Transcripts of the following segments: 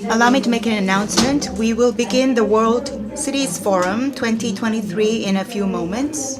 Allow me to make an announcement. We will begin the World Cities Forum 2023 in a few moments.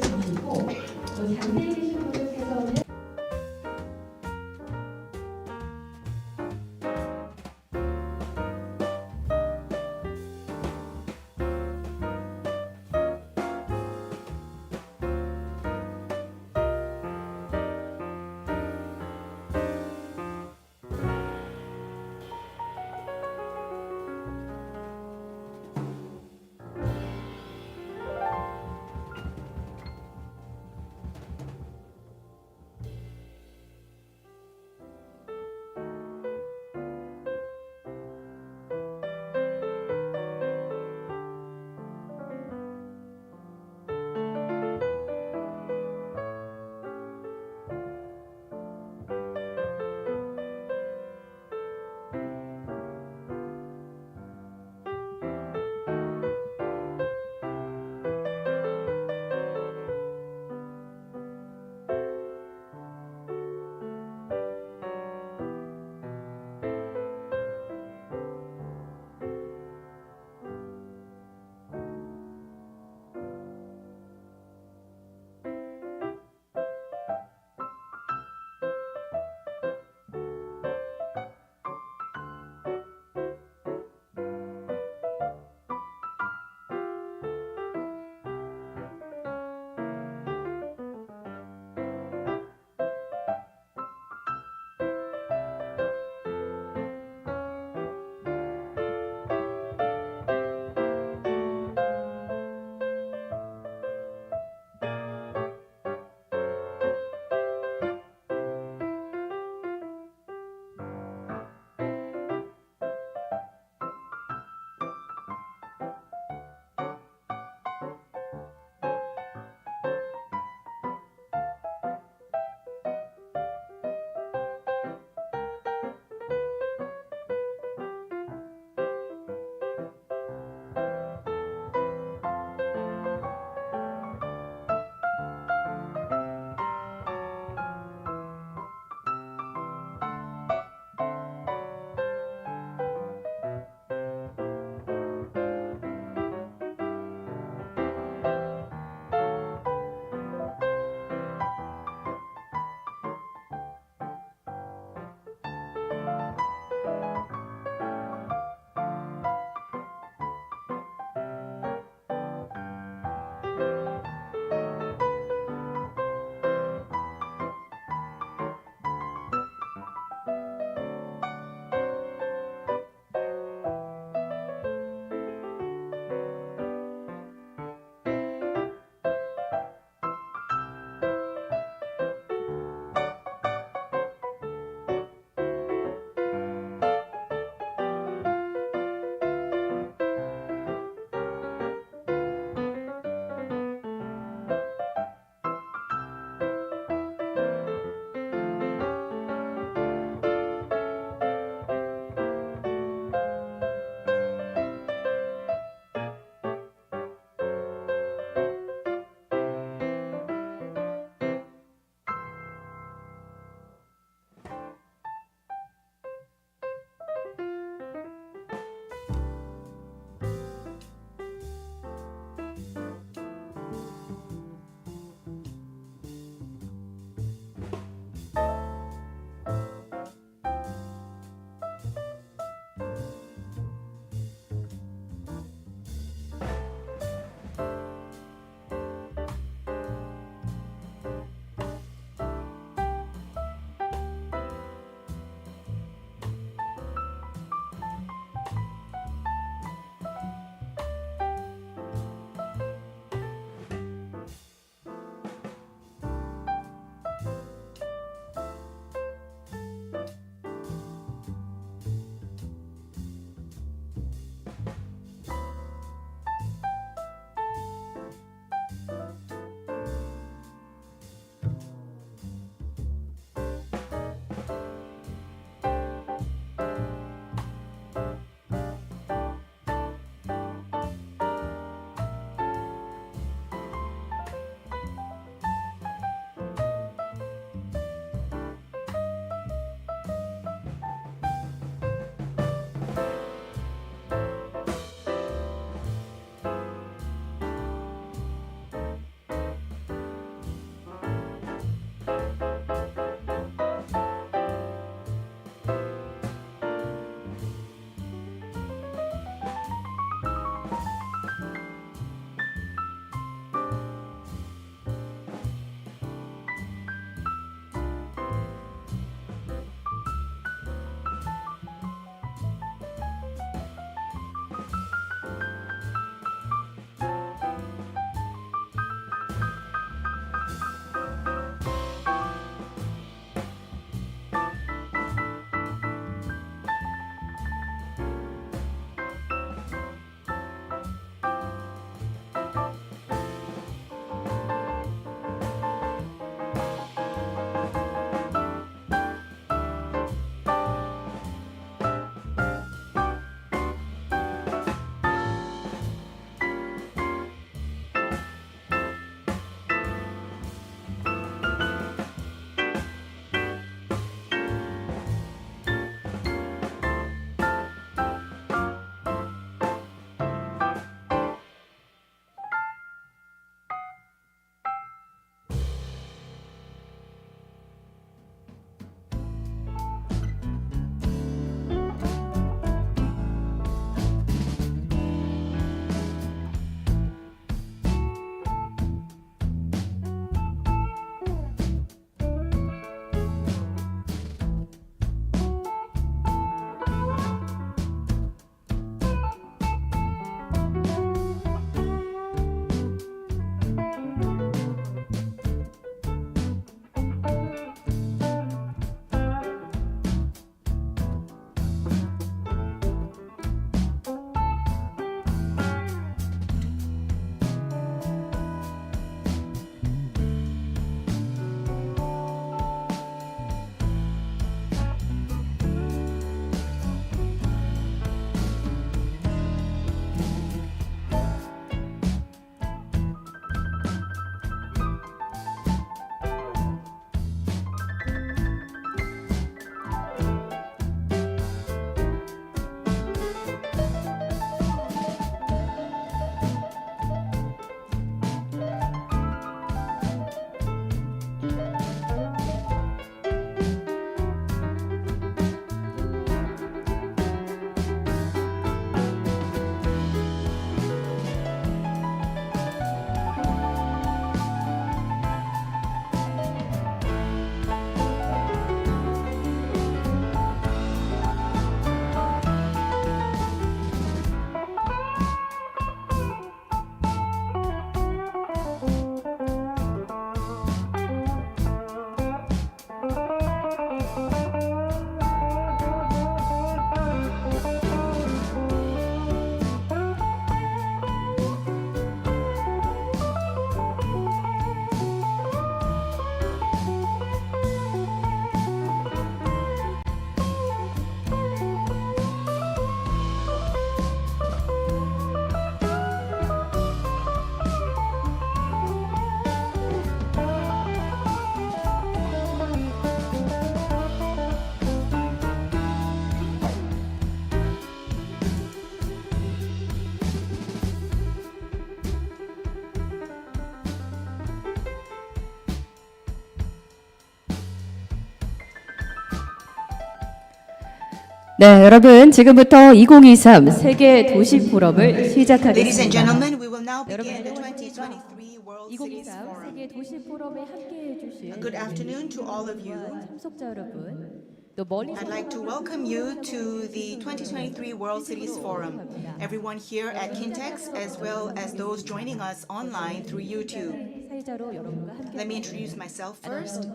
네, 여러분 지금부터 2023 세계 도시 포럼을 Ladies and 시작하겠습니다. gentlemen, we will now begin the 2023 World Cities 2023 Forum. 세계 도시 포럼에 함께해 주실 Good afternoon to all of you. 참석자 여러분, 또 멀리 I'd like to welcome you to the 2023 World Cities Forum. Everyone here at Kintex, as well as those joining us online through YouTube. 사회자로 여러분과 함께. Let me introduce myself first.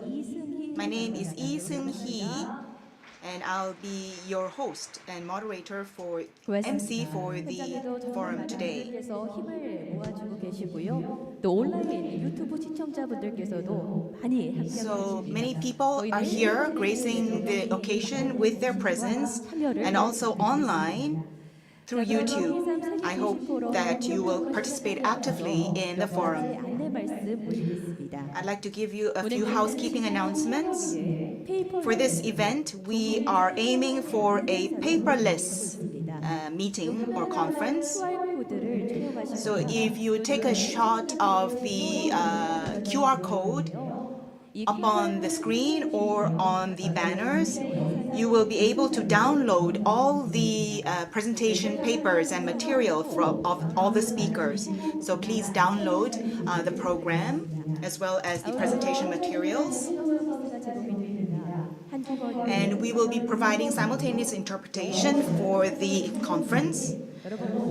My name is Lee Seung-hee, and I'll be your host and moderator for MC for the forum today. 현장에도 힘을 모아주고 계시고요. 또 온라인 유튜브 시청자분들께서도 많이 함께. So many people are here gracing the occasion with their presence, and also online through YouTube. I hope that you will participate actively in the forum. 안내 말씀 드리겠습니다. I'd like to give you a few housekeeping announcements. For this event, we are aiming for a paperless meeting or conference. So if you take a shot of the QR code up on the screen or on the banners, you will be able to download all the presentation papers and material of all the speakers. So please download the program as well as the presentation materials. And we will be providing simultaneous interpretation for the conference.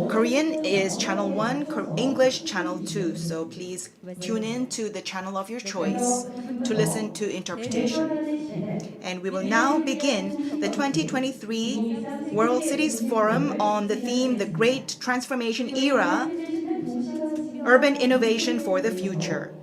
Korean is channel 1, English channel 2. So please tune in to the channel of your choice to listen to interpretation. And we will now begin the 2023 World Cities Forum on the theme, The Great Transformation Era, Urban Innovation for the Future.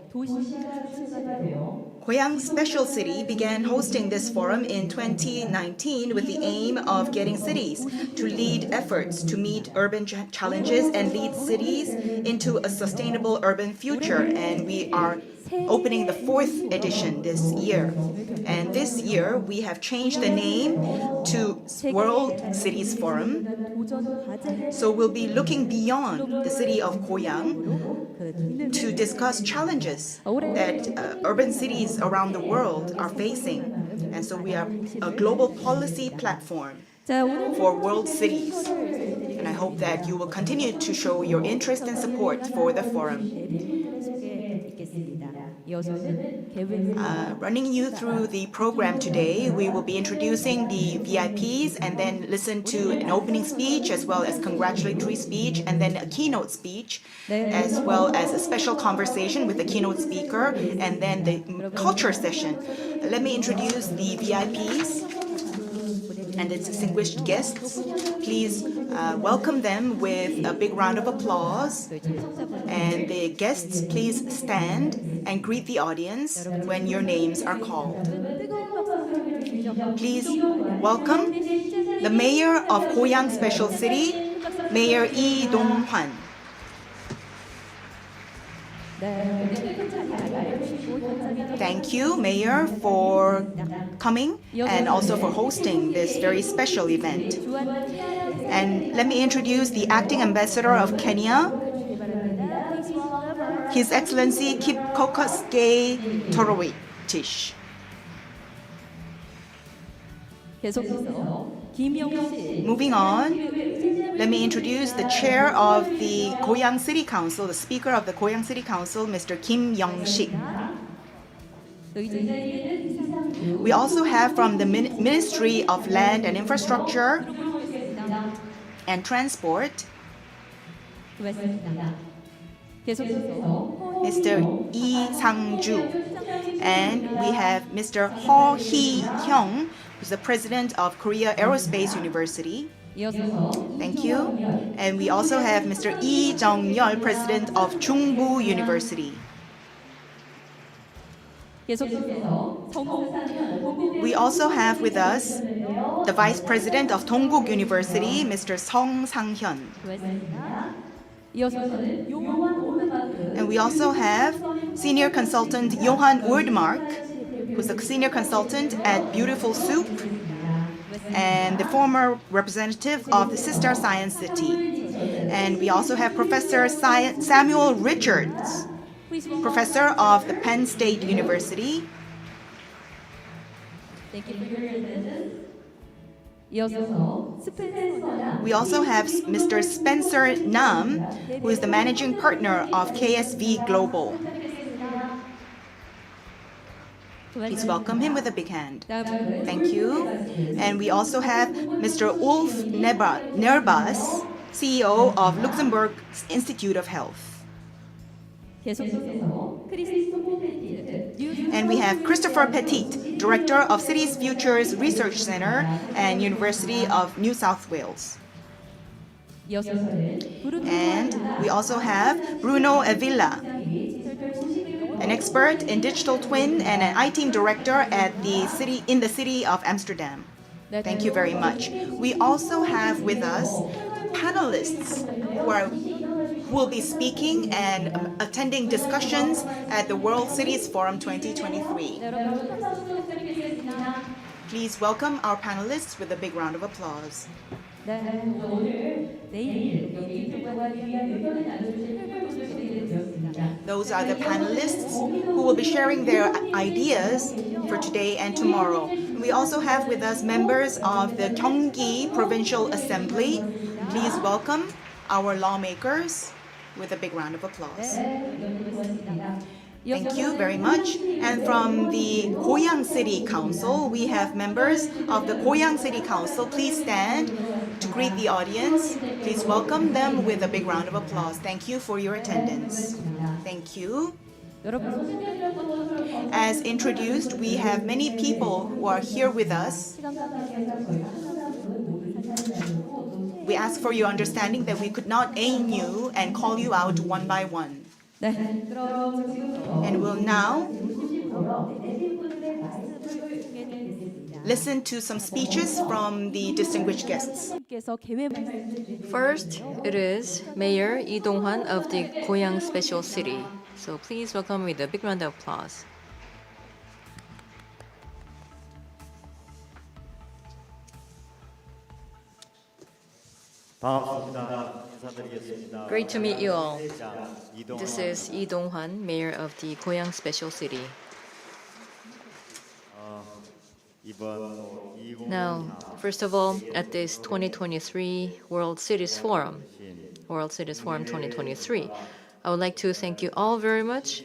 Goyang Special City began hosting this forum in 2019 with the aim of getting cities to lead efforts to meet urban challenges and lead cities into a sustainable urban future. And we are opening the 4th edition this year. And this year, we have changed the name to World Cities Forum. So we'll be looking beyond the city of Goyang to discuss challenges that urban cities around the world are facing. And so we are a global policy platform for world cities. And I hope that you will continue to show your interest and support for the forum. Running you through the program today, we will be introducing the VIPs and then listen to an opening speech as well as congratulatory speech and then a keynote speech as well as a special conversation with the keynote speaker and then the culture session. Let me introduce the VIPs and its distinguished guests. Please welcome them with a big round of applause. And the guests, please stand and greet the audience when your names are called. Please welcome the Mayor of Goyang Special City, Mayor Lee Dong-hwan. Thank you, Mayor, for coming and also for hosting this very special event. And let me introduce the Acting Ambassador of Kenya, His Excellency Kipkosgei Toroitich. Moving on, let me introduce the chair of the Goyang City Council, the speaker of the Goyang City Council, Mr. Kim Young-sik. We also have from the Ministry of Land and Infrastructure and Transport, Mr. Lee Sang-ju. And we have Mr. Ho Hee-hyung, who's the president of Korea Aerospace University. Thank you. And we also have Mr. Lee Jung-yeol, president of Chungbu University. We also have with us the Vice President of Dongguk University, Mr. Song Sang-hyun. And we also have Senior Consultant Johan Ödmark, who's a Senior Consultant at Beautiful Soup, and the former representative of the Sister Science City. And we also have Professor Samuel Richards, Professor of the Penn State University. 이어서 스펜서장 We also have Mr. Spencer Nam, who is the managing partner of KSV Global. Please welcome him with a big hand. Thank you. And we also have Mr. Ulf Nerbas, CEO of Luxembourg Institute of Health. 계속해서 크리스토퍼 페티트 And we have Christopher Petit, Director of Cities Futures Research Center and University of New South Wales. And we also have Bruno Avila, an expert in digital twin and an IT director in the city of Amsterdam. Thank you very much. We also have with us panelists who will be speaking and attending discussions at the World Cities Forum 2023. Please welcome our panelists with a big round of applause. Those are the panelists who will be sharing their ideas for today and tomorrow. We also have with us members of the Gyeonggi Provincial Assembly. Please welcome our lawmakers with a big round of applause. Thank you very much. And from the Goyang City Council, we have members of the Goyang City Council. Please stand to greet the audience. Please welcome them with a big round of applause. Thank you for your attendance. Thank you. As introduced, we have many people who are here with us. We ask for your understanding that we could not name you and call you out one by one. And we'll now listen to some speeches from the distinguished guests. First, it is Mayor Lee Dong-hwan of the Goyang Special City. So please welcome with a big round of applause. Great to meet you all. This is Lee Dong-hwan, Mayor of the Goyang Special City. Now, first of all, at this 2023 World Cities Forum 2023, I would like to thank you all very much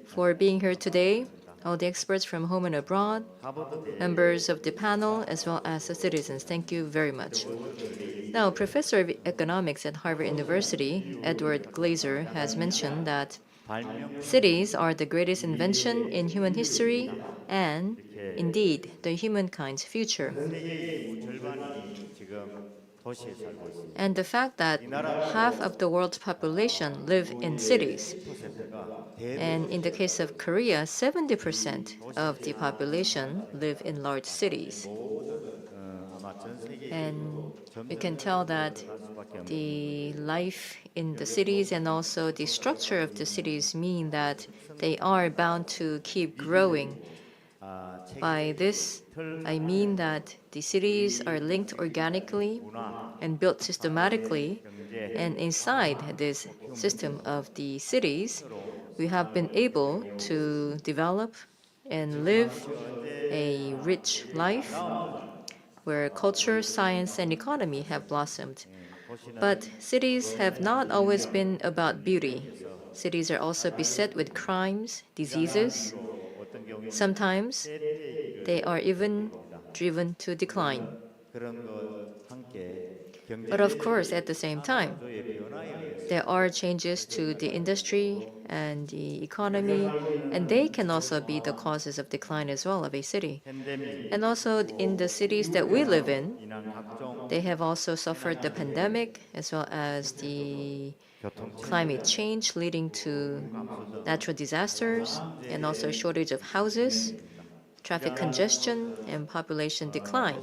for being here today, all the experts from home and abroad, members of the panel, as well as the citizens. Thank you very much. Now, Professor of Economics at Harvard University, Edward Glaser, has mentioned that cities are the greatest invention in human history and, indeed, the humankind's future. And the fact that half of the world's population live in cities, and in the case of Korea, 70% of the population live in large cities. And we can tell that the life in the cities and also the structure of the cities mean that they are bound to keep growing. By this, I mean that the cities are linked organically and built systematically, and inside this system of the cities, we have been able to develop and live a rich life where culture, science, and economy have blossomed. But cities have not always been about beauty. Cities are also beset with crimes, diseases. Sometimes they are even driven to decline. But of course, at the same time, there are changes to the industry and the economy, and they can also be the causes of decline as well of a city. And also in the cities that we live in, they have also suffered the pandemic as well as the climate change leading to natural disasters and also shortage of houses, traffic congestion, and population decline.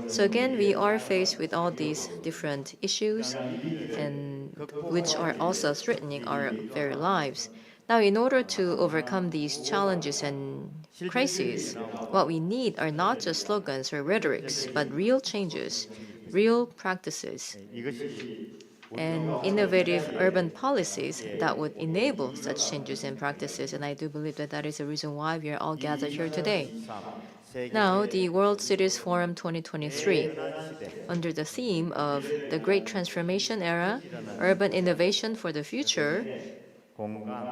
So again, we are faced with all these different issues and which are also threatening our very lives. Now, in order to overcome these challenges and crises, what we need are not just slogans or rhetorics, but real changes, real practices, and innovative urban policies that would enable such changes and practices. And I do believe that that is the reason why we are all gathered here today. Now, the World Cities Forum 2023, under the theme of the Great Transformation Era, Urban Innovation for the Future,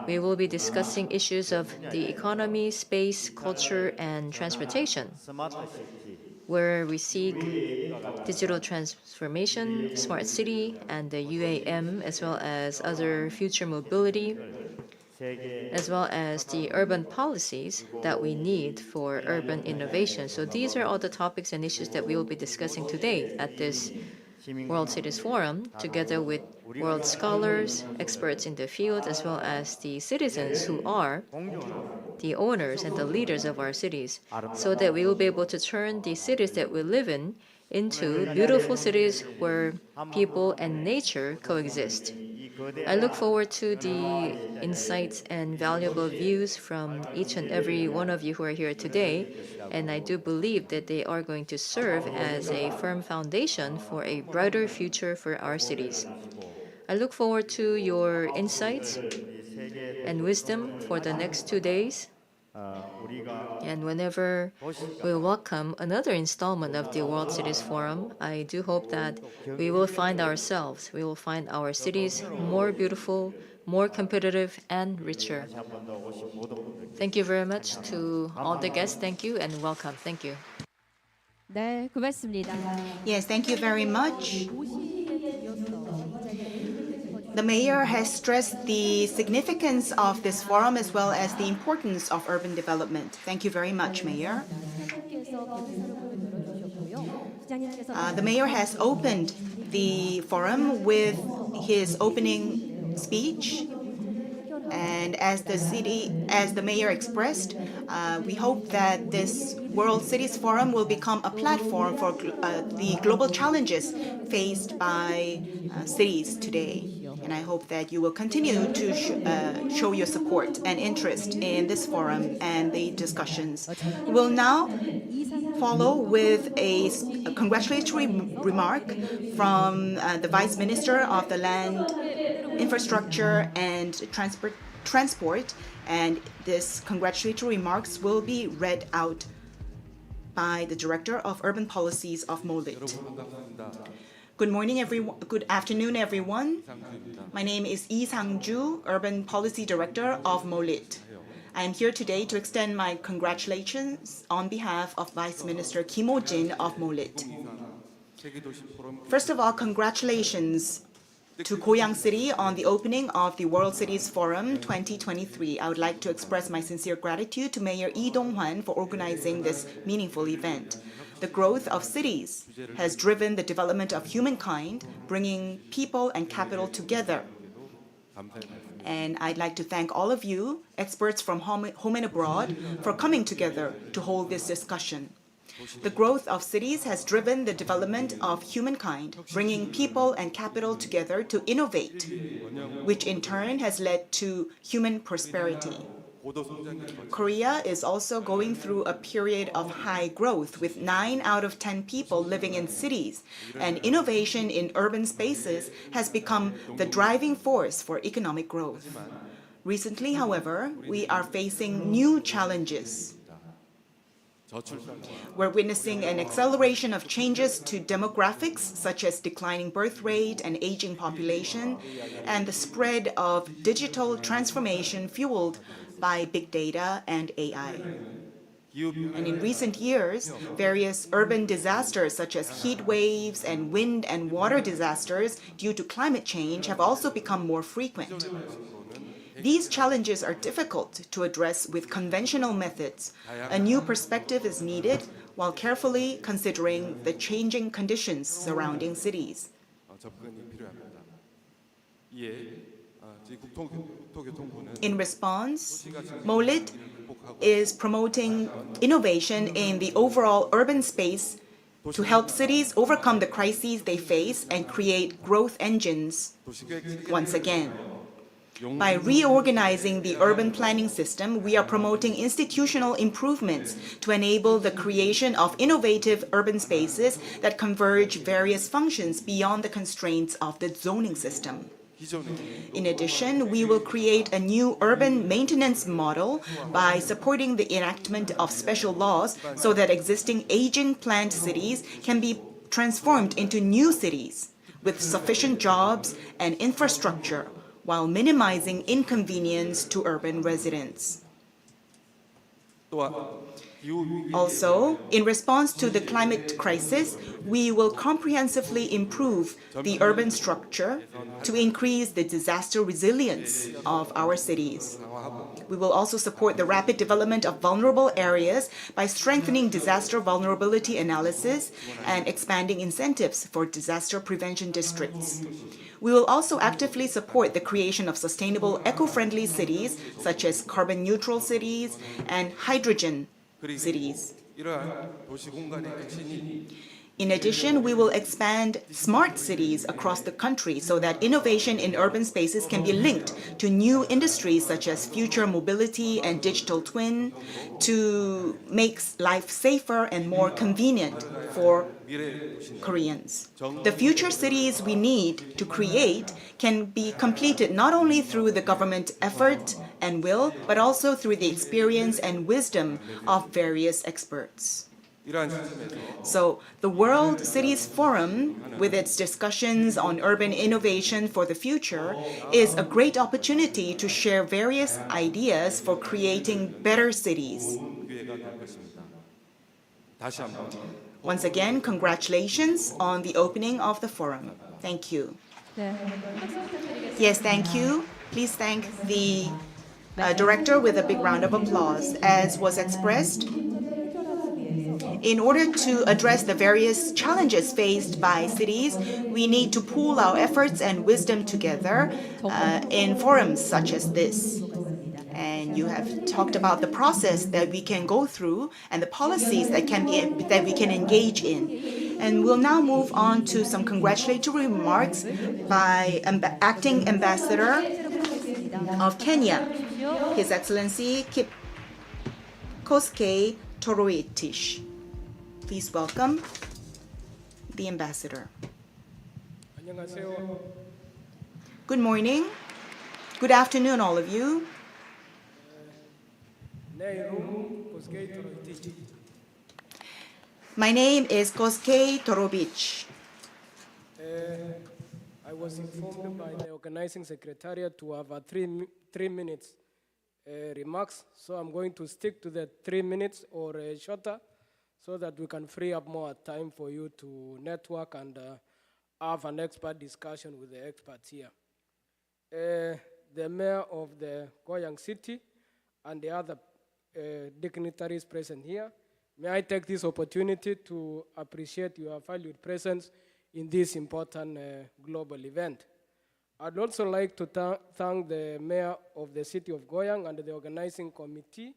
we will be discussing issues of the economy, space, culture, and transportation, where we seek digital transformation, smart city, and the UAM, as well as other future mobility, as well as the urban policies that we need for urban innovation. So these are all the topics and issues that we will be discussing today at this World Cities Forum, together with world scholars, experts in the field, as well as the citizens who are the owners and the leaders of our cities, so that we will be able to turn the cities that we live in into beautiful cities where people and nature coexist. I look forward to the insights and valuable views from each and every one of you who are here today, and I do believe that they are going to serve as a firm foundation for a brighter future for our cities. I look forward to your insights and wisdom for the next 2 days. And whenever we welcome another installment of the World Cities Forum, I do hope that we will find ourselves, we will find our cities more beautiful, more competitive, and richer. Thank you very much to all the guests. Thank you and welcome. Thank you. 네, 고맙습니다. Yes, thank you very much. 도시에 이어서 이 자리에 의미를 짚어주신 The mayor has stressed the significance of this forum as well as the importance of urban development. Thank you very much, Mayor. 시장님께서 개최사를 열어주셨고요. 시장님께서 The mayor has opened the forum with his opening speech. And as the mayor expressed, we hope that this World Cities Forum will become a platform for the global challenges faced by cities today. And I hope that you will continue to show your support and interest in this forum and the discussions. We will now follow with a congratulatory remark from the Vice Minister of the Land, Infrastructure and Transport, and this congratulatory remarks will be read out by the Director of Urban Policies of MOLIT. Good morning, everyone. Good afternoon, everyone. My name is Lee Sang-ju, Urban Policy Director of MOLIT. I am here today to extend my congratulations on behalf of Vice Minister Kim Ho-jin of MOLIT. First of all, congratulations to Goyang City on the opening of the World Cities Forum 2023. I would like to express my sincere gratitude to Mayor Lee Dong-hwan for organizing this meaningful event. The growth of cities has driven the development of humankind, bringing people and capital together. And I'd like to thank all of you, experts from home and abroad, for coming together to hold this discussion. The growth of cities has driven the development of humankind, bringing people and capital together to innovate, which in turn has led to human prosperity. Korea is also going through a period of high growth, with 9 out of 10 people living in cities, and innovation in urban spaces has become the driving force for economic growth. Recently, however, we are facing new challenges. We're witnessing an acceleration of changes to demographics, such as declining birth rate and aging population, and the spread of digital transformation fueled by big data and AI. And in recent years, various urban disasters such as heat waves and wind and water disasters due to climate change have also become more frequent. These challenges are difficult to address with conventional methods. A new perspective is needed while carefully considering the changing conditions surrounding cities. In response, MOLIT is promoting innovation in the overall urban space to help cities overcome the crises they face and create growth engines once again. By reorganizing the urban planning system, we are promoting institutional improvements to enable the creation of innovative urban spaces that converge various functions beyond the constraints of the zoning system. In addition, we will create a new urban maintenance model by supporting the enactment of special laws so that existing aging planned cities can be transformed into new cities with sufficient jobs and infrastructure while minimizing inconvenience to urban residents. Also, in response to the climate crisis, we will comprehensively improve the urban structure to increase the disaster resilience of our cities. We will also support the rapid development of vulnerable areas by strengthening disaster vulnerability analysis and expanding incentives for disaster prevention districts. We will also actively support the creation of sustainable, eco-friendly cities, such as carbon-neutral cities and hydrogen cities. In addition, we will expand smart cities across the country so that innovation in urban spaces can be linked to new industries such as future mobility and digital twin to make life safer and more convenient for Koreans. The future cities we need to create can be completed not only through the government effort and will, but also through the experience and wisdom of various experts. So, the World Cities Forum, with its discussions on urban innovation for the future, is a great opportunity to share various ideas for creating better cities. Once again, congratulations on the opening of the forum. Thank you. Yes, thank you. Please thank the director with a big round of applause. As was expressed, in order to address the various challenges faced by cities, we need to pool our efforts and wisdom together in forums such as this. And you have talked about the process that we can go through and the policies that we can engage in. And we'll now move on to some congratulatory remarks by Acting Ambassador of Kenya, His Excellency Kipkosgei Toroitich. Please welcome the ambassador. Good morning. Good afternoon, all of you. My name is Kipkosgei Toroitich. I was informed by the organizing secretariat to have a three minutes remarks, so I'm going to stick to the 3 minutes or shorter, so that we can free up more time for you to network and have an expert discussion with the experts here. The mayor of the Goyang city and the other dignitaries present here, may I take this opportunity to appreciate your valued presence in this important global event. I'd also like to thank the mayor of the city of Goyang and the organizing committee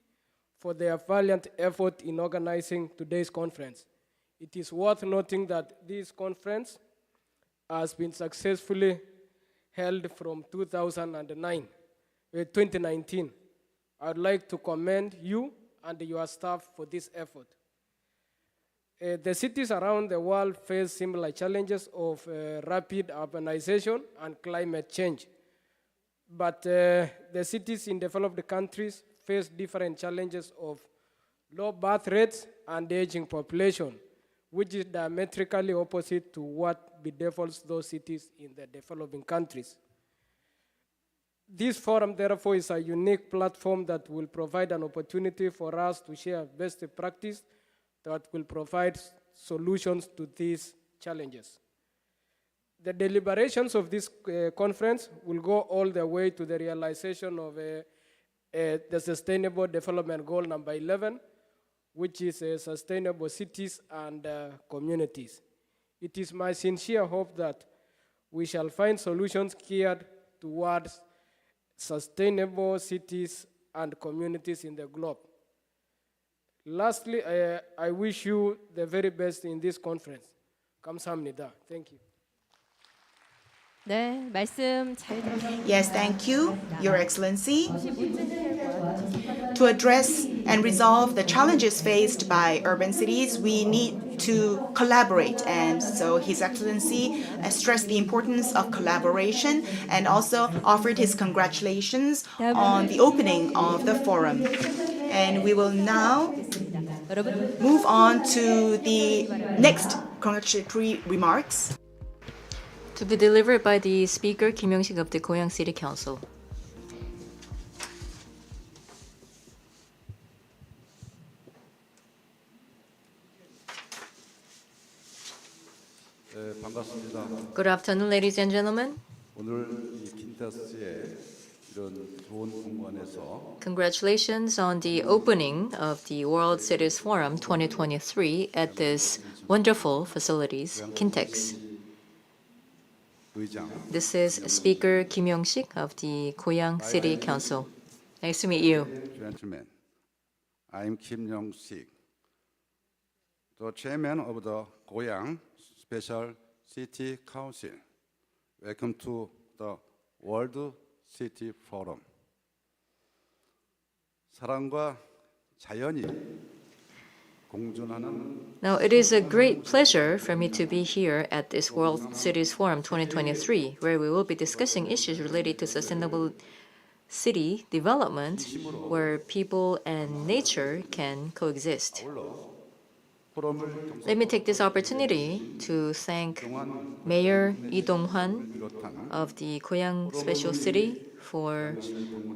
for their valiant effort in organizing today's conference. It is worth noting that this conference has been successfully held from 2019. I'd like to commend you and your staff for this effort. The cities around the world face similar challenges of rapid urbanization and climate change. But the cities in developed countries face different challenges of low birth rates and aging population, which is diametrically opposite to what bedevils those cities in the developing countries. This forum, therefore, is a unique platform that will provide an opportunity for us to share best practice that will provide solutions to these challenges. The deliberations of this conference will go all the way to the realization of the Sustainable Development Goal number 11, which is sustainable cities and communities. It is my sincere hope that we shall find solutions geared towards sustainable cities and communities in the globe. Lastly, I wish you the very best in this conference. 감사합니다. Thank you. 네, 말씀 잘 들었습니다. Yes, thank you, Your Excellency. To address and resolve the challenges faced by urban cities, we need to collaborate. And so His Excellency stressed the importance of collaboration and also offered his congratulations on the opening of the forum. And we will now move on to the next congratulatory remarks. To be delivered by the Speaker Kim Young-sik of the Goyang City Council. Good afternoon, ladies and gentlemen. 오늘 이 킨타스의 이런 좋은 공간에서 Congratulations on the opening of the World Cities Forum 2023 at this wonderful facilities, Kintex. 의장 This is Speaker Kim Young-sik of the Goyang City Council. Nice to meet you. gentlemen, I'm Kim Young-sik, the chairman of the Goyang Special City Council. Welcome to the World City Forum. 사랑과 자연이 공존하는 Now, it is a great pleasure for me to be here at this World Cities Forum 2023, where we will be discussing issues related to sustainable city development, where people and nature can coexist. 포럼을 Let me take this opportunity to thank Mayor Lee Dong-hwan of the Goyang Special City for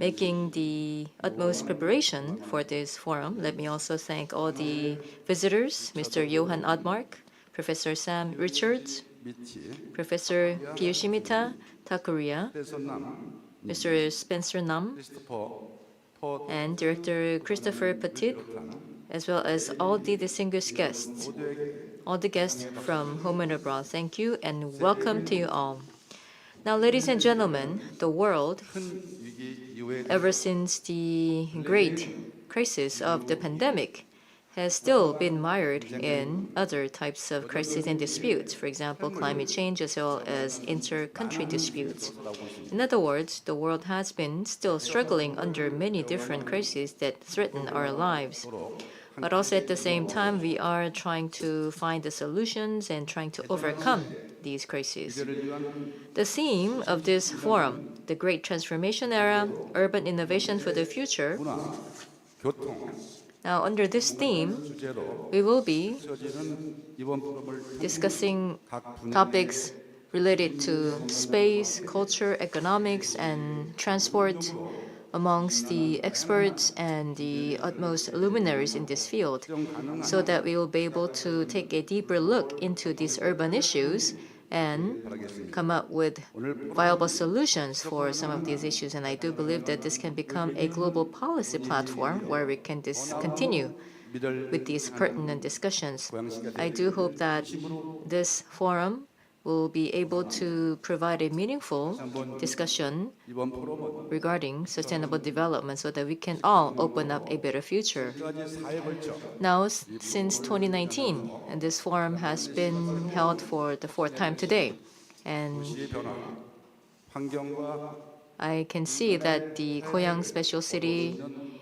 making the utmost preparation for this forum. Let me also thank all the visitors, Mr. Johan Ödmark, Professor Sam Richards, 밑이 Professor Piyushimita Takuria, 대선남 Mr. Spencer Nam, 크리스토퍼 포 and Director Christopher Petit, as well as all the distinguished guests, all the guests from home and abroad. Thank you and welcome to you all. Now, ladies and gentlemen, the world, 큰 위기 이후에 ever since the great crisis of the pandemic, has still been mired in other types of crises and disputes, for example, climate change as well as inter-country disputes. In other words, the world has been still struggling under many different crises that threaten our lives. But also at the same time, we are trying to find the solutions and trying to overcome these crises. The theme of this forum, the Great Transformation Era, Urban Innovation for the Future. 교통 Now, under this theme, 주제로 we will be 펼쳐지는 이번 포럼을 discussing 각 분야의 topics related to space, culture, economics, and transport amongst the experts and the utmost luminaries in this field, so that we will be able to take a deeper look into these urban issues and come up with viable solutions for some of these issues. And I do believe that this can become a global policy platform where we can continue with these pertinent discussions. I do hope that this forum will be able to provide a meaningful discussion 이번 포럼은 regarding sustainable development so that we can all open up a better future. 까지 4회 걸쳐 Now, since 2019, and this forum has been held for the fourth time today, and 도시의 변화, 환경과 I can see that the Goyang Special City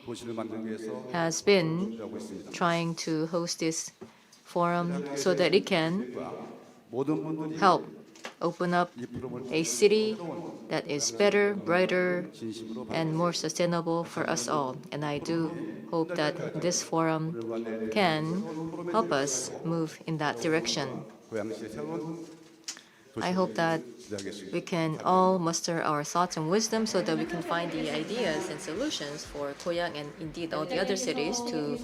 도시를 만들기 위해서 has been 하고 있습니다. trying to host this forum so that it can 모든 분들이 help open up 이 포럼을 a city that is better, brighter, 진심으로 and more sustainable for us all. And I do hope that this forum can help us move in that direction. 고양시의 새로운 I hope that 기대하겠습니다. we can all muster our thoughts and wisdom so that we can find the ideas and solutions for Goyang and indeed all the other cities to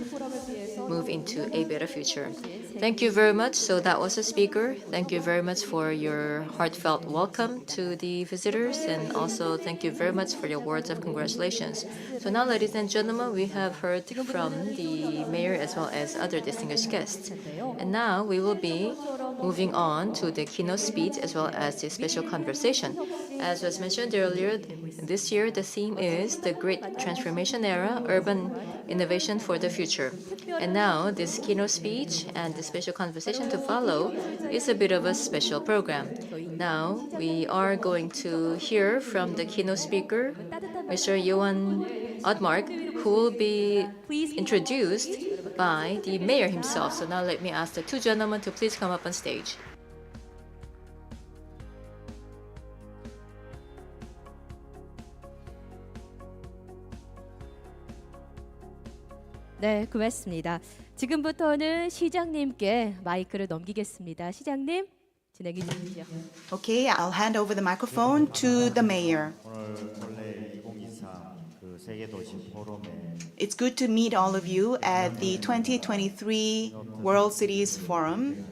move into a better future. Thank you very much. So that was the speaker. Thank you very much for your heartfelt welcome to the visitors, and also thank you very much for your words of congratulations. So now, ladies and gentlemen, we have heard from the mayor as well as other distinguished guests. And now we will be moving on to the keynote speech as well as the special conversation. As was mentioned earlier, this year the theme is the Great Transformation Era, Urban Innovation for the Future. And now this keynote speech and the special conversation to follow is a bit of a special program. Now we are going to hear from the keynote speaker, Mr. Johan Ödmark, who will be introduced by the mayor himself. So now let me ask the two gentlemen to please come up on stage. 네, 고맙습니다. 지금부터는 시장님께 마이크를 넘기겠습니다. 시장님, 진행해 주시죠. Okay, I'll hand over the microphone to the mayor. 오늘 본래 2024 그 세계 도시 포럼에 It's good to meet all of you at the 2023 World Cities Forum.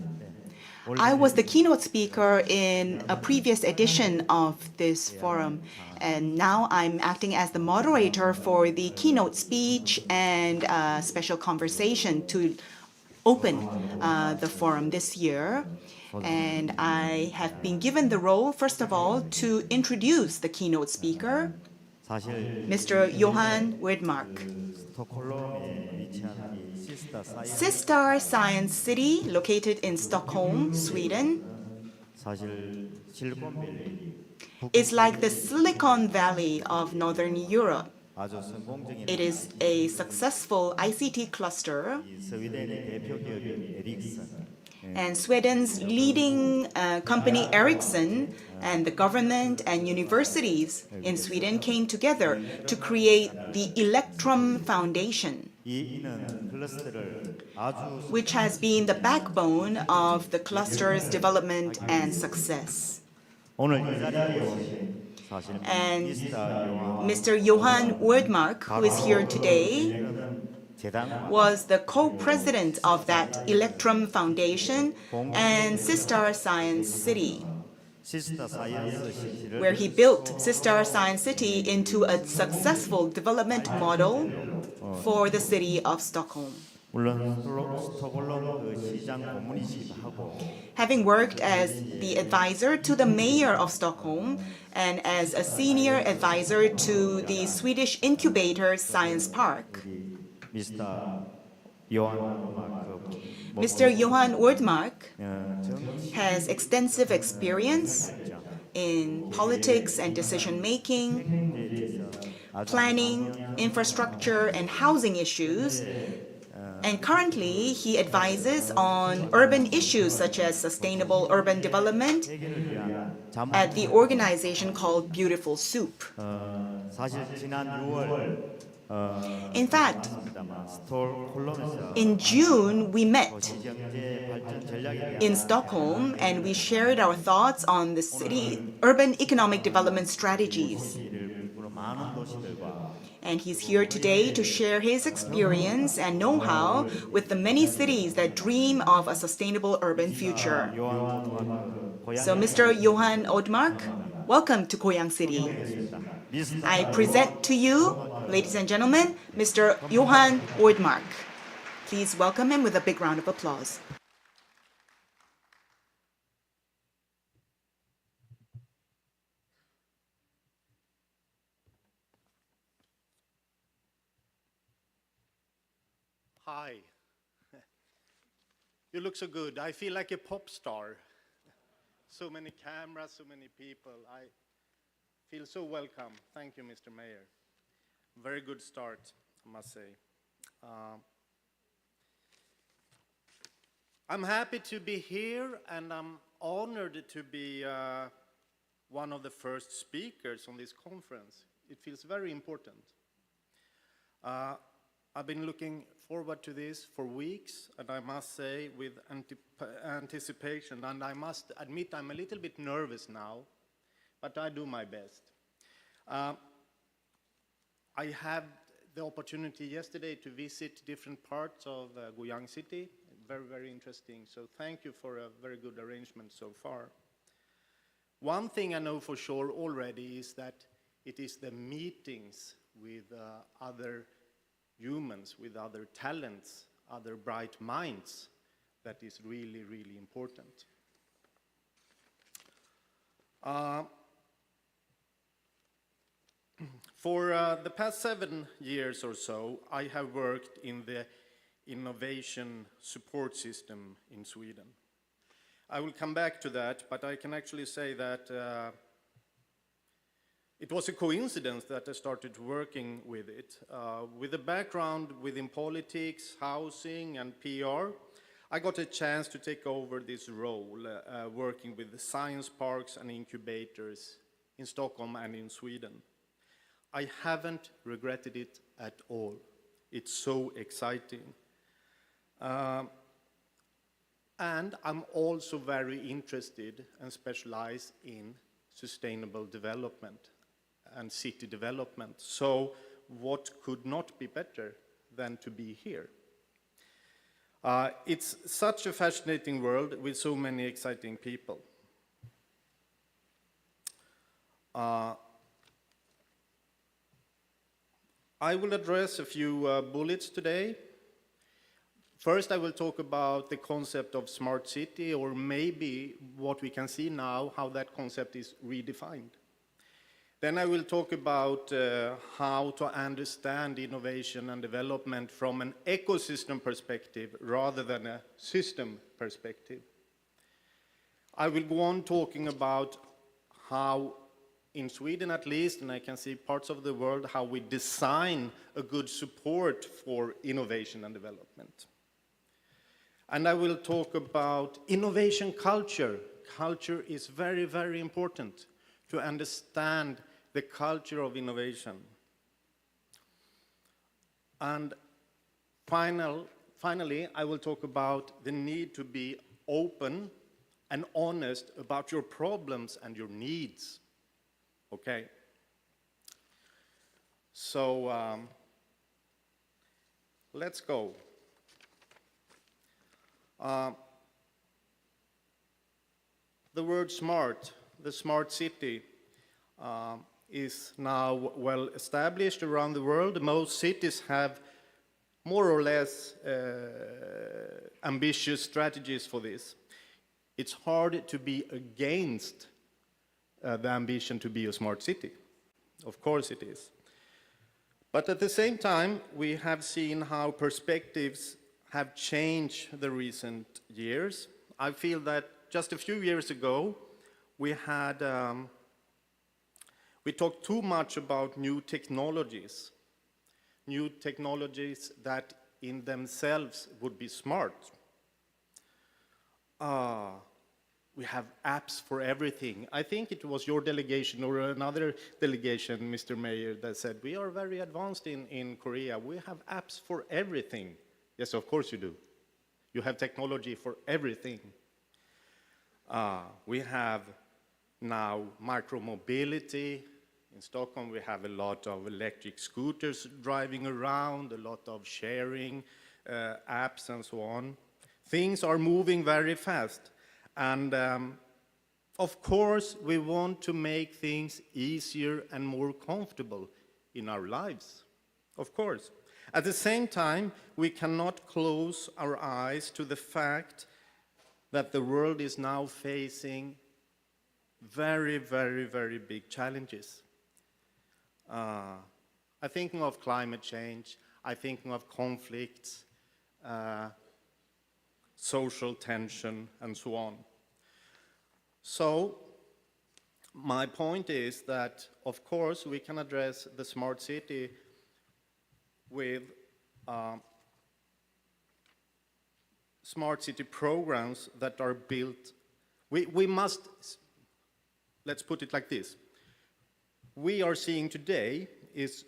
I was the keynote speaker in a previous edition of this forum, and now I'm acting as the moderator for the keynote speech and special conversation to open the forum this year. And I have been given the role, first of all, to introduce the keynote speaker, 사실 Mr. Johan Ödmark. 스톡홀름에 위치한 이 시스타 사이언스 Sistar Science City, located in Stockholm, Sweden, 사실 실리콘밸리 is like the Silicon Valley of Northern Europe. 아주 성공적인 It is a successful ICT cluster, 이 스웨덴의 대표 기업인 에릭슨 and Sweden's leading company Ericsson and the government and universities in Sweden came together to create the Electrum Foundation, 이는 클러스터를 아주 which has been the backbone of the cluster's development and success. 오늘 이 자리에 오신 사실 And 미스터 요한 Mr. Johan Ödmark, who is here today, 재단 was the co-president of that Electrum Foundation and Sistar Science City, 시스타 사이언스 시티를 where he built Sistar Science City into a successful development model for the city of Stockholm. 물론 스톡홀름 그 시장 고문이시기도 하고 Having worked as the advisor to the mayor of Stockholm and as a senior advisor to the Swedish incubator Science Park, 미스터 요한 Mr. Johan Ödmark 정치 has extensive experience in politics and decision-making, planning, infrastructure, and housing issues. And currently, he advises on urban issues such as sustainable urban development at the organization called Beautiful Soup. 사실 지난 6월 In fact, 스톡홀름에서 in June, we met 경제 발전 전략에 대한 in Stockholm and we shared our thoughts on the city urban economic development strategies. 일을 많은 도시들과 And he's here today to share his experience and know-how with the many cities that dream of a sustainable urban future. So, Mr. Johan Ödmark, welcome to Goyang City. I present to you, ladies and gentlemen, Mr. Johan Ödmark. Please welcome him with a big round of applause. Hi. You look so good. I feel like a pop star. So many cameras, so many people. I feel so welcome. Thank you, Mr. Mayor. Very good start, I must say. I'm happy to be here, and I'm honored to be one of the first speakers on this conference. It feels very important. I've been looking forward to this for weeks, and I must say with anticipation, and I must admit I'm a little bit nervous now, but I do my best. I had the opportunity yesterday to visit different parts of Goyang City. Very, very interesting. So thank you for a very good arrangement so far. One thing I know for sure already is that it is the meetings with other humans, with other talents, other bright minds, that is really, really important. For the past 7 years or so, I have worked in the innovation support system in Sweden. I will come back to that, but I can actually say that It was a coincidence that I started working with it. With a background within politics, housing, and PR, I got a chance to take over this role, working with the science parks and incubators in Stockholm and in Sweden. I haven't regretted it at all. It's so exciting. And I'm also very interested and specialized in sustainable development and city development. So what could not be better than to be here? It's such a fascinating world with so many exciting people. I will address a few bullets today. First, I will talk about the concept of smart city, or maybe what we can see now, how that concept is redefined. Then I will talk about how to understand innovation and development from an ecosystem perspective rather than a system perspective. I will go on talking about how, in Sweden at least, and I can see parts of the world, how we design a good support for innovation and development. And I will talk about innovation culture. Culture is very, very important to understand the culture of innovation. And finally, I will talk about the need to be open and honest about your problems and your needs. Okay? So, let's go. The word smart, the smart city, is now well established around the world. Most cities have more or less ambitious strategies for this. It's hard to be against the ambition to be a smart city. Of course it is. But at the same time, we have seen how perspectives have changed the recent years. I feel that just a few years ago, we talked too much about new technologies that in themselves would be smart. We have apps for everything. I think it was your delegation or another delegation, Mr. Mayor, that said, we are very advanced in Korea. We have apps for everything. Yes, of course you do. You have technology for everything. We have now micromobility. In Stockholm, we have a lot of electric scooters driving around, a lot of sharing apps and so on. Things are moving very fast. And of course, we want to make things easier and more comfortable in our lives. Of course. At the same time, we cannot close our eyes to the fact that the world is now facing very, very, very big challenges. I'm thinking of climate change, I'm thinking of conflicts, social tension, and so on. So, my point is that, of course, we can address the smart city with smart city programs that are built. We must, let's put it like this. What we are seeing today is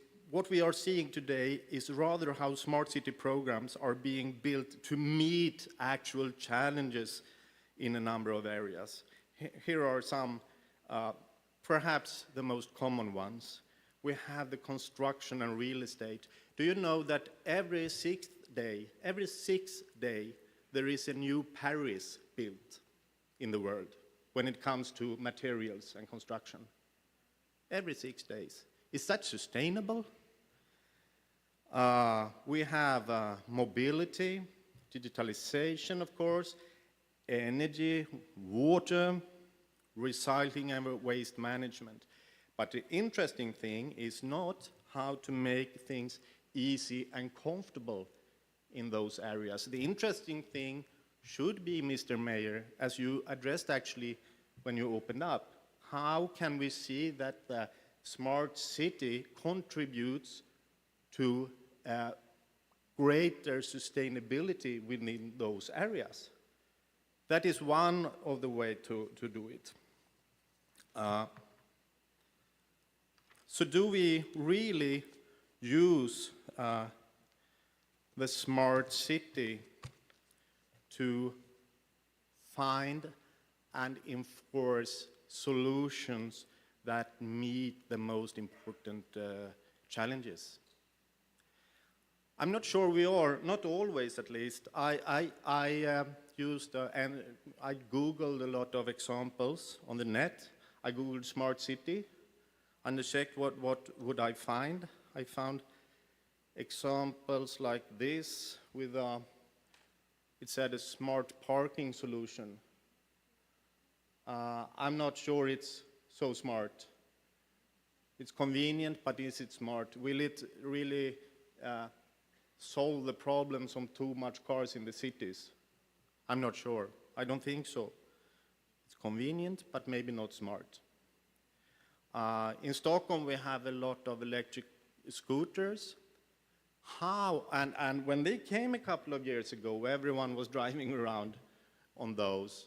rather how smart city programs are being built to meet actual challenges in a number of areas. Here are some, perhaps the most common ones. We have the construction and real estate. Do you know that every sixth day, there is a new Paris built in the world when it comes to materials and construction? Every 6 days. Is that sustainable? We have mobility, digitalization, of course, energy, water, recycling and waste management. But the interesting thing is not how to make things easy and comfortable in those areas. The interesting thing should be, Mr. Mayor, as you addressed actually when you opened up, how can we see that the smart city contributes to greater sustainability within those areas. That is one of the ways to do it. So do we really use the smart city to find and enforce solutions that meet the most important challenges? I'm not sure we are, not always at least. I Googled a lot of examples on the net. I Googled smart city and I checked what would I find. I found examples like this with it said a smart parking solution. I'm not sure it's so smart. It's convenient, but is it smart? Will it really solve the problems of too much cars in the cities? I'm not sure. I don't think so. It's convenient, but maybe not smart. In Stockholm, we have a lot of electric scooters. How, and when they came a couple of years ago, everyone was driving around on those.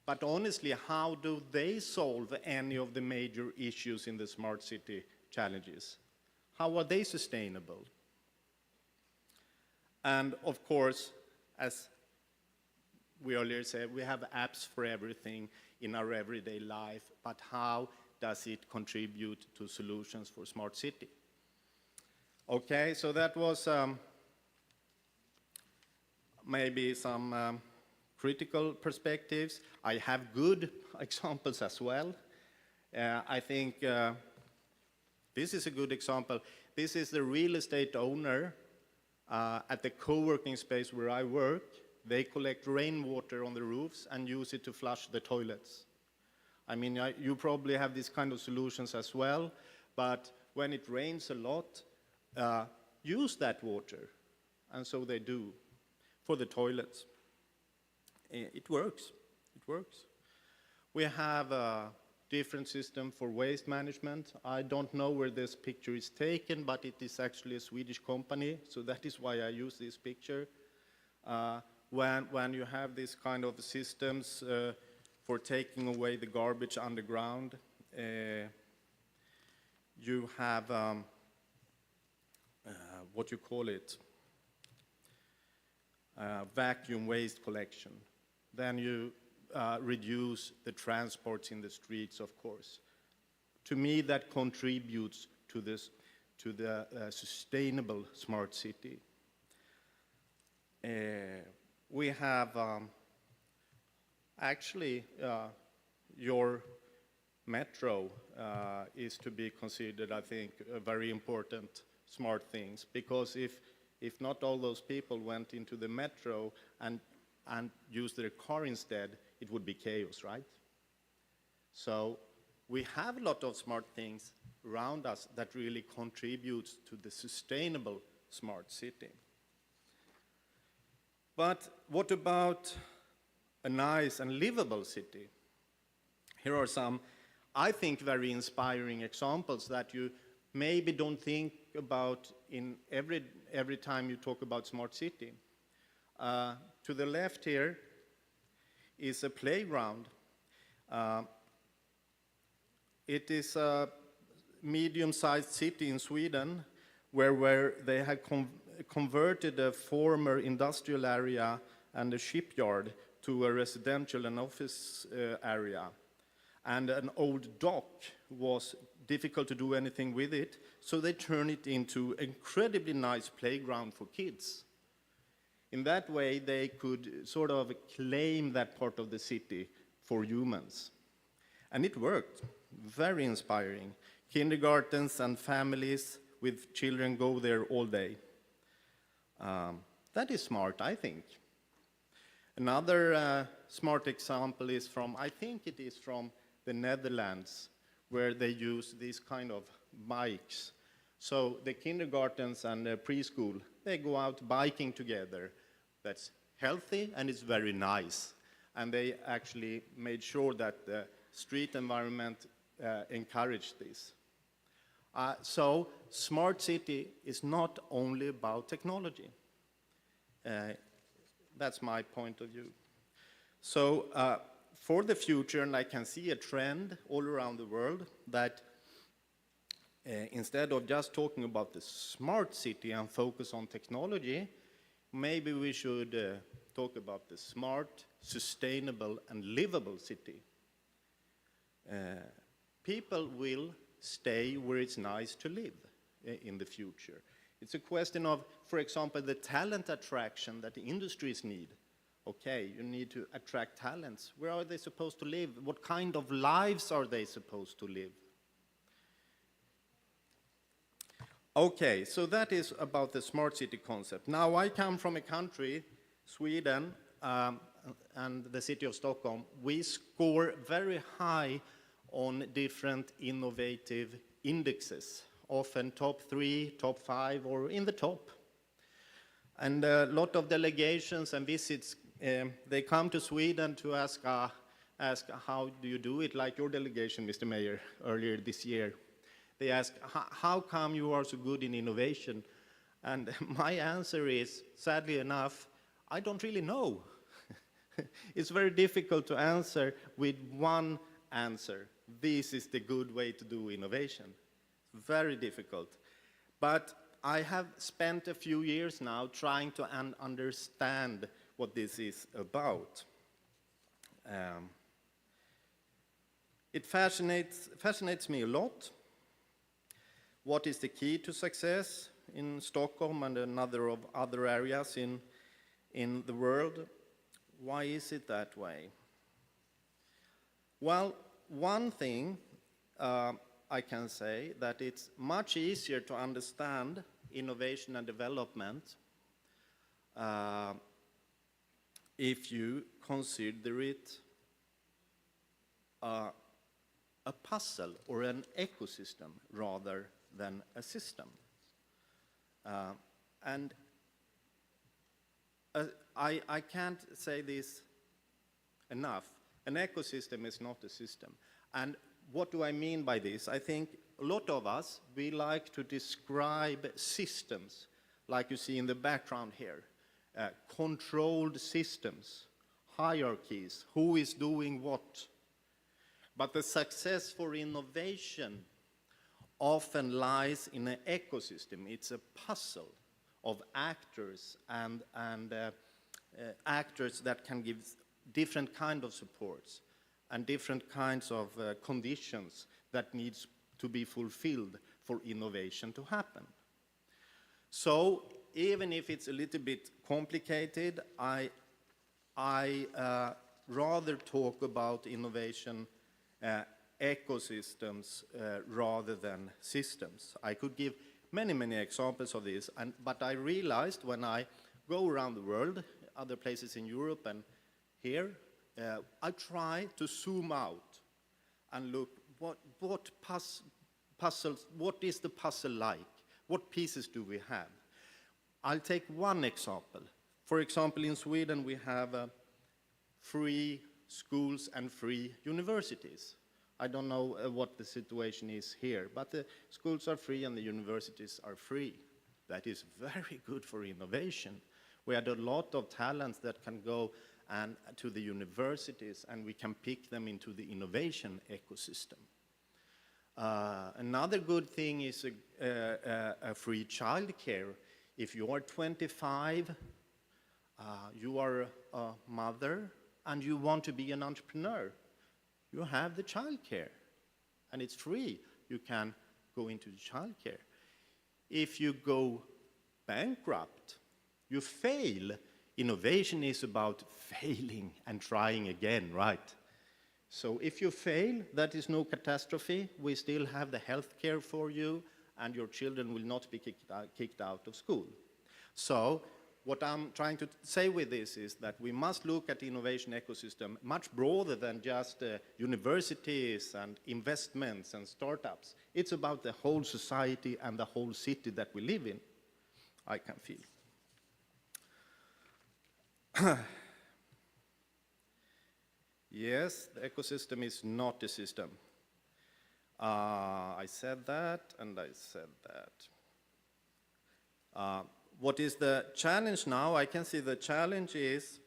But honestly, how do they solve any of the major issues in the smart city challenges? How are they sustainable? And of course, as we earlier said, we have apps for everything in our everyday life, but how does it contribute to solutions for smart city? Okay, so that was maybe some critical perspectives. I have good examples as well. I think this is a good example. This is the real estate owner at the co-working space where I work. They collect rainwater on the roofs and use it to flush the toilets. I mean, you probably have these kind of solutions as well, but when it rains a lot, use that water. And so they do for the toilets. It works. It works. We have a different system for waste management. I don't know where this picture is taken, but it is actually a Swedish company, so that is why I use this picture. When you have these kind of systems for taking away the garbage underground, you have what you call it, vacuum waste collection. Then you reduce the transports in the streets, of course. To me, that contributes to this, to the sustainable smart city. We have actually your metro is to be considered, I think, a very important smart things, because if not all those people went into the metro and used their car instead, it would be chaos, right? So we have a lot of smart things around us that really contributes to the sustainable smart city. But what about a nice and livable city? Here are some, I think, very inspiring examples that you maybe don't think about in every time you talk about smart city. To the left here is a playground. It is a medium-sized city in Sweden where they had converted a former industrial area and a shipyard to a residential and office area. And an old dock was difficult to do anything with it, so they turned it into an incredibly nice playground for kids. In that way, they could sort of claim that part of the city for humans. And it worked. Very inspiring. Kindergartens and families with children go there all day. That is smart, I think. Another smart example is from, I think it is from the Netherlands, where they use these kind of bikes. So the kindergartens and the preschool, they go out biking together. That's healthy and it's very nice. And they actually made sure that the street environment encouraged this. So smart city is not only about technology. That's my point of view. So for the future, and I can see a trend all around the world that instead of just talking about the smart city and focus on technology, maybe we should talk about the smart, sustainable, and livable city. People will stay where it's nice to live in the future. It's a question of, for example, the talent attraction that the industries need. Okay, you need to attract talents. Where are they supposed to live? What kind of lives are they supposed to live? Okay, so that is about the smart city concept. Now, I come from a country, Sweden, and the city of Stockholm. We score very high on different innovative indexes, often top 3, top 5, or in the top. And a lot of delegations and visits, they come to Sweden to ask how do you do it, like your delegation, Mr. Mayor, earlier this year. They ask, how come you are so good in innovation? And my answer is, sadly enough, I don't really know. It's very difficult to answer with one answer. This is the good way to do innovation. Very difficult. But I have spent a few years now trying to understand what this is about. It fascinates me a lot. What is the key to success in Stockholm and another of other areas in the world? Why is it that way? Well, one thing I can say that it's much easier to understand innovation and development if you consider it a puzzle or an ecosystem rather than a system. And I can't say this enough. An ecosystem is not a system. And what do I mean by this? I think a lot of us, we like to describe systems, like you see in the background here, controlled systems, hierarchies, who is doing what. But the success for innovation often lies in an ecosystem. It's a puzzle of actors and actors that can give different kind of supports and different kinds of conditions that needs to be fulfilled for innovation to happen. So even if it's a little bit complicated, I rather talk about innovation ecosystems rather than systems. I could give many, many examples of this, but I realized when I go around the world, other places in Europe and here, I try to zoom out and look what puzzles, what is the puzzle like? What pieces do we have? I'll take one example. For example, in Sweden we have free schools and free universities. I don't know what the situation is here, but the schools are free and the universities are free. That is very good for innovation. We had a lot of talents that can go to the universities and we can pick them into the innovation ecosystem. Another good thing is a free childcare. If you are 25, you are a mother and you want to be an entrepreneur, you have the childcare and it's free. You can go into the childcare. If you go bankrupt, you fail. Innovation is about failing and trying again, right? So if you fail, that is no catastrophe. We still have the health care for you and your children will not be kicked out of school. So what I'm trying to say with this is that we must look at the innovation ecosystem much broader than just universities and investments and startups. It's about the whole society and the whole city that we live in, I can feel. Yes, the ecosystem is not a system. I said that, and I said that. What is the challenge now? I can see the challenge is,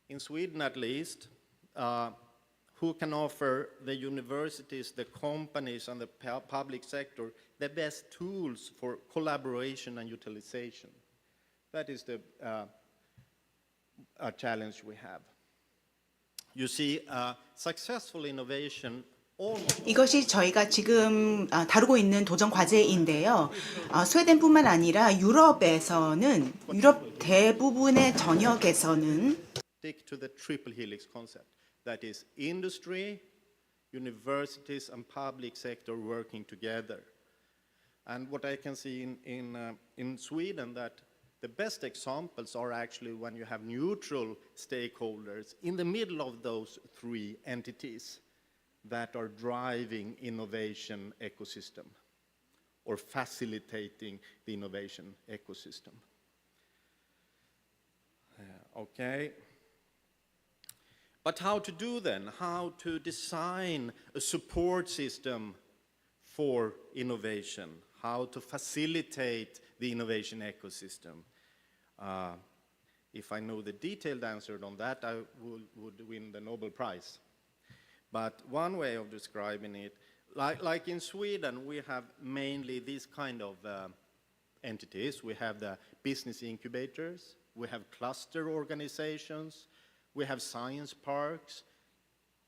in Sweden at least, who can offer the universities, the companies, and the public sector the best tools for collaboration and utilization. That is the challenge we have. You see, successful innovation 이것이 저희가 지금 다루고 있는 도전 과제인데요. 스웨덴뿐만 아니라 유럽 대부분의 전역에서는 stick to the triple helix concept. That is industry, universities, and public sector working together. And what I can see in Sweden, that the best examples are actually when you have neutral stakeholders in the middle of those three entities that are driving innovation ecosystem or facilitating the innovation ecosystem. Okay. But how to do then? How to design a support system for innovation? How to facilitate the innovation ecosystem? If I know the detailed answer on that, I would win the Nobel Prize. But one way of describing it, like in Sweden, we have mainly these kind of entities. We have the business incubators, we have cluster organizations, we have science parks,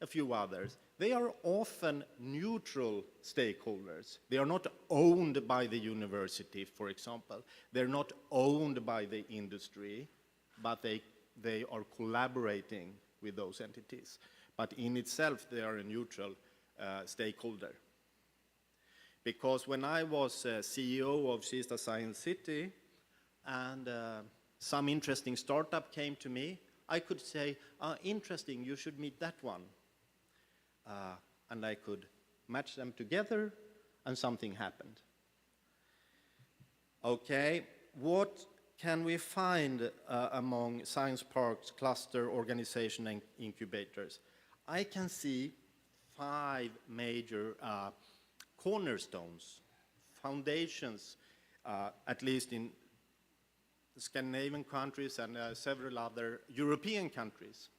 a few others. They are often neutral stakeholders. They are not owned by the university, for example. They're not owned by the industry, but they are collaborating with those entities. But in itself, they are a neutral stakeholder. Because when I was CEO of Kista Science City, and some interesting startup came to me, I could say, interesting, you should meet that one. And I could match them together, and something happened. Okay, what can we find among science parks, cluster, organization, and incubators? I can see 5 major cornerstones, foundations, at least in the Scandinavian countries and several other European countries.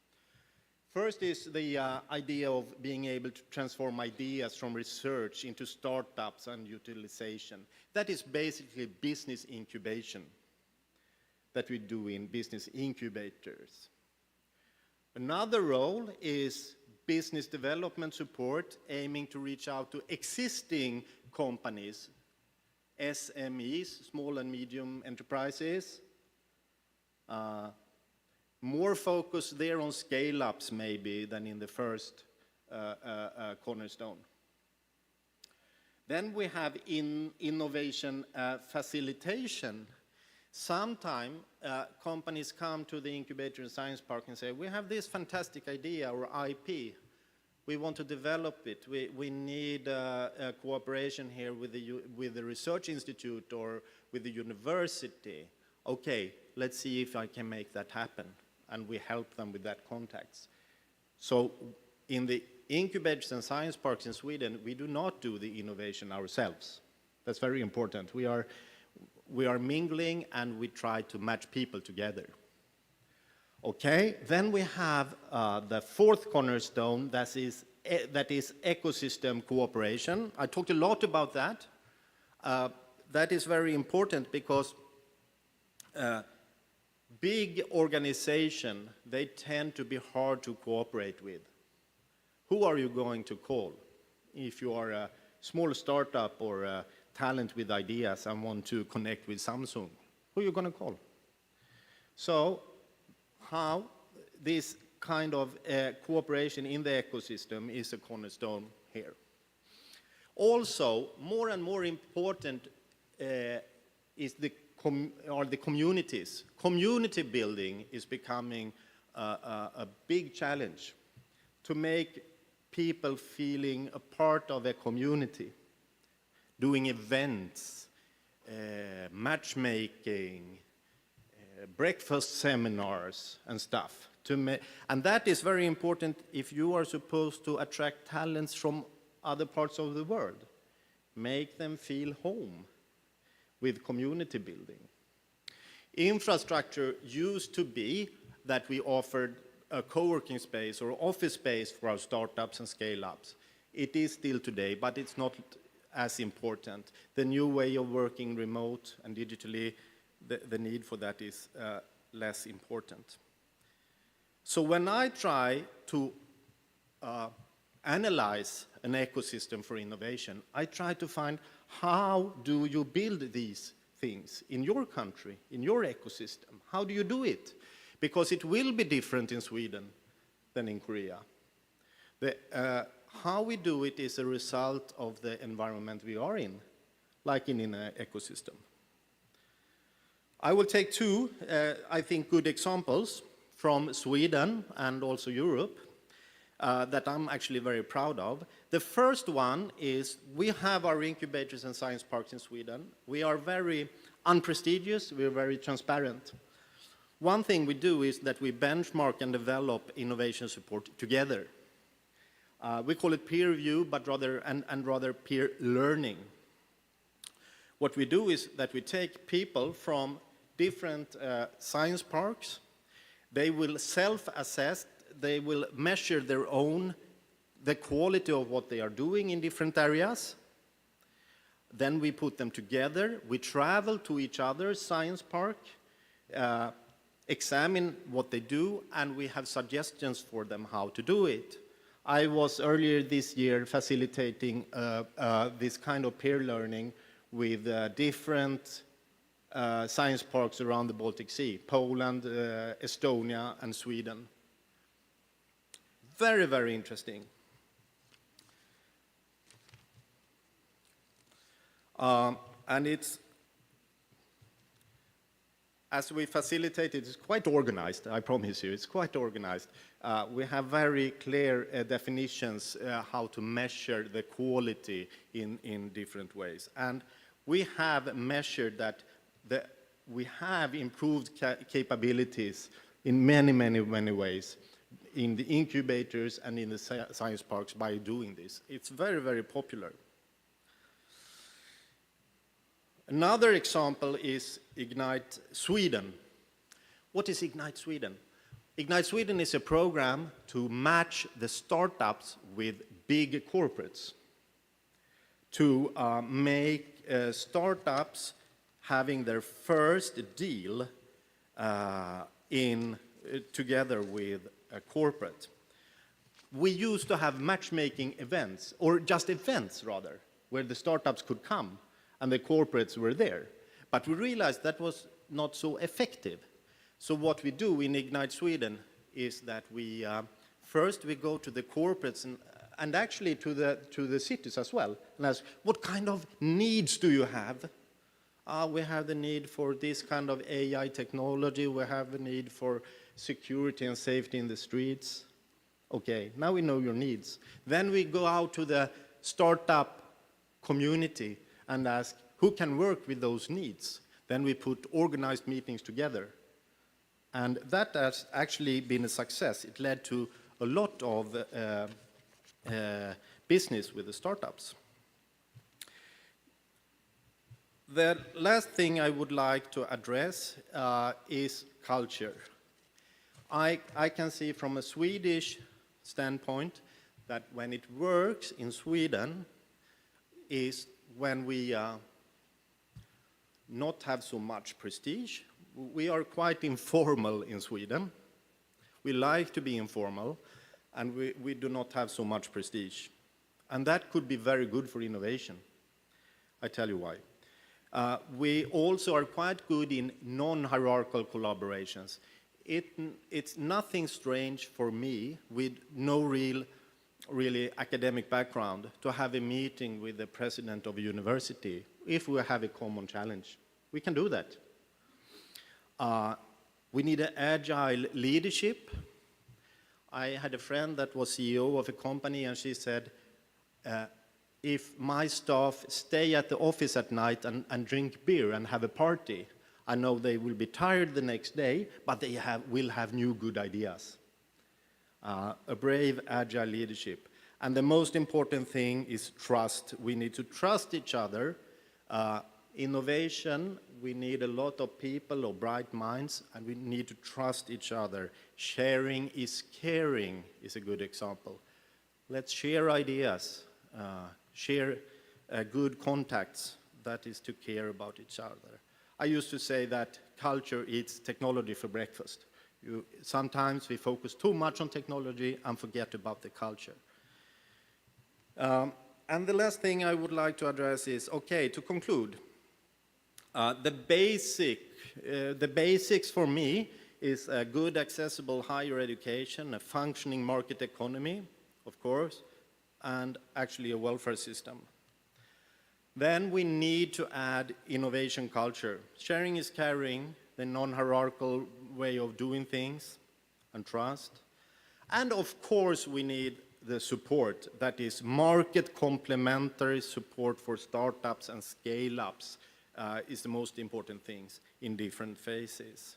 First is the idea of being able to transform ideas from research into startups and utilization. That is basically business incubation that we do in business incubators. Another role is business development support, aiming to reach out to existing companies, SMEs, small and medium enterprises. More focus there on scale-ups maybe than in the first cornerstone. Then we have innovation facilitation. Sometimes companies come to the incubator and science park and say, we have this fantastic idea or IP. We want to develop it. We need a cooperation here with the research institute or with the university. Okay, let's see if I can make that happen. And we help them with that contacts. So in the incubators and science parks in Sweden, we do not do the innovation ourselves. That's very important. We are mingling and we try to match people together. Okay, then we have the fourth cornerstone, that is ecosystem cooperation. I talked a lot about that. That is very important because big organizations, they tend to be hard to cooperate with. Who are you going to call if you are a small startup or a talent with ideas and want to connect with Samsung? Who are you going to call? So how this kind of cooperation in the ecosystem is a cornerstone here. Also, more and more important is the communities. Community building is becoming a big challenge to make people feeling a part of a community, doing events, matchmaking, breakfast seminars and stuff. And that is very important if you are supposed to attract talents from other parts of the world. Make them feel home with community building. Infrastructure used to be that we offered a co-working space or office space for our startups and scale-ups. It is still today, but it's not as important. The new way of working remote and digitally, the need for that is less important. So when I try to analyze an ecosystem for innovation, I try to find how do you build these things in your country, in your ecosystem? How do you do it? Because it will be different in Sweden than in Korea. How we do it is a result of the environment we are in, like in an ecosystem. I will take two, I think, good examples from Sweden and also Europe that I'm actually very proud of. The first one is we have our incubators and science parks in Sweden. We are very unprestigious, we're very transparent. One thing we do is that we benchmark and develop innovation support together. We call it peer review, but rather peer learning. What we do is that we take people from different science parks. They will self-assess, they will measure the quality of what they are doing in different areas. Then we put them together, we travel to each other's science park, examine what they do, and we have suggestions for them how to do it. I was earlier this year facilitating this kind of peer learning with different science parks around the Baltic Sea, Poland, Estonia, and Sweden. Very, very interesting. And it's, as we facilitate it, it's quite organized, I promise you, it's quite organized. We have very clear definitions how to measure the quality in different ways. And we have measured that we have improved capabilities in many ways in the incubators and in the science parks by doing this. It's very, very popular. Another example is Ignite Sweden. What is Ignite Sweden? Ignite Sweden is a program to match the startups with big corporates, to make startups having their first deal together with a corporate. We used to have matchmaking events, or just events rather, where the startups could come and the corporates were there. But we realized that was not so effective. So what we do in Ignite Sweden is that we first we go to the corporates and actually to the cities as well, and ask, what kind of needs do you have? We have the need for this kind of AI technology, we have the need for security and safety in the streets. Okay, now we know your needs. Then we go out to the startup community and ask who can work with those needs. Then we put organized meetings together. And that has actually been a success. It led to a lot of business with the startups. The last thing I would like to address is culture. I can see from a Swedish standpoint that when it works in Sweden is when we not have so much prestige. We are quite informal in Sweden. We like to be informal, and we do not have so much prestige. And that could be very good for innovation. I tell you why. We also are quite good in non-hierarchical collaborations. It's nothing strange for me, with no really academic background, to have a meeting with the president of a university if we have a common challenge. We can do that. We need an agile leadership. I had a friend that was CEO of a company, and she said, if my staff stay at the office at night and drink beer and have a party, I know they will be tired the next day, but they will have new good ideas. A brave, agile leadership. And the most important thing is trust. We need to trust each other. Innovation, we need a lot of people or bright minds, and we need to trust each other. Sharing is caring is a good example. Let's share ideas, share good contacts. That is to care about each other. I used to say that culture eats technology for breakfast. Sometimes we focus too much on technology and forget about the culture. And the last thing I would like to address is, okay, to conclude, the basics for me is a good, accessible higher education, a functioning market economy, of course, and actually a welfare system. Then we need to add innovation culture. Sharing is caring, the non-hierarchical way of doing things, and trust. And of course, we need the support, that is market complementary support for startups and scale-ups is the most important things in different phases.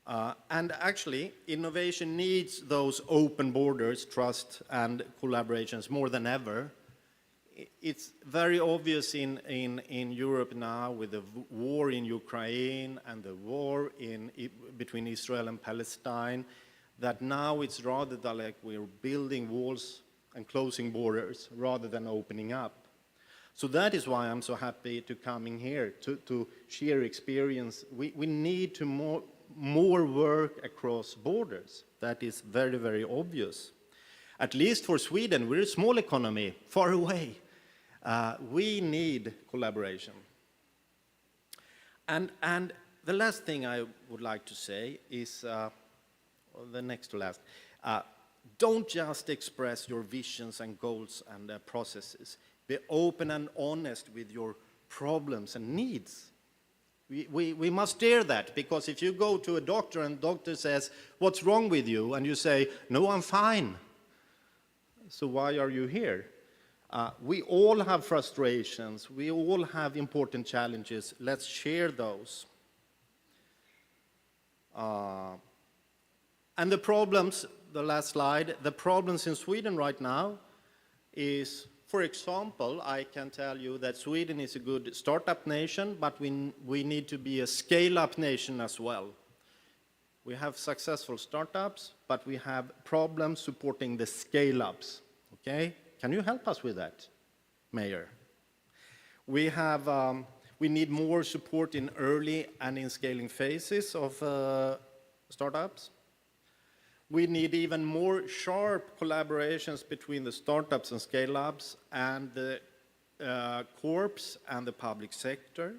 And actually, innovation needs those open borders, trust, and collaborations more than ever. It's very obvious in Europe now with the war in Ukraine and the war between Israel and Palestine, that now it's rather like we're building walls and closing borders rather than opening up. So that is why I'm so happy to come in here to share experience. We need to more work across borders. That is very, very obvious. At least for Sweden, we're a small economy, far away. We need collaboration. And the last thing I would like to say is, the next to last, don't just express your visions and goals and processes. Be open and honest with your problems and needs. We must dare that, because if you go to a doctor and the doctor says, what's wrong with you? And you say, no, I'm fine. So why are you here? We all have frustrations. We all have important challenges. Let's share those. And the problems, the last slide, the problems in Sweden right now is, for example, I can tell you that Sweden is a good startup nation, but we need to be a scale-up nation as well. We have successful startups, but we have problems supporting the scale-ups, okay? Can you help us with that, Mayor? We need more support in early and in scaling phases of startups. We need even more sharp collaborations between the startups and scale-ups and the corps and the public sector.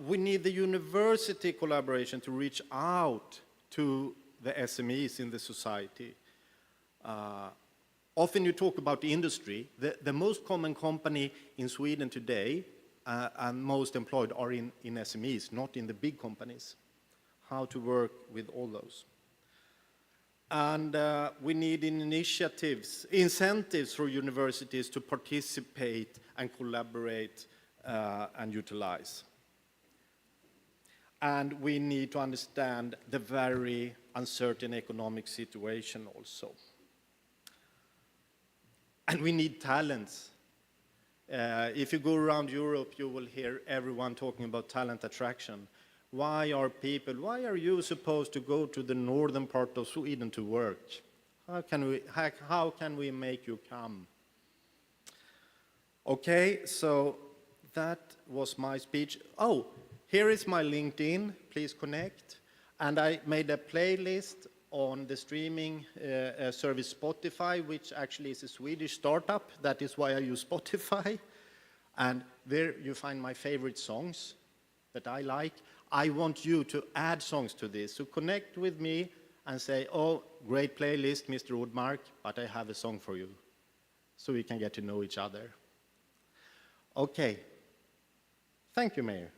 We need the university collaboration to reach out to the SMEs in the society. Often you talk about the industry. The most common company in Sweden today and most employed are in SMEs, not in the big companies. How to work with all those. And we need incentives for universities to participate and collaborate and utilize. And we need to understand the very uncertain economic situation also. And we need talents. If you go around Europe, you will hear everyone talking about talent attraction. Why are you supposed to go to the northern part of Sweden to work? How can we make you come? Okay, so that was my speech. Oh, here is my LinkedIn, please connect. And I made a playlist on the streaming service Spotify, which actually is a Swedish startup. That is why I use Spotify. And there you find my favorite songs that I like. I want you to add songs to this. So connect with me and say, oh, great playlist, Mr. Ödmark, but I have a song for you. So we can get to know each other. Okay. Thank you, Mayor.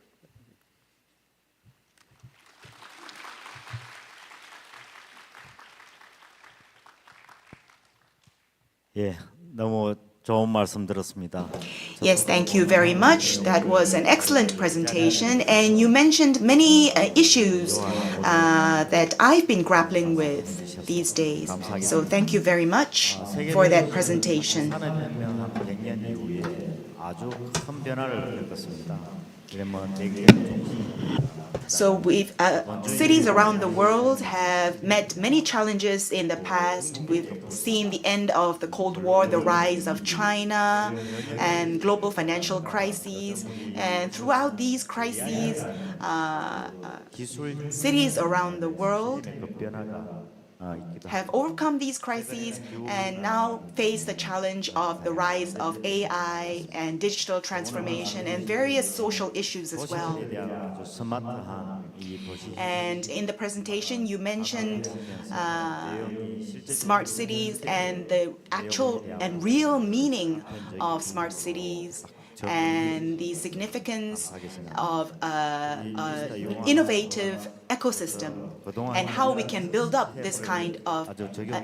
예, 너무 좋은 말씀 들었습니다. Yes, thank you very much. That was an excellent presentation, and you mentioned many issues that I've been grappling with these days. So thank you very much for that presentation. 산업혁명 한 100년 이후에 아주 큰 변화를 겪었습니다. 이러면 대기업 중심주의 So cities around the world have met many challenges in the past. We've seen the end of the Cold War, the rise of China, and global financial crises. And throughout these crises, cities around the world 급변화가 있기도 have overcome these crises and now face the challenge of the rise of AI and digital transformation and various social issues as well. 도시들에 대한 아주 스마트한 이 도시 And in the presentation, you mentioned smart cities and the actual and real meaning of smart cities and the significance of innovative ecosystem and how we can build up this kind of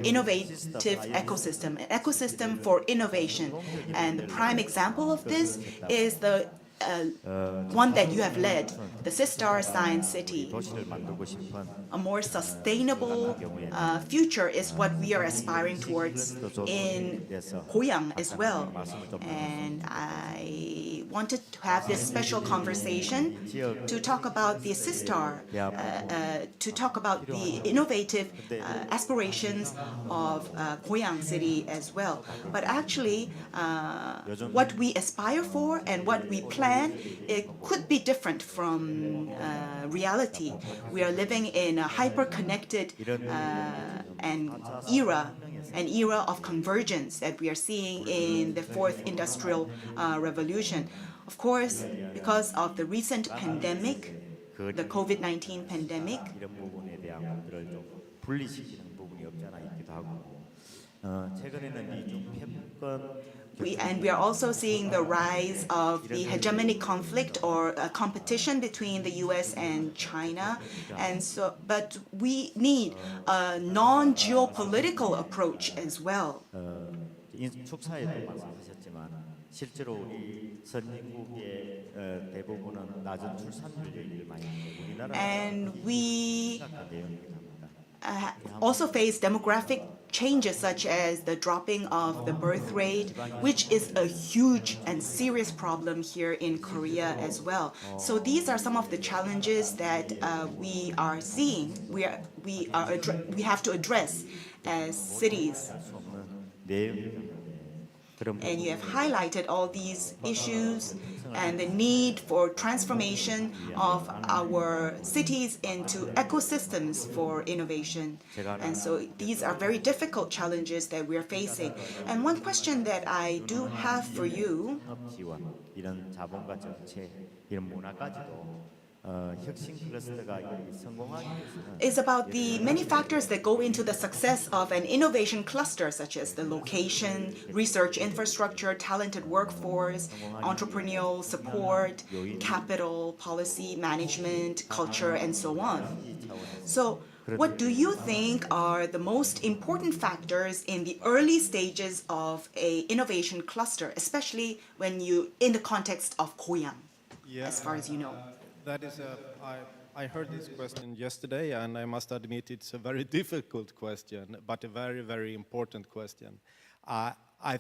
innovative ecosystem, an ecosystem for innovation. And the prime example of this is the one that you have led, the Sistar Science City. 도시를 만들고 싶은 A more sustainable future is what we are aspiring towards in Goyang as well. And I wanted to have this special conversation to talk about the Sistar, to talk about the innovative aspirations of Goyang City as well. But actually, what we aspire for and what we plan, it could be different from reality. We are living in a hyper-connected an era of convergence that we are seeing in the fourth industrial revolution. Of course, because of the recent pandemic, the COVID-19 pandemic, 이런 부분에 대한 것들을 좀 분리시키는 부분이 없지 않아 있기도 하고 최근에는 이중 패권 and we are also seeing the rise of the hegemonic conflict or competition between the US and China. And so, but we need a non-geopolitical approach as well. 축사에도 말씀하셨지만 실제로 우리 선진국의 대부분은 낮은 출산율을 많이 하고 우리나라는 And we 심각한 내용이기도 합니다. also face demographic changes such as the dropping of the birth rate, which is a huge and serious problem here in Korea as well. So these are some of the challenges that we are seeing. We have to address as cities. And you have highlighted all these issues and the need for transformation of our cities into ecosystems for innovation. And so these are very difficult challenges that we are facing. And one question that I do have for you 지원, 이런 자본과 정책, 이런 문화까지도 혁신 클러스터가 성공하기 위해서는 is about the many factors that go into the success of an innovation cluster, such as the location, research infrastructure, talented workforce, entrepreneurial support, capital, policy, management, culture, and so on. So, what do you think are the most important factors in the early stages of an innovation cluster, especially when in the context of Goyang, as far as you know? That is I heard this question yesterday, and I must admit it's a very difficult question, but a very, very important question. I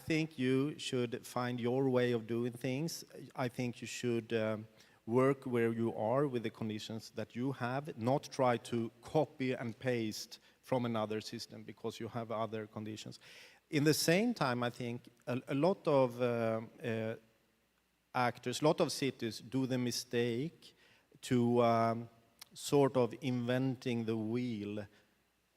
think you should find your way of doing things. I think you should work where you are with the conditions that you have, not try to copy and paste from another system because you have other conditions. In the same time, I think a lot of actors, a lot of cities do the mistake to sort of inventing the wheel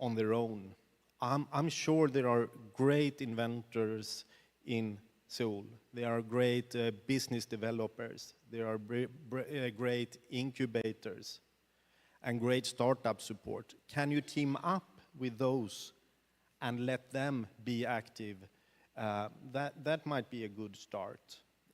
on their own. I'm sure there are great inventors in Seoul. There are great business developers. There are great incubators and great startup support. Can you team up with those and let them be active? That might be a good start.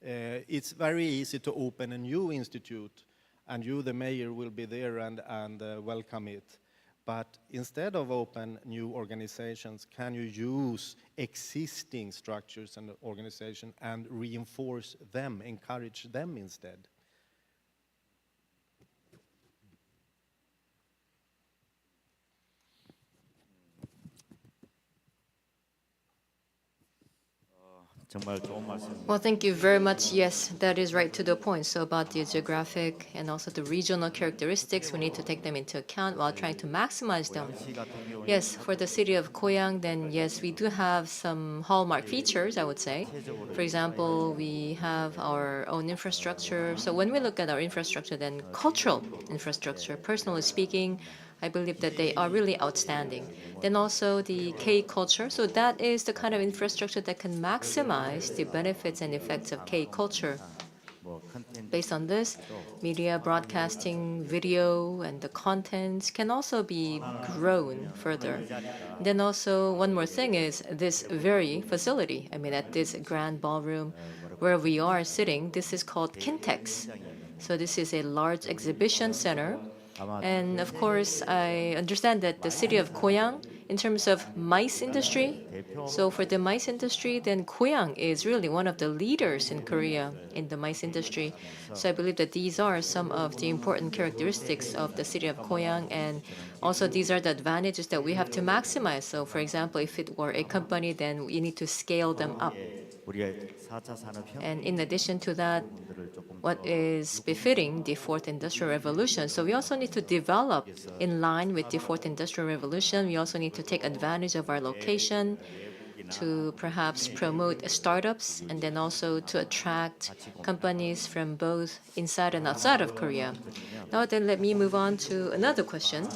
It's very easy to open a new institute, and you, the mayor, will be there and welcome it. But instead of open new organizations, can you use existing structures and organizations and reinforce them, encourage them instead? 정말 좋은 말씀. Well, thank you very much. Yes, that is right to the point. So about the geographic and also the regional characteristics, we need to take them into account while trying to maximize them. Yes, for the city of Goyang, then yes, we do have some hallmark features, I would say. For example, we have our own infrastructure. So when we look at our infrastructure, then cultural infrastructure, personally speaking, I believe that they are really outstanding. Then also the K culture. So that is the kind of infrastructure that can maximize the benefits and effects of K culture. Based on this, media, broadcasting, video, and the contents can also be grown further. Then also one more thing is this very facility. I mean, at this grand ballroom where we are sitting, this is called Kintex. So this is a large exhibition center. And of course, I understand that the city of Goyang, in terms of mice industry, so for the mice industry, then Goyang is really one of the leaders in Korea in the mice industry. So I believe that these are some of the important characteristics of the city of Goyang, and also these are the advantages that we have to maximize. So for example, if it were a company, then we need to scale them up. And in addition to that, what is befitting the fourth industrial revolution. So we also need to develop in line with the fourth industrial revolution. We also need to take advantage of our location to perhaps promote startups and then also to attract companies from both inside and outside of Korea. Now then let me move on to another question.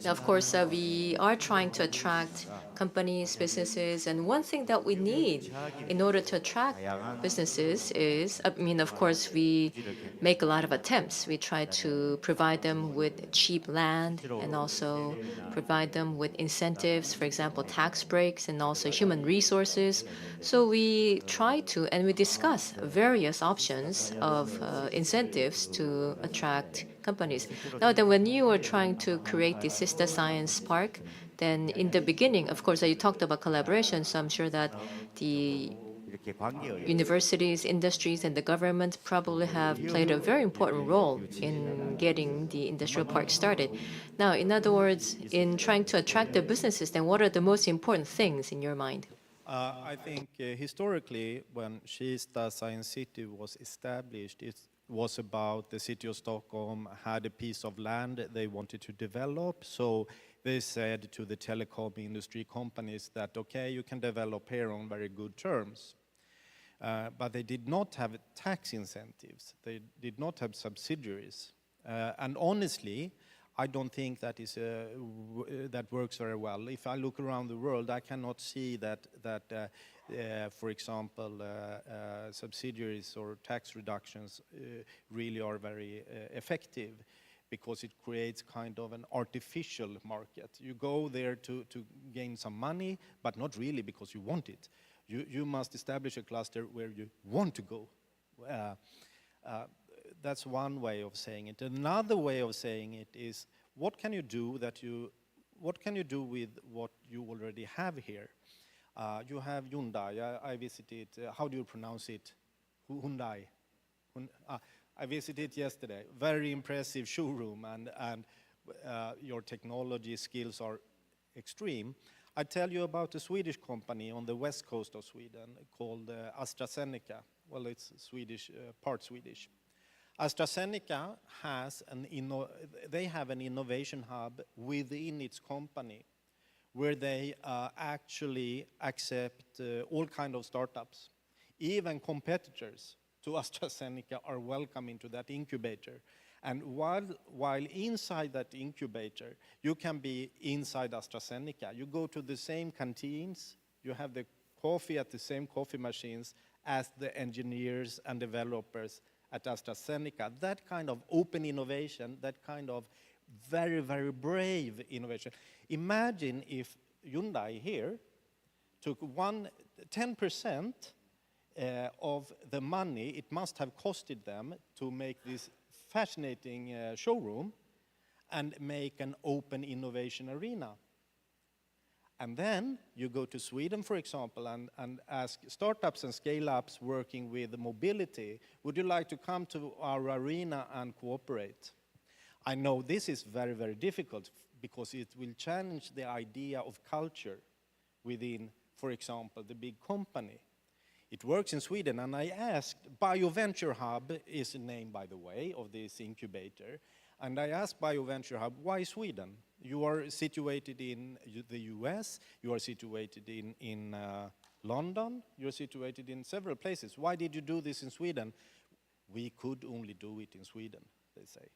Now, of course, we are trying to attract companies, businesses, and one thing that we need in order to attract businesses is, I mean, of course, we make a lot of attempts. We try to provide them with cheap land and also provide them with incentives, for example, tax breaks and also human resources. So we try to, and we discuss various options of incentives to attract companies. Now, then when you are trying to create the Kista Science Park, then in the beginning, of course, you talked about collaboration, so I'm sure that the universities, industries, and the government probably have played a very important role in getting the industrial park started. Now, in other words, in trying to attract the businesses, then what are the most important things in your mind? I think historically, when Kista Science City was established, it was about the city of Stockholm had a piece of land they wanted to develop. So they said to the telecom industry companies that, okay, you can develop here on very good terms. But they did not have tax incentives. They did not have subsidiaries. And honestly, I don't think that is that works very well. If I look around the world, I cannot see that for example, subsidiaries or tax reductions really are very effective, because it creates kind of an artificial market. You go there to gain some money, but not really because you want it. You must establish a cluster where you want to go. That's one way of saying it. Another way of saying it is, what can you do with what you already have here? You have Hyundai. I visited, how do you pronounce it? Hyundai. I visited yesterday. Very impressive showroom, and your technology skills are extreme. I tell you about a Swedish company on the west coast of Sweden called AstraZeneca. Well, it's Swedish, part Swedish. AstraZeneca has they have an innovation hub within its company, where they actually accept all kind of startups. Even competitors to AstraZeneca are welcome into that incubator. And while inside that incubator, you can be inside AstraZeneca. You go to the same canteens, you have the coffee at the same coffee machines as the engineers and developers at AstraZeneca. That kind of open innovation, that kind of very, very brave innovation. Imagine if Hyundai here took 10% of the money it must have costed them to make this fascinating showroom, and make an open innovation arena. And then you go to Sweden, for example, and ask startups and scale-ups working with mobility, would you like to come to our arena and cooperate? I know this is very, very difficult because it will challenge the idea of culture within, for example, the big company. It works in Sweden, and I asked, BioVenture Hub is the name, by the way, of this incubator, and I asked BioVenture Hub, why Sweden? You are situated in the US, you are situated in London, you're situated in several places. Why did you do this in Sweden? We could only do it in Sweden, they say.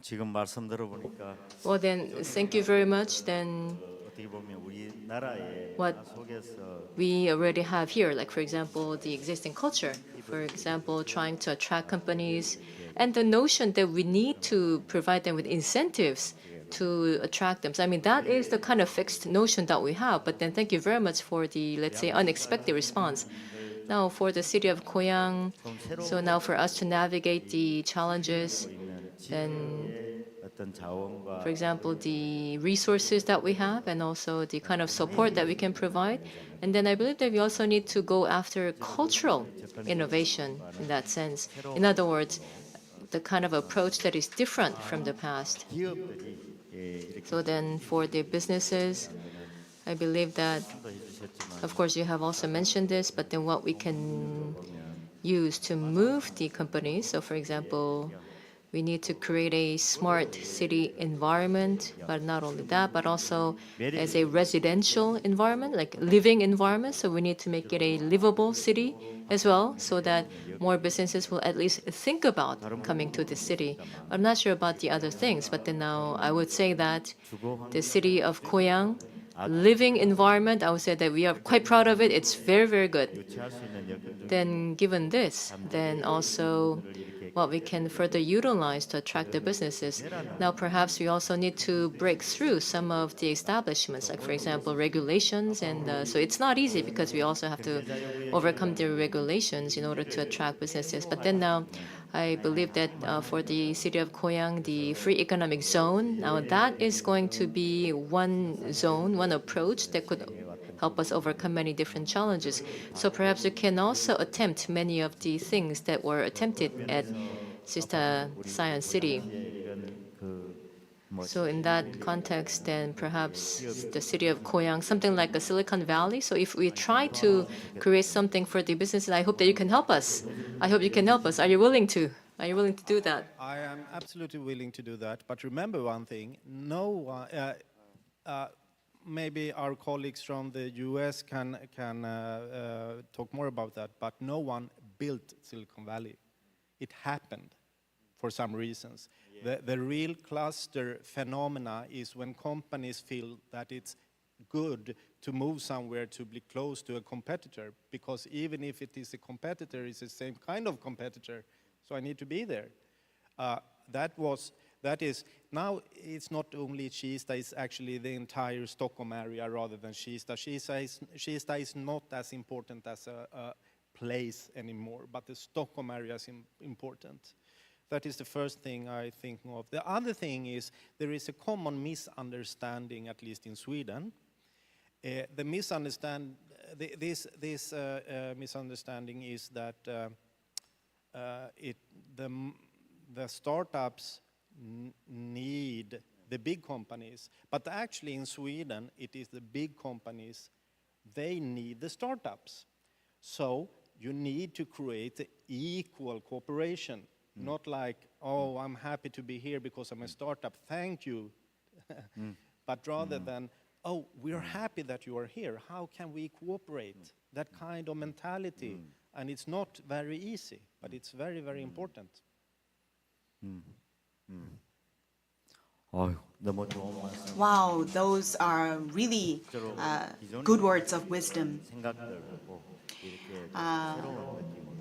지금 말씀 들어보니까 Well, then, thank you very much. Then 어떻게 보면 우리나라의 what 속에서 we already have here, like, for example, the existing culture, for example, trying to attract companies, and the notion that we need to provide them with incentives to attract them. So, I mean, that is the kind of fixed notion that we have. But then thank you very much for the, let's say, unexpected response. Now, for the city of Goyang, so now for us to navigate the challenges, then, 어떤 자원과 for example, the resources that we have and also the kind of support that we can provide. And then I believe that we also need to go after cultural innovation in that sense. In other words, the kind of approach that is different from the past. 기업들이 이렇게 So then for the businesses, I believe that, of course, you have also mentioned this, but then what we can use to move the companies. So for example, we need to create a smart city environment, but not only that, but also as a residential environment, like living environment. So we need to make it a livable city as well, so that more businesses will at least think about coming to the city. I'm not sure about the other things, but then now I would say that the city of Goyang, living environment, I would say that we are quite proud of it. It's very, very good. 유치할 수 있는 여건들 Then given this, then also what we can further utilize to attract the businesses. Now perhaps we also need to break through some of the establishments, like for example regulations, and so it's not easy because we also have to overcome the regulations in order to attract businesses. But then now I believe that for the city of Goyang, the free economic zone, now that is going to be one zone, one approach that could help us overcome many different challenges. So perhaps we can also attempt many of the things that were attempted at Kista Science City. So in that context, then perhaps the city of Goyang, something like a Silicon Valley. So if we try to create something for the businesses, I hope that you can help us. I hope you can help us. Are you willing to? Are you willing to do that? I am absolutely willing to do that, but remember one thing, no one, maybe our colleagues from the US can talk more about that, but no one built Silicon Valley. It happened for some reasons. The real cluster phenomena is when companies feel that it's good to move somewhere to be close to a competitor, because even if it is a competitor, it's the same kind of competitor, so I need to be there. That is, now it's not only Kista, it's actually the entire Stockholm area rather than Kista. Kista is not as important as a place anymore, but the Stockholm area is important. That is the first thing I think of. The other thing is there is a common misunderstanding, at least in Sweden. This misunderstanding is that the startups need the big companies, but actually in Sweden it is the big companies, they need the startups. So you need to create equal cooperation, not like, oh, I'm happy to be here because I'm a startup, thank you, but rather than, oh, we're happy that you are here, how can we cooperate? That kind of mentality, and it's not very easy, but it's very, very important. 너무 좋은 말씀. Wow, those are really good words of wisdom. 생각들하고 이렇게 새로운 느낌으로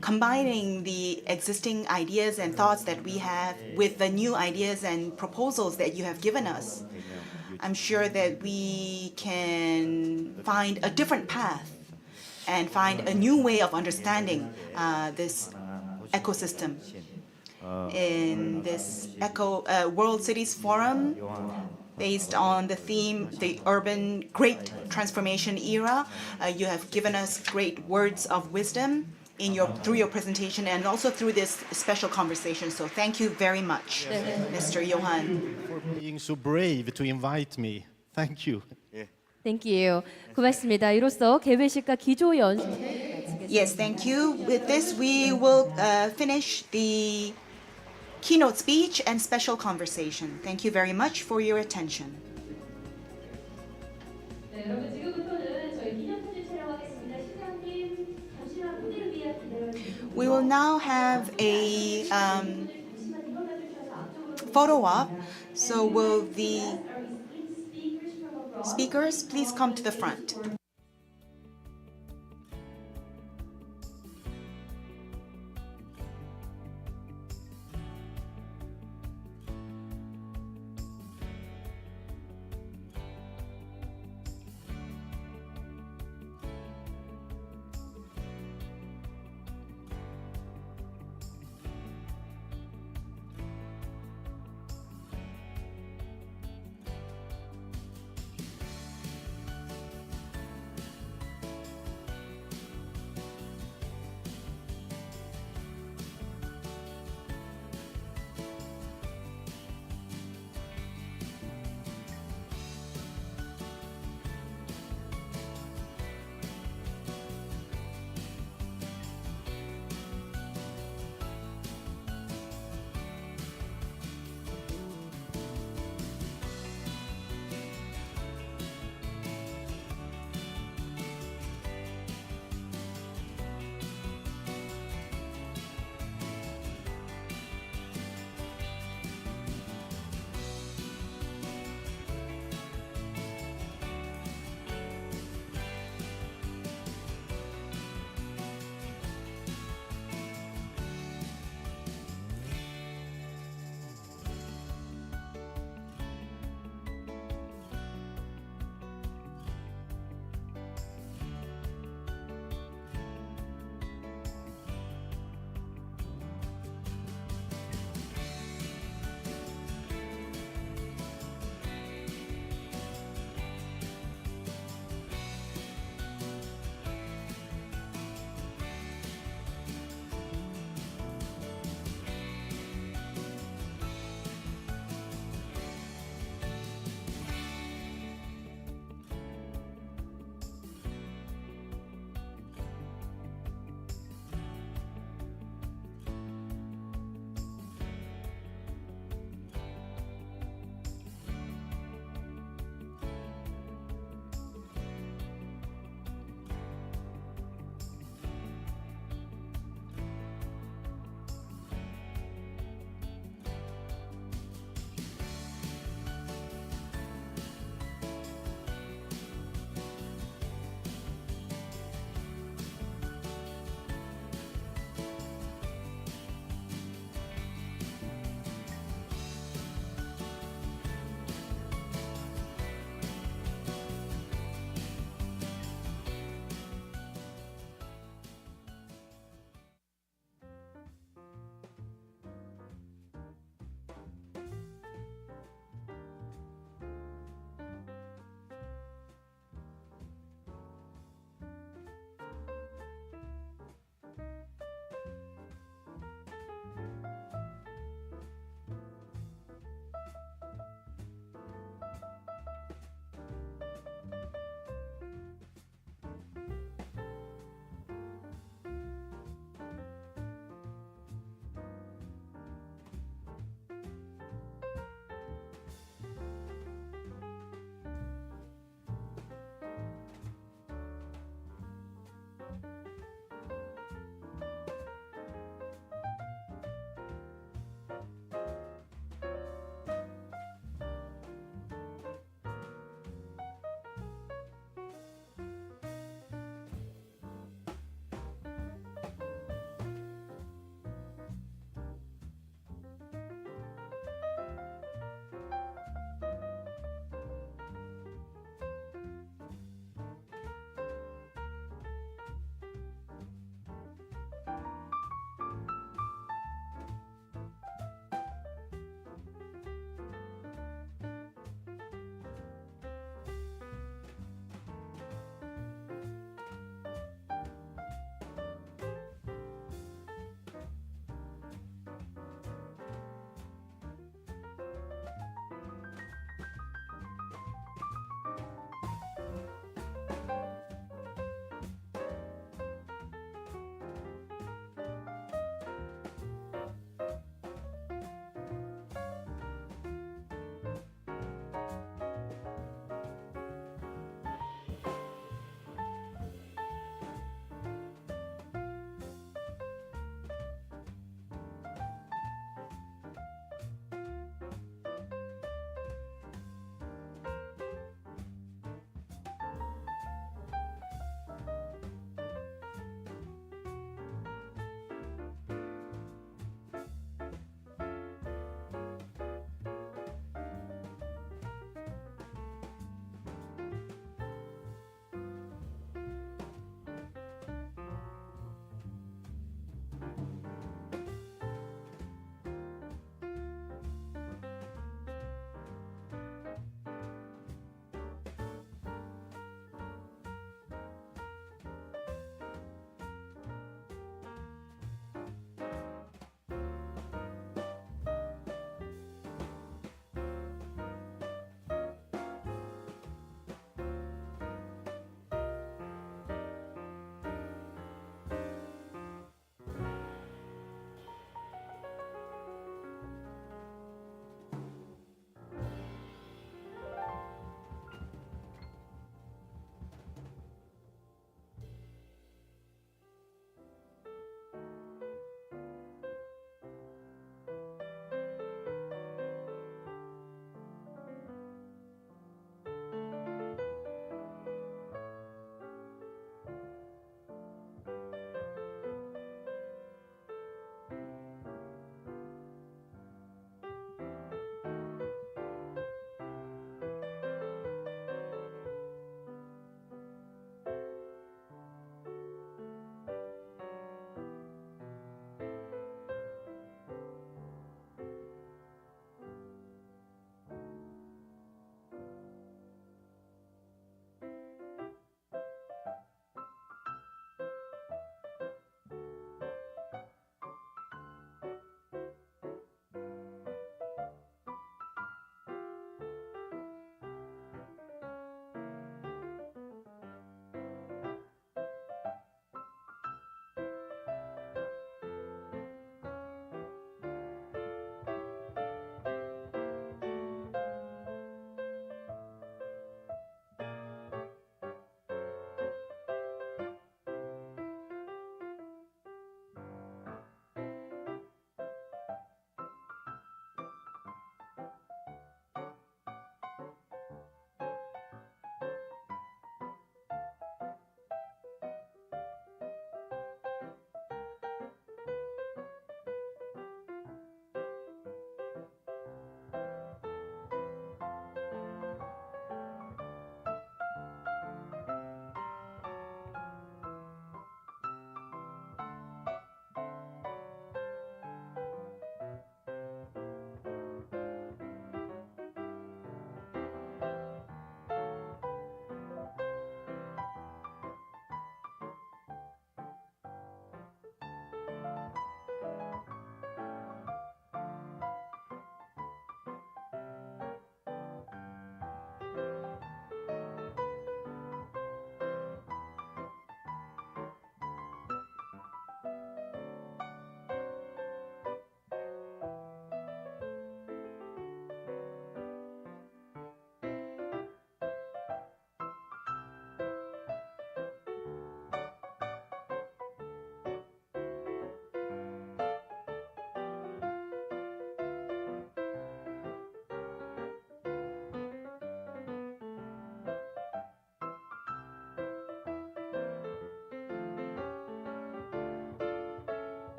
Combining the existing ideas and thoughts that we have with the new ideas and proposals that you have given us, I'm sure that we can find a different path and find a new way of understanding this ecosystem. In this World Cities Forum, based on the theme, the urban great transformation era, you have given us great words of wisdom through your presentation and also through this special conversation. So thank you very much, Mr. Johan. For being so brave to invite me. Thank you. Thank you. 고맙습니다. 이로써 개회식과 기조 연습 Yes, thank you. With this, we will finish the keynote speech and special conversation. Thank you very much for your attention. 네, 여러분 지금부터는 저희 기념사진 촬영하겠습니다. 시장님 잠시만 무대를 위해 기다려주세요. We will now have a 잠시만 일어나 주셔서 앞쪽으로 photo op. So will the our speakers from abroad. speakers please come to the front.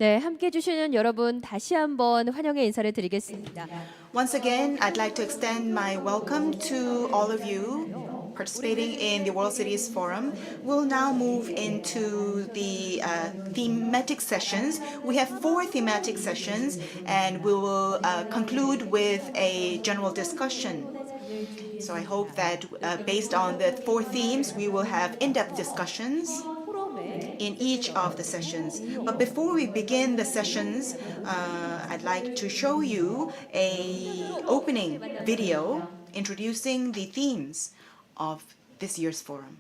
네, 함께 해주시는 여러분 다시 한번 환영의 인사를 드리겠습니다. Once again, I'd like to extend my welcome to all of you participating in the World Cities Forum. We'll now move into the thematic sessions. We have 4 thematic sessions, and we will conclude with a general discussion. So I hope that based on the 4 themes, we will have in-depth discussions in each of the sessions. But before we begin the sessions, I'd like to show you an opening video introducing the themes of this year's forum.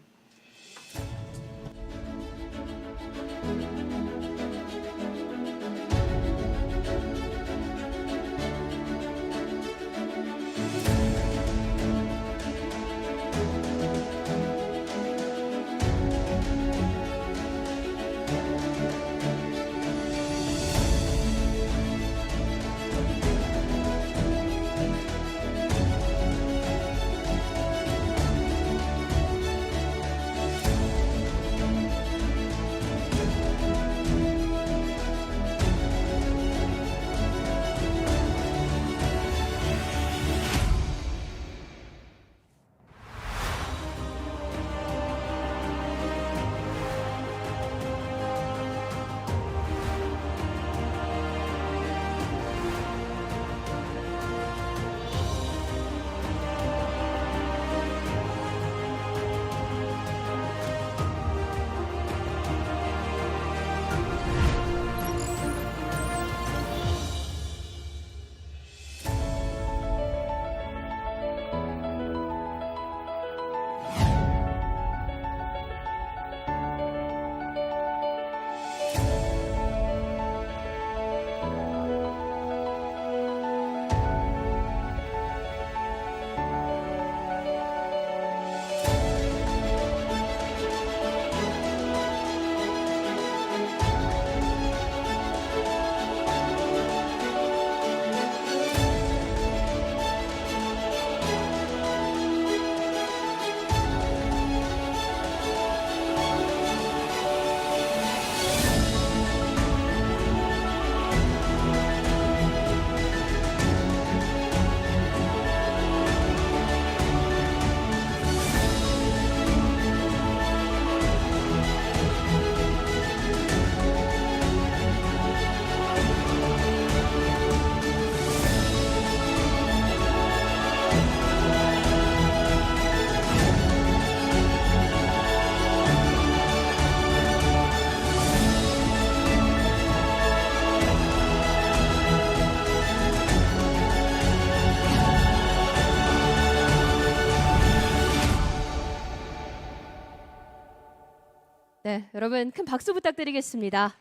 네, 여러분 큰 박수 부탁드리겠습니다.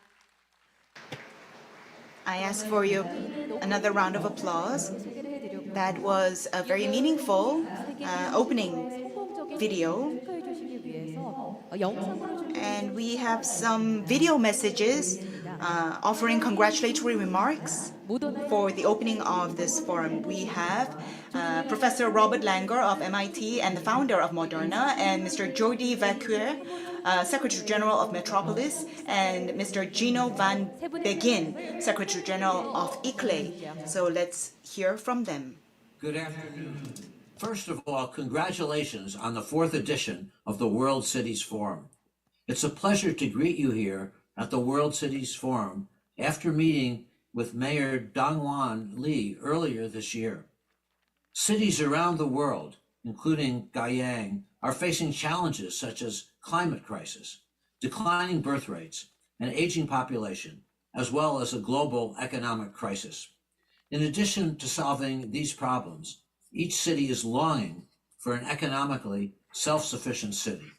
I ask for you another round of applause. That was a very meaningful opening video. And we have some video messages offering congratulatory remarks for the opening of this forum. We have Professor Robert Langer of MIT and the founder of Moderna, and Mr. Jordi Vacuer, Secretary General of Metropolis, and Mr. Gino van Begin, Secretary General of ICLE. So let's hear from them. Good afternoon. First of all, congratulations on the 4th edition of the World Cities Forum. It's a pleasure to greet you here at the World Cities Forum after meeting with Mayor Dongwan Lee earlier this year. Cities around the world, including Goyang, are facing challenges such as climate crisis, declining birth rates, an aging population, as well as a global economic crisis. In addition to solving these problems, each city is longing for an economically self-sufficient city.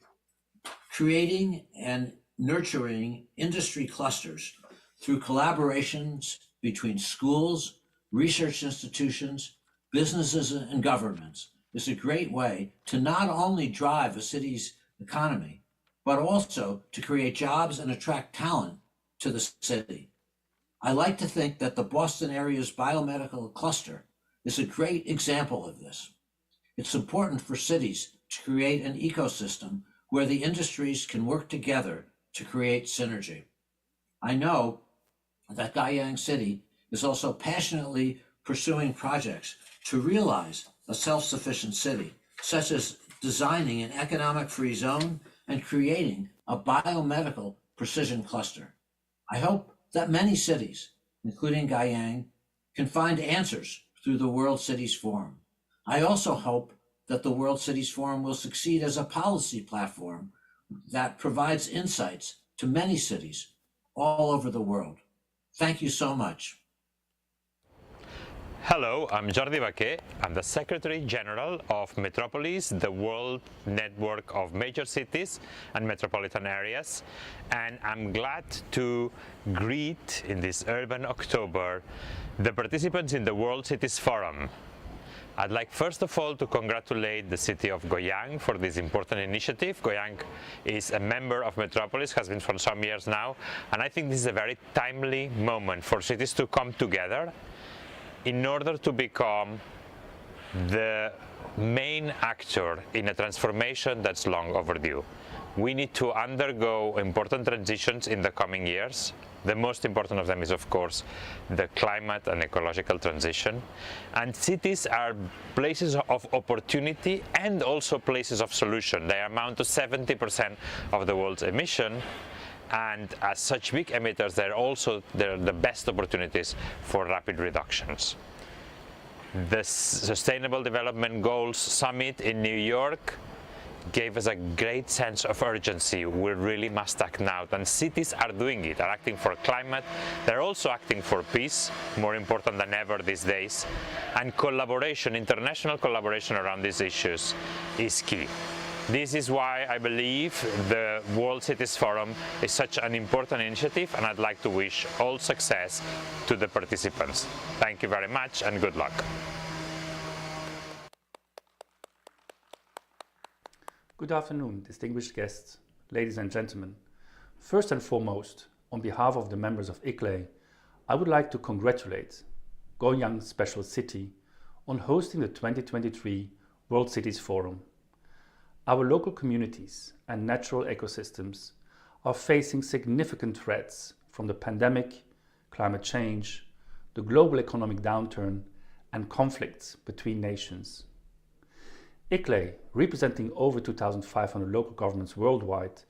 Creating and nurturing industry clusters through collaborations between schools, research institutions, businesses, and governments is a great way to not only drive a city's economy, but also to create jobs and attract talent to the city. I like to think that the Boston area's biomedical cluster is a great example of this. It's important for cities to create an ecosystem where the industries can work together to create synergy. I know that Goyang City is also passionately pursuing projects to realize a self-sufficient city, such as designing an economic-free zone and creating a biomedical precision cluster. I hope that many cities, including Goyang, can find answers through the World Cities Forum. I also hope that the World Cities Forum will succeed as a policy platform that provides insights to many cities all over the world. Thank you so much. Hello, I'm Jordi Baquer. I'm the Secretary General of Metropolis, the world network of major cities and metropolitan areas. And I'm glad to greet in this Urban October the participants in the World Cities Forum. I'd like first of all to congratulate the city of Goyang for this important initiative. Goyang is a member of Metropolis, has been for some years now, and I think this is a very timely moment for cities to come together in order to become the main actor in a transformation that's long overdue. We need to undergo important transitions in the coming years. The most important of them is, of course, the climate and ecological transition. And cities are places of opportunity and also places of solution. They amount to 70% of the world's emission. And as such big emitters, they're the best opportunities for rapid reductions. The Sustainable Development Goals Summit in New York gave us a great sense of urgency. We really must act now, and cities are doing it, are acting for climate. They're also acting for peace, more important than ever these days. And collaboration, international collaboration around these issues is key. This is why I believe the World Cities Forum is such an important initiative, and I'd like to wish all success to the participants. Thank you very much and good luck. Good afternoon, distinguished guests, ladies and gentlemen. First and foremost, on behalf of the members of ICLEI, I would like to congratulate Goyang Special City on hosting the 2023 World Cities Forum. Our local communities and natural ecosystems are facing significant threats from the pandemic, climate change, the global economic downturn, and conflicts between nations. ICLEI, representing over 2,500 local governments worldwide,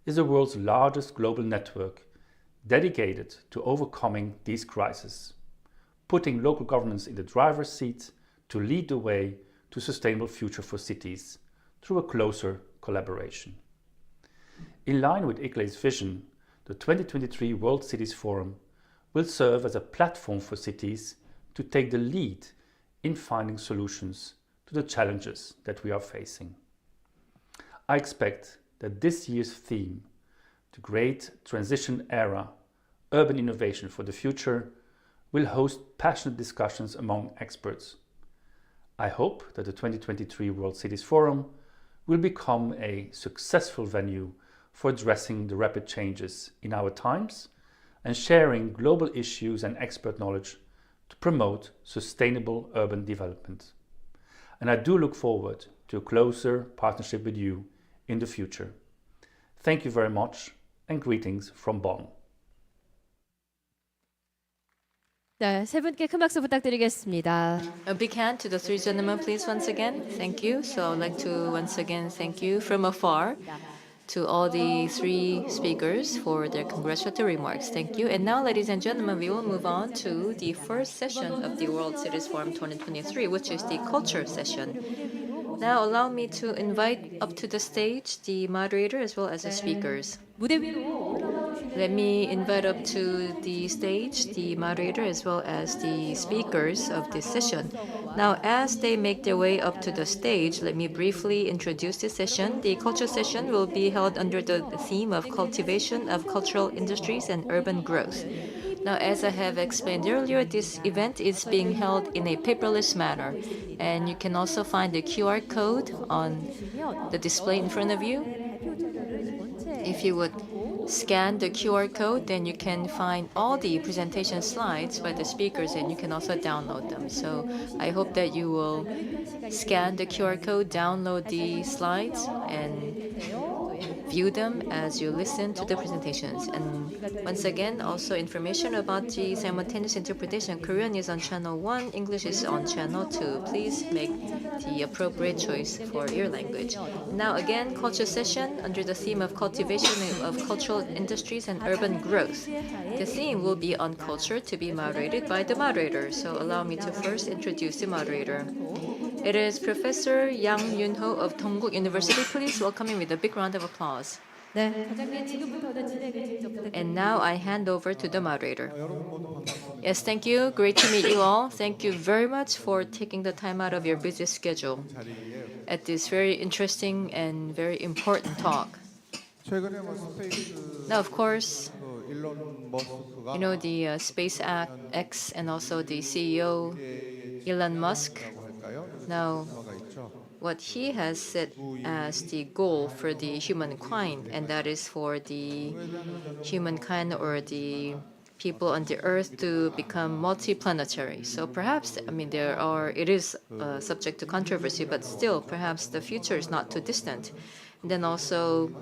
is the world's largest global network dedicated to overcoming these crises, putting local governments in the driver's seat to lead the way to a sustainable future for cities through a closer collaboration. In line with ICLEI's vision, the 2023 World Cities Forum will serve as a platform for cities to take the lead in finding solutions to the challenges that we are facing. I expect that this year's theme, the Great Transition Era, Urban Innovation for the Future, will host passionate discussions among experts. I hope that the 2023 World Cities Forum will become a successful venue for addressing the rapid changes in our times and sharing global issues and expert knowledge to promote sustainable urban development. And I do look forward to a closer partnership with you in the future. Thank you very much and greetings from Bonn. 네, 세 분께 큰 박수 부탁드리겠습니다. A big hand to the three gentlemen, please, once again. Thank you. So I'd like to once again thank you from afar to all the three speakers for their congratulatory remarks. Thank you. And now, ladies and gentlemen, we will move on to the first session of the World Cities Forum 2023, which is the culture session. Now, allow me to invite up to the stage the moderator as well as the speakers. 무대 위로 Let me invite up to the stage the moderator as well as the speakers of this session. Now, as they make their way up to the stage, let me briefly introduce this session. The culture session will be held under the theme of cultivation of cultural industries and urban growth. Now, as I have explained earlier, this event is being held in a paperless manner, and you can also find the QR code on the display in front of you. If you would scan the QR code, then you can find all the presentation slides by the speakers, and you can also download them. So I hope that you will scan the QR code, download the slides, and view them as you listen to the presentations. And once again, also information about the simultaneous interpretation. Korean is on channel 1, English is on channel 2. Please make the appropriate choice for your language. Now again, culture session under the theme of cultivation of cultural industries and urban growth. The theme will be on culture, to be moderated by the moderator. So allow me to first introduce the moderator. It is Professor Yang Yun-ho of Dongguk University. Please welcome him with a big round of applause. And now I hand over to the moderator. Yes, thank you. Great to meet you all. Thank you very much for taking the time out of your busy schedule at this very interesting and very important talk. Now, of course, you know, the SpaceX and also the CEO, Elon Musk. Now, what he has set as the goal for the humankind, and that is for the humankind or the people on the Earth to become multiplanetary. So perhaps, I mean, it is subject to controversy, but still, perhaps the future is not too distant. And then also,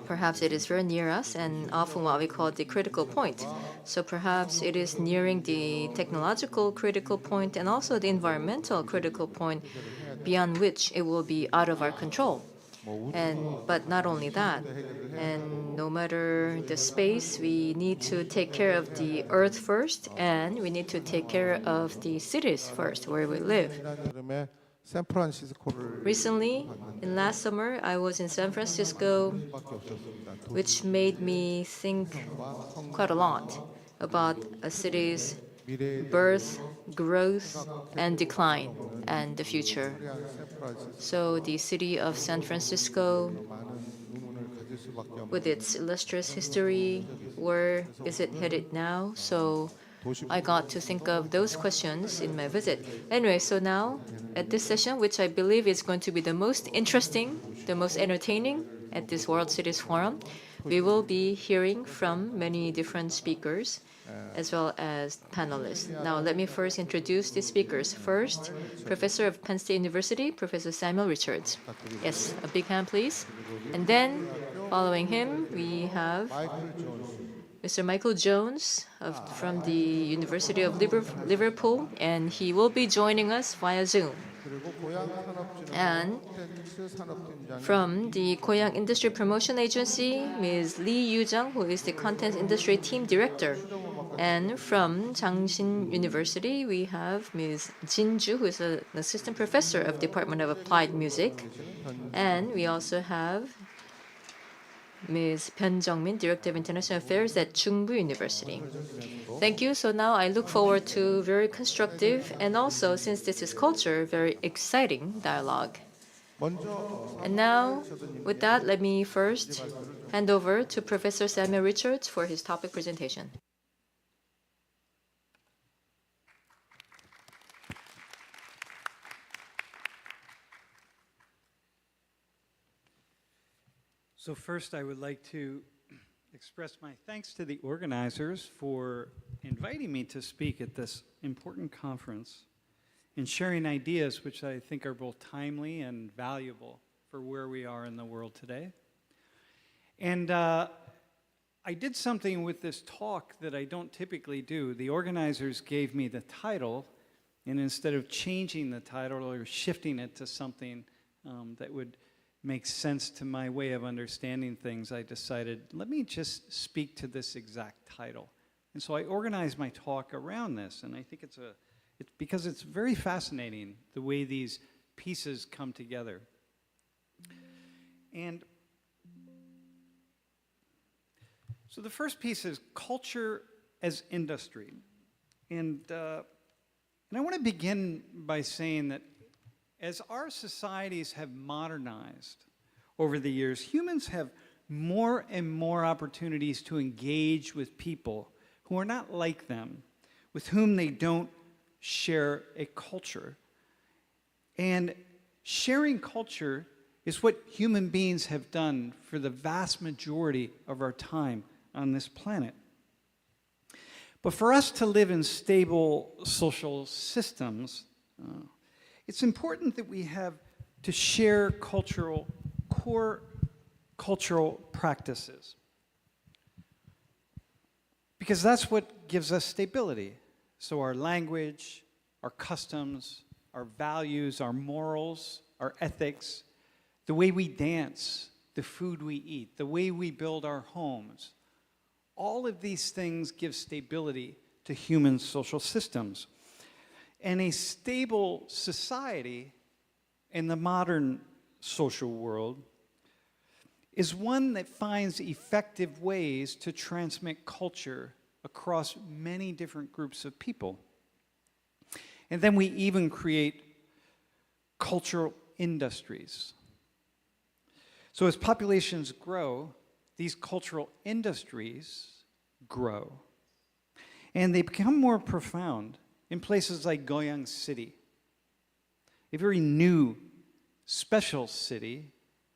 perhaps it is very near us and often what we call the critical point. So perhaps it is nearing the technological critical point and also the environmental critical point beyond which it will be out of our control. But not only that, and no matter the space, we need to take care of the Earth first, and we need to take care of the cities first, where we live. Recently, in last summer, I was in San Francisco, which made me think quite a lot about a city's birth, growth, and decline, and the future. So the city of San Francisco, with its illustrious history, where is it headed now? So I got to think of those questions in my visit. Anyway, so now at this session, which I believe is going to be the most interesting, the most entertaining at this World Cities Forum, we will be hearing from many different speakers as well as panelists. Now, let me first introduce the speakers. First, Professor of Penn State University, Professor Samuel Richards. Yes, a big hand, please. And then, following him, we have Mr. Michael Jones from the University of Liverpool, and he will be joining us via Zoom. And from the Goyang Industry Promotion Agency, Ms. Lee Yu-jung, who is the Content Industry Team Director. And from Changshin University, we have Ms. Jin Ju, who is an Assistant Professor of Department of Applied Music. And we also have Ms. Byun Jung-min, Director of International Affairs at Chungbu University. Thank you. So now I look forward to very constructive and also, since this is culture, very exciting dialogue. And now, with that, let me first hand over to Professor Samuel Richards for his topic presentation. So first, I would like to express my thanks to the organizers for inviting me to speak at this important conference and sharing ideas which I think are both timely and valuable for where we are in the world today. And I did something with this talk that I don't typically do. The organizers gave me the title, and instead of changing the title or shifting it to something that would makes sense to my way of understanding things, I decided, let me just speak to this exact title. And so I organized my talk around this, and I think it's because it's very fascinating the way these pieces come together. And so the first piece is culture as industry. And I want to begin by saying that as our societies have modernized over the years, humans have more and more opportunities to engage with people who are not like them, with whom they don't share a culture. And sharing culture is what human beings have done for the vast majority of our time on this planet. But for us to live in stable social systems, it's important that we have to share cultural core cultural practices. Because that's what gives us stability. So our language, our customs, our values, our morals, our ethics, the way we dance, the food we eat, the way we build our homes, all of these things give stability to human social systems. And a stable society in the modern social world is one that finds effective ways to transmit culture across many different groups of people. And then we even create cultural industries. So as populations grow, these cultural industries grow. And they become more profound in places like Goyang City, a very new, special city,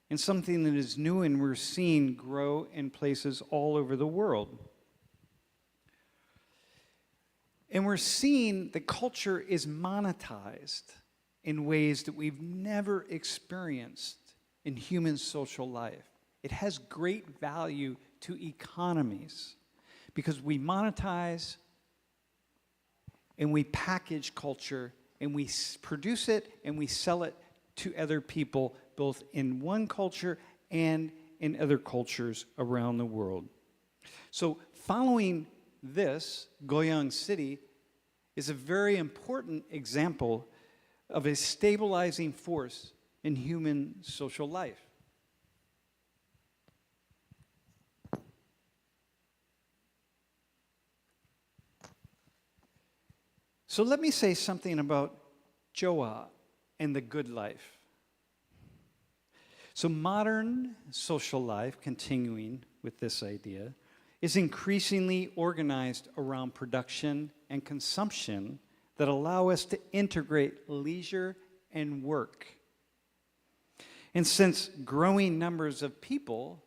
and something that is new and we're seeing grow in places all over the world. And we're seeing that culture is monetized in ways that we've never experienced in human social life. It has great value to economies because we monetize and we package culture and we produce it and we sell it to other people, both in one culture and in other cultures around the world. So following this, Goyang City is a very important example of a stabilizing force in human social life. So let me say something about Johan and the good life. So modern social life, continuing with this idea, is increasingly organized around production and consumption that allow us to integrate leisure and work. And since growing numbers of people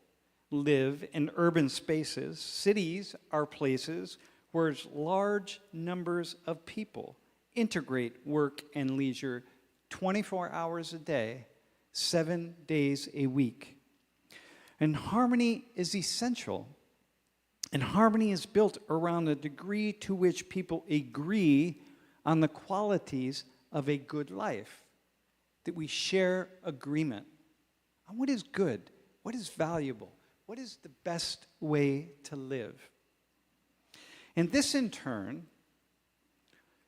live in urban spaces, cities are places where large numbers of people integrate work and leisure 24 hours a day, 7 days a week. And harmony is essential. And harmony is built around the degree to which people agree on the qualities of a good life, that we share agreement on what is good, what is valuable, what is the best way to live. And this, in turn,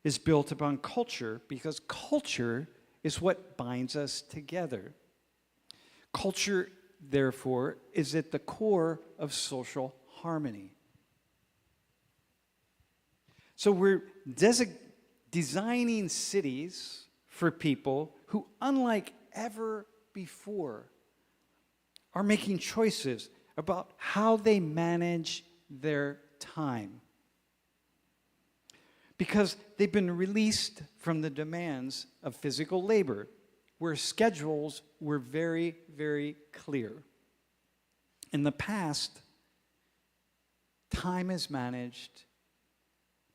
is built upon culture because culture is what binds us together. Culture, therefore, is at the core of social harmony. So we're designing cities for people who, unlike ever before, are making choices about how they manage their time. Because they've been released from the demands of physical labor, where schedules were very, very clear. In the past, time is managed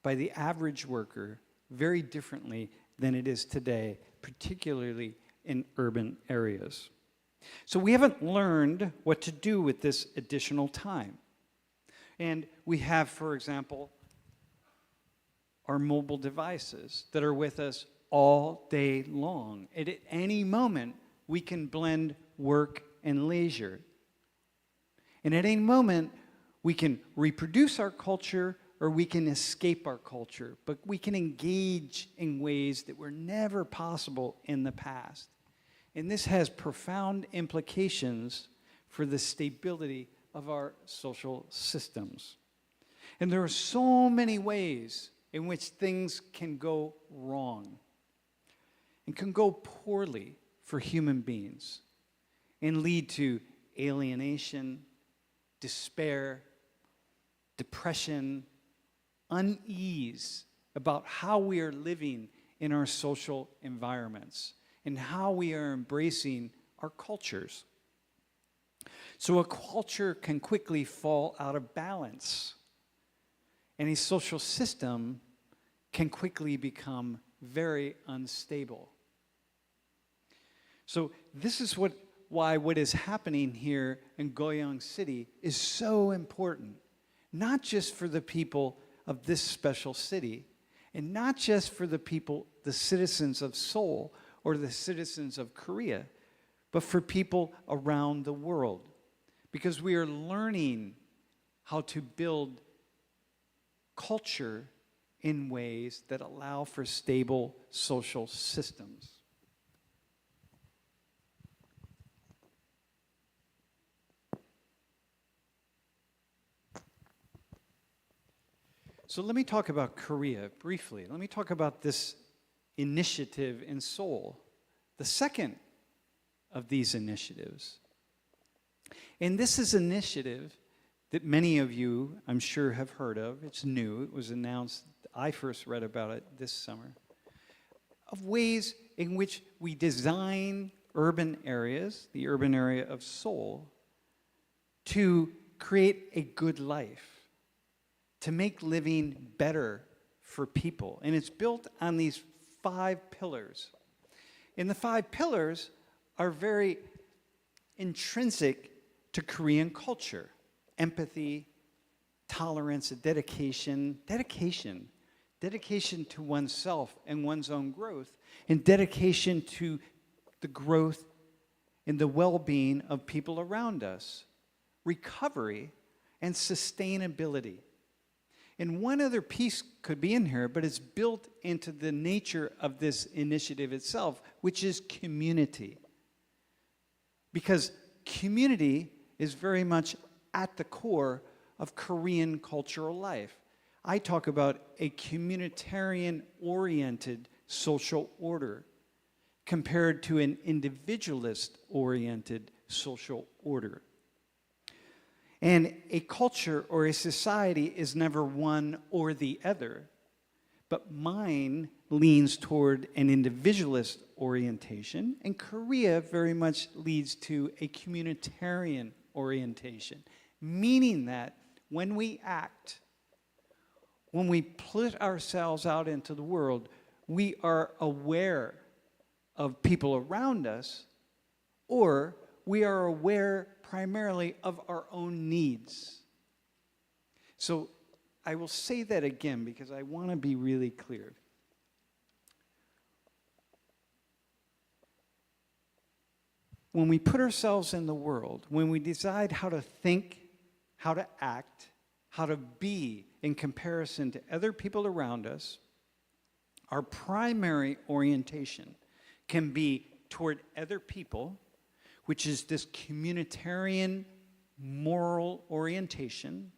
by the average worker very differently than it is today, particularly in urban areas. So we haven't learned what to do with this additional time. And we have, for example, our mobile devices that are with us all day long. And at any moment, we can blend work and leisure. And at any moment, we can reproduce our culture or we can escape our culture. But we can engage in ways that were never possible in the past. And this has profound implications for the stability of our social systems. And there are so many ways in which things can go wrong and can go poorly for human beings and lead to alienation, despair, depression, unease about how we are living in our social environments and how we are embracing our cultures. So a culture can quickly fall out of balance, and a social system can quickly become very unstable. So this is what why what is happening here in Goyang City is so important, not just for the people of this special city, and not just for the people, the citizens of Seoul or the citizens of Korea, but for people around the world. Because we are learning how to build culture in ways that allow for stable social systems. So let me talk about Korea briefly. Let me talk about this initiative in Seoul, the second of these initiatives. And this is an initiative that many of you, I'm sure, have heard of. It's new. It was announced. I first read about it this summer. Of ways in which we design urban areas, the urban area of Seoul, to create a good life, to make living better for people. And it's built on these 5 pillars. And the 5 pillars are very intrinsic to Korean culture: empathy, tolerance, dedication to oneself and one's own growth, and dedication to the growth and the well-being of people around us, recovery, and sustainability. And one other piece could be in here, but it's built into the nature of this initiative itself, which is community. Because community is very much at the core of Korean cultural life. I talk about a communitarian-oriented social order compared to an individualist-oriented social order. And a culture or a society is never one or the other, but mine leans toward an individualist orientation, and Korea very much leads to a communitarian orientation, meaning that when we act, when we put ourselves out into the world, we are aware of people around us, or we are aware primarily of our own needs. So I will say that again because I want to be really clear. When we put ourselves in the world, when we decide how to think, how to act, how to be in comparison to other people around us, our primary orientation can be toward other people, which is this communitarian moral orientation,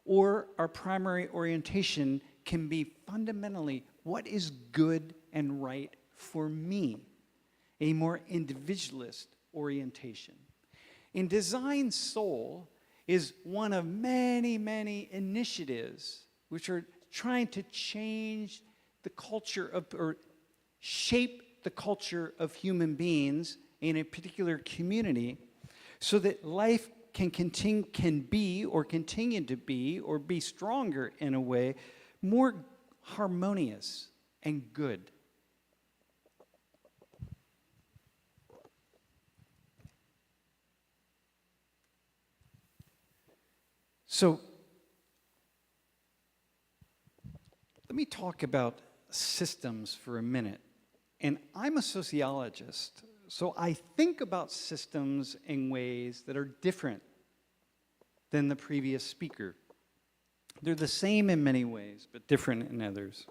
or our primary orientation can be fundamentally what is good and right for me, a more individualist orientation. In Design Seoul is one of many, many initiatives which are trying to change the culture of, or shape the culture of human beings in a particular community so that life can be or continue to be or be stronger in a way, more harmonious and good. So let me talk about systems for a minute. And I'm a sociologist, so I think about systems in ways that are different than the previous speaker. They're the same in many ways, but different in others.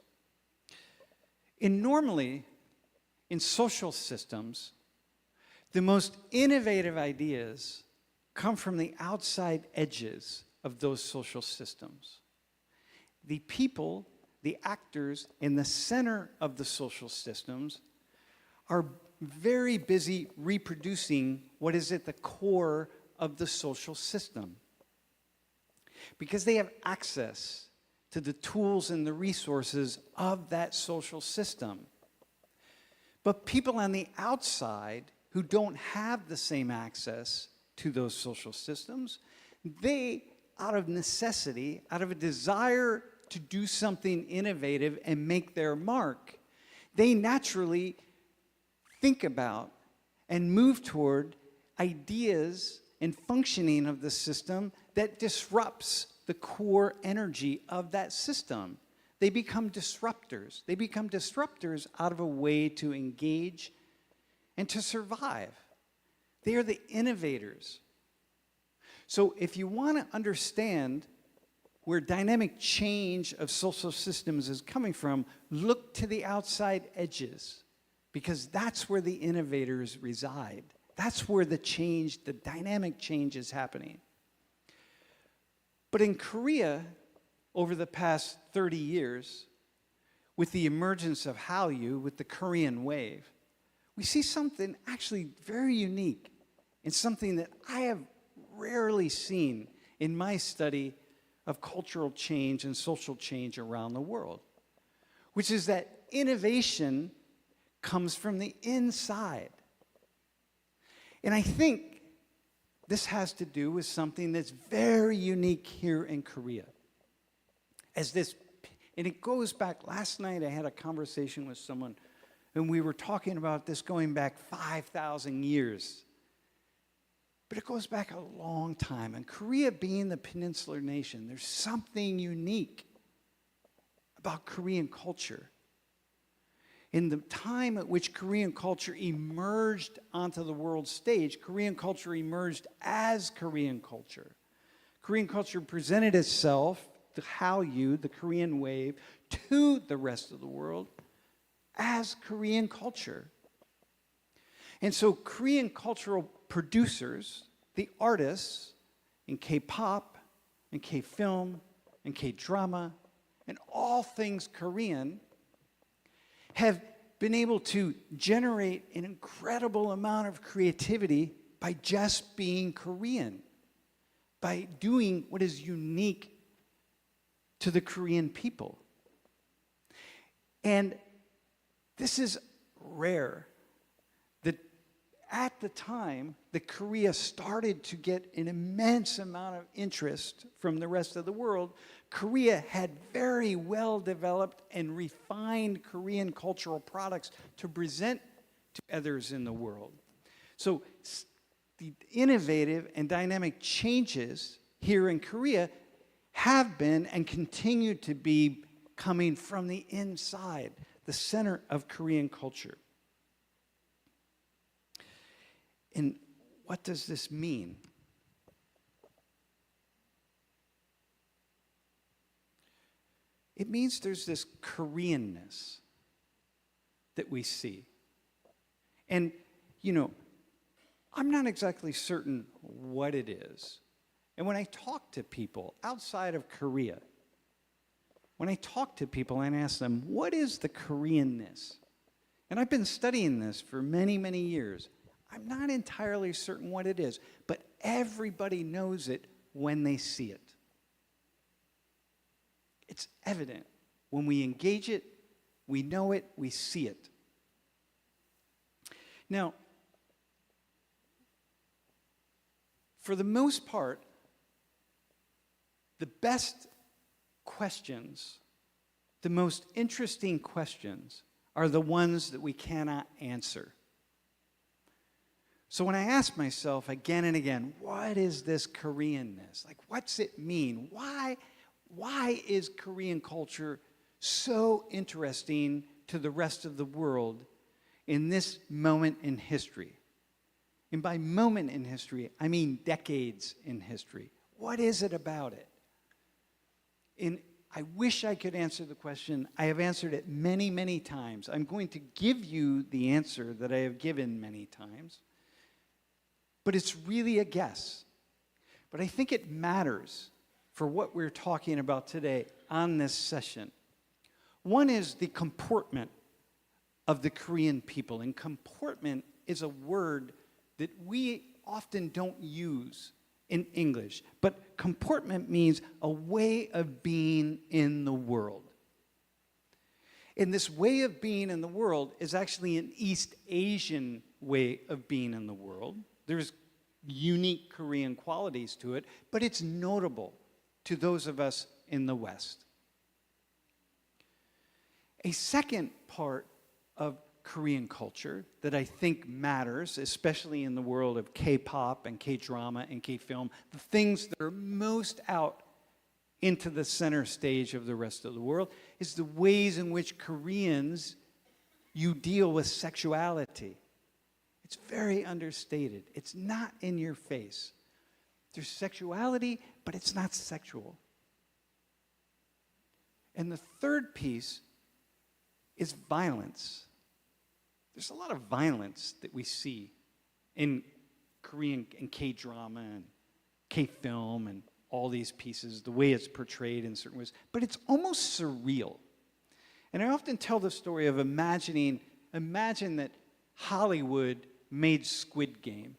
And normally, in social systems, the most innovative ideas come from the outside edges of those social systems. The people, the actors in the center of the social systems are very busy reproducing what is at the core of the social system, because they have access to the tools and the resources of that social system. But people on the outside who don't have the same access to those social systems, they, out of necessity, out of a desire to do something innovative and make their mark, they naturally think about and move toward ideas and functioning of the system that disrupts the core energy of that system. They become disruptors. They become disruptors out of a way to engage and to survive. They are the innovators. So if you want to understand where dynamic change of social systems is coming from, look to the outside edges, because that's where the innovators reside. That's where the change, the dynamic change is happening. But in Korea, over the past 30 years, with the emergence of Hallyu, with the Korean wave, we see something actually very unique and something that I have rarely seen in my study of cultural change and social change around the world, which is that innovation comes from the inside. And I think this has to do with something that's very unique here in Korea. And it goes back, last night I had a conversation with someone, and we were talking about this going back 5,000 years. But it goes back a long time. And Korea being the peninsular nation, there's something unique about Korean culture. In the time at which Korean culture emerged onto the world stage, Korean culture emerged as Korean culture. Korean culture presented itself, the Hallyu, the Korean wave, to the rest of the world as Korean culture. And so Korean cultural producers, the artists in K-pop, and K-film, and K-drama, and all things Korean, have been able to generate an incredible amount of creativity by just being Korean, by doing what is unique to the Korean people. And this is rare. That at the time that Korea started to get an immense amount of interest from the rest of the world, Korea had very well developed and refined Korean cultural products to present to others in the world. So the innovative and dynamic changes here in Korea have been and continue to be coming from the inside, the center of Korean culture. And what does this mean? It means there's this Koreanness that we see. And, you know, I'm not exactly certain what it is. And when I talk to people outside of Korea, when I talk to people and ask them, what is the Koreanness? And I've been studying this for many, many years. I'm not entirely certain what it is, but everybody knows it when they see it. It's evident. When we engage it, we know it, we see it. Now, for the most part, the best questions, the most interesting questions, are the ones that we cannot answer. So when I ask myself again and again, what is this Koreanness? Like, what's it mean? Why is Korean culture so interesting to the rest of the world in this moment in history? And by moment in history, I mean decades in history. What is it about it? And I wish I could answer the question. I have answered it many, many times. I'm going to give you the answer that I have given many times. But it's really a guess. But I think it matters for what we're talking about today on this session. One is the comportment of the Korean people. And comportment is a word that we often don't use in English. But comportment means a way of being in the world. And this way of being in the world is actually an East Asian way of being in the world. There's unique Korean qualities to it, but it's notable to those of us in the West. A second part of Korean culture that I think matters, especially in the world of K-pop and K-drama and K-film, the things that are most out into the center stage of the rest of the world, is the ways in which Koreans, you deal with sexuality. It's very understated. It's not in your face. There's sexuality, but it's not sexual. And the third piece is violence. There's a lot of violence that we see in Korean and K-drama and K-film and all these pieces, the way it's portrayed in certain ways, but it's almost surreal. And I often tell the story of imagine that Hollywood made Squid Game.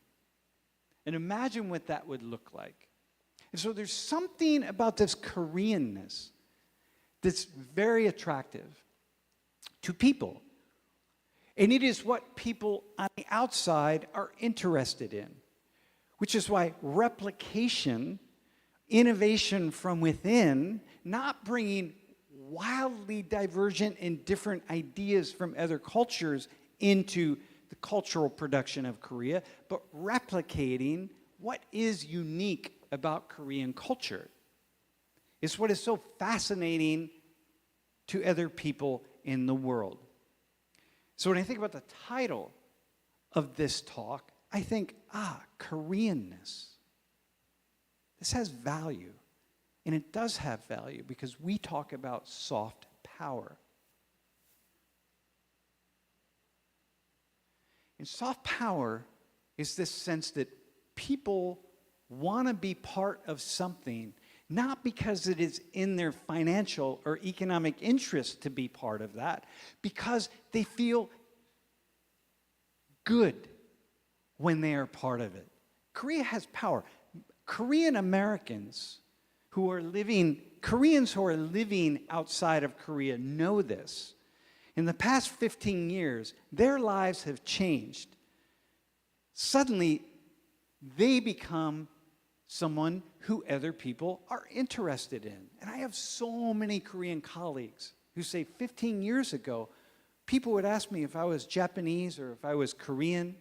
And imagine what that would look like. And so there's something about this Koreanness that's very attractive to people. And it is what people on the outside are interested in, which is why replication, innovation from within, not bringing wildly divergent and different ideas from other cultures into the cultural production of Korea, but replicating what is unique about Korean culture. It's what is so fascinating to other people in the world. So when I think about the title of this talk, I think, Koreanness. This has value. And it does have value because we talk about soft power. And soft power is this sense that people want to be part of something, not because it is in their financial or economic interest to be part of that, because they feel good when they are part of it. Korea has power. Koreans who are living outside of Korea know this. In the past 15 years, their lives have changed. Suddenly, they become someone who other people are interested in. And I have so many Korean colleagues who say 15 years ago, people would ask me if I was Japanese or if I was Korean,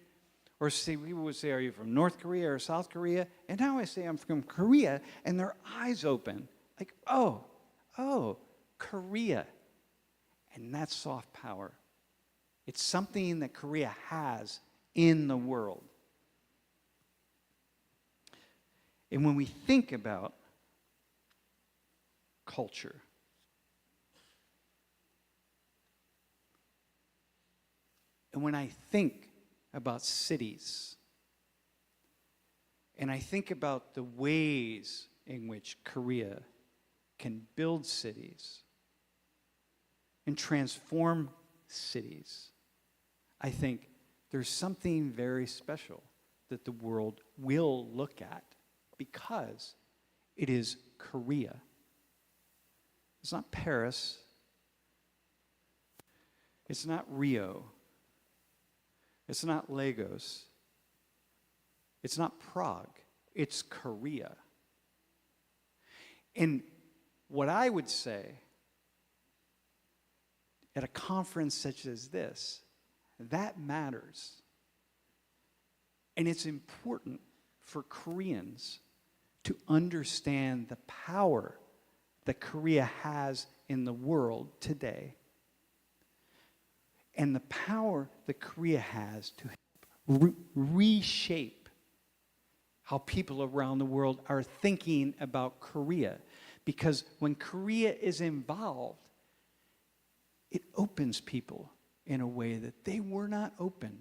or people would say, are you from North Korea or South Korea? And now I say I'm from Korea, and their eyes open, like, oh, Korea. And that's soft power. It's something that Korea has in the world. And when we think about culture, and when I think about cities, and I think about the ways in which Korea can build cities and transform cities, I think there's something very special that the world will look at because it is Korea. It's not Paris. It's not Rio. It's not Lagos. It's not Prague. It's Korea. And what I would say at a conference such as this, that matters. And it's important for Koreans to understand the power that Korea has in the world today, and the power that Korea has to reshape how people around the world are thinking about Korea. Because when Korea is involved, it opens people in a way that they were not open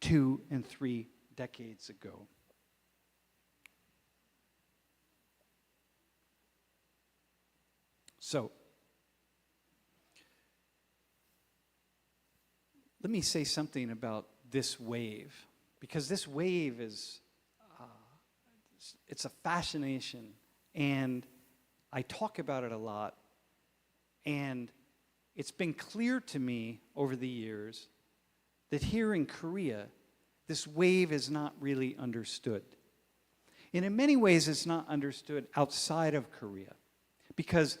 2 and 3 decades ago. So, let me say something about this wave, because this wave is, it's a fascination, and I talk about it a lot, and it's been clear to me over the years that here in Korea, this wave is not really understood. And in many ways, it's not understood outside of Korea, because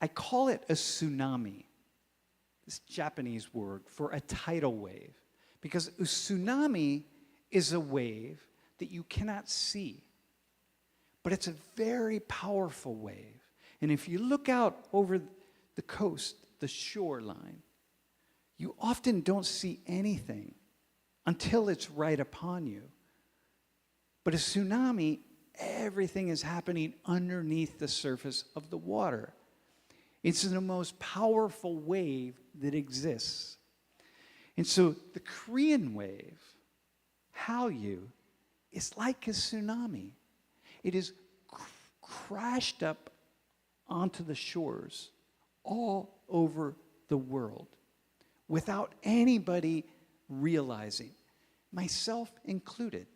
I call it a tsunami. this Japanese word for a tidal wave, because a tsunami is a wave that you cannot see, but it's a very powerful wave. And if you look out over the coast, the shoreline, you often don't see anything until it's right upon you. But a tsunami, everything is happening underneath the surface of the water. It's the most powerful wave that exists. And so the Korean wave, Hallyu, is like a tsunami. It is crashed up onto the shores all over the world without anybody realizing, myself included.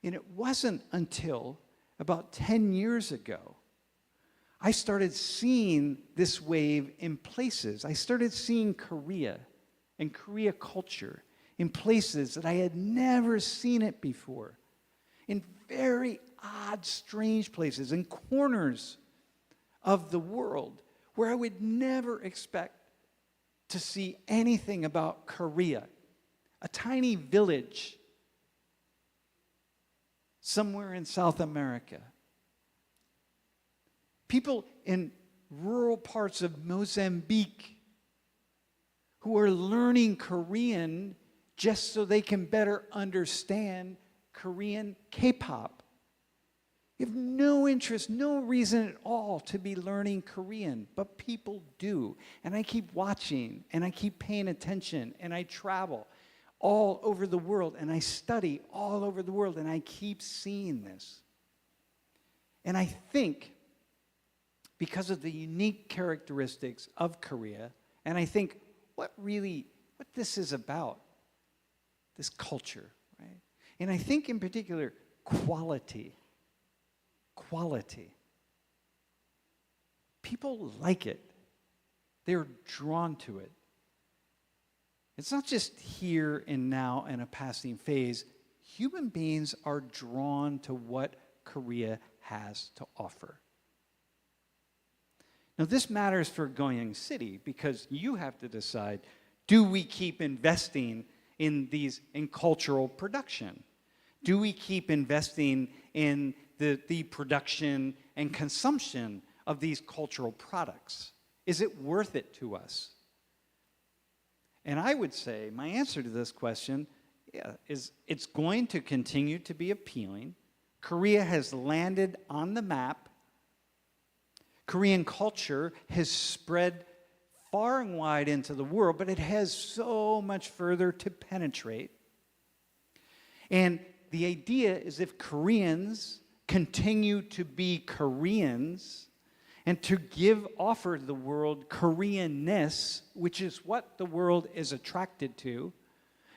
And it wasn't until about 10 years ago I started seeing this wave in places. I started seeing Korea and Korea culture in places that I had never seen it before, in very odd, strange places, in corners of the world where I would never expect to see anything about Korea. A tiny village somewhere in South America. People in rural parts of Mozambique who are learning Korean just so they can better understand Korean K-pop. You have no interest, no reason at all to be learning Korean, but people do. And I keep watching, and I keep paying attention, and I travel all over the world, and I study all over the world, and I keep seeing this. And I think because of the unique characteristics of Korea, and I think what this is about, this culture, right? And I think in particular, quality. People like it. They're drawn to it. It's not just here and now in a passing phase. Human beings are drawn to what Korea has to offer. Now, this matters for Goyang City because you have to decide, do we keep investing in cultural production? Do we keep investing in the production and consumption of these cultural products? Is it worth it to us? And I would say my answer to this question is it's going to continue to be appealing. Korea has landed on the map. Korean culture has spread far and wide into the world, but it has so much further to penetrate. And the idea is if Koreans continue to be Koreans and to offer the world Koreanness, which is what the world is attracted to,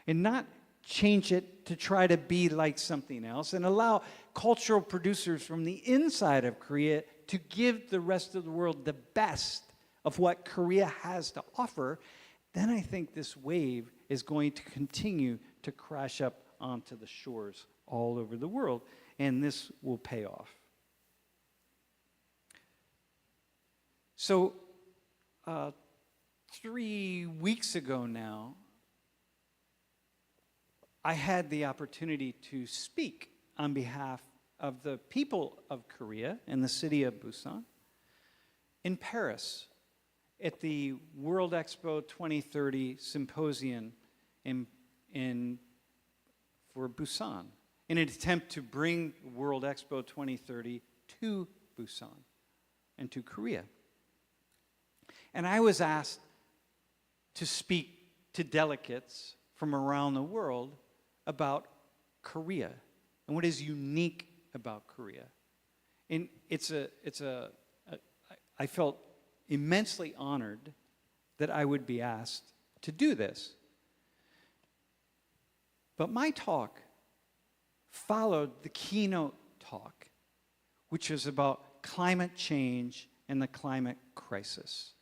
and not change it to try to be like something else, and allow cultural producers from the inside of Korea to give the rest of the world the best of what Korea has to offer, then I think this wave is going to continue to crash up onto the shores all over the world, and this will pay off. So 3 weeks ago now, I had the opportunity to speak on behalf of the people of Korea in the city of Busan in Paris at the World Expo 2030 symposium for Busan in an attempt to bring World Expo 2030 to Busan and to Korea. And I was asked to speak to delegates from around the world about Korea and what is unique about Korea. And I felt immensely honored that I would be asked to do this. But my talk followed the keynote talk, which was about climate change and the climate crisis.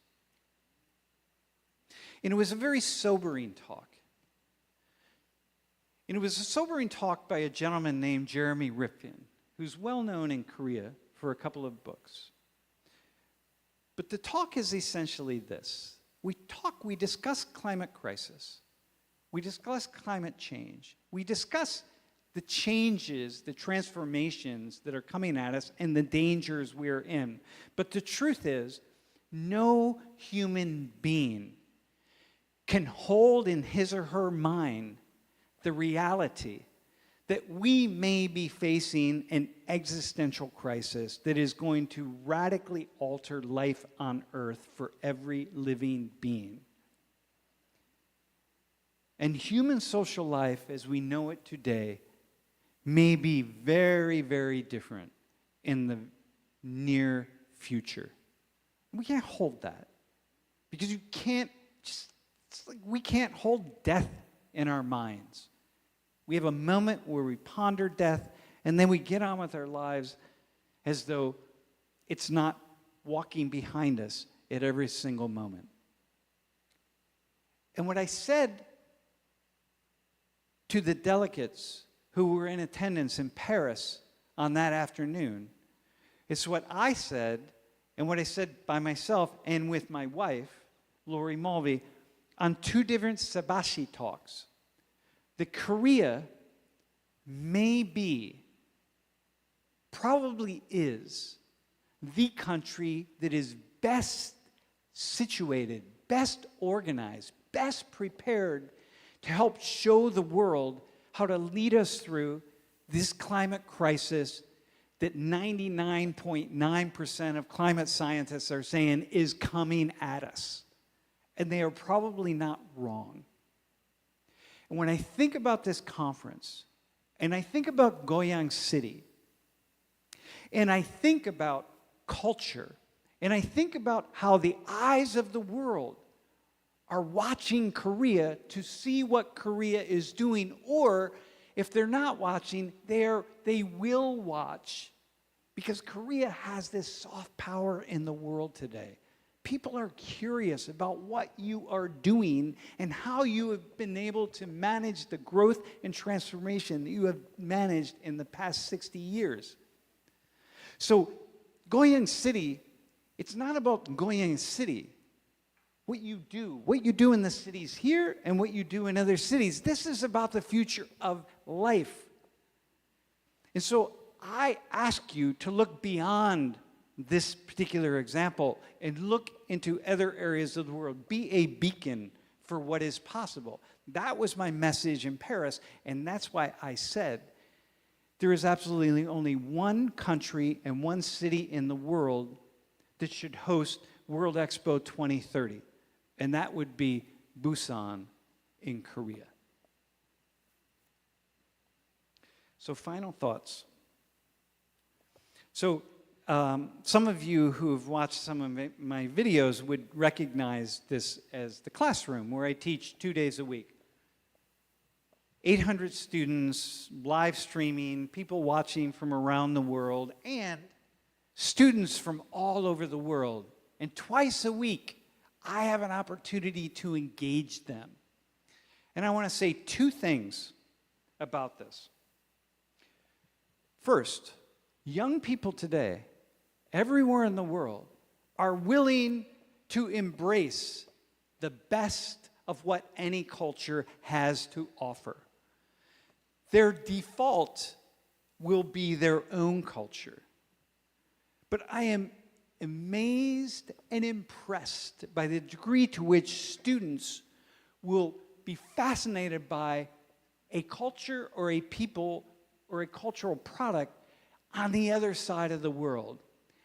And it was a very sobering talk. And it was a sobering talk by a gentleman named Jeremy Rifkin, who's well known in Korea for a couple of books. But the talk is essentially this. we discuss climate crisis. We discuss climate change. We discuss the changes, the transformations that are coming at us and the dangers we're in. But the truth is, no human being can hold in his or her mind the reality that we may be facing an existential crisis that is going to radically alter life on Earth for every living being. And human social life as we know it today may be very, very different in the near future. We can't hold that because you can't just, it's like we can't hold death in our minds. We have a moment where we ponder death and then we get on with our lives as though it's not walking behind us at every single moment. And what I said to the delegates who were in attendance in Paris on that afternoon is what I said and what I said by myself and with my wife, Lori Mulvey, on 2 different Sabashi talks. That Korea may be, probably is, the country that is best situated, best organized, best prepared to help show the world how to lead us through this climate crisis that 99.9% of climate scientists are saying is coming at us. And they are probably not wrong. And when I think about this conference, and I think about Goyang City, and I think about culture, and I think about how the eyes of the world are watching Korea to see what Korea is doing, or if they're not watching, they will watch, because Korea has this soft power in the world today. People are curious about what you are doing and how you have been able to manage the growth and transformation that you have managed in the past 60 years. So Goyang City, it's not about Goyang City. What you do in the cities here and what you do in other cities. This is about the future of life. And so I ask you to look beyond this particular example and look into other areas of the world. Be a beacon for what is possible. That was my message in Paris, and that's why I said there is absolutely only one country and one city in the world that should host World Expo 2030, and that would be Busan in Korea. So final thoughts. So some of you who have watched some of my videos would recognize this as the classroom where I teach 2 days a week. 800 students, live streaming, people watching from around the world, and students from all over the world. And twice a week, I have an opportunity to engage them. And I want to say 2 things about this. First, young people today, everywhere in the world, are willing to embrace the best of what any culture has to offer. Their default will be their own culture. But I am amazed and impressed by the degree to which students will be fascinated by a culture or a people or a cultural product on the other side of the world.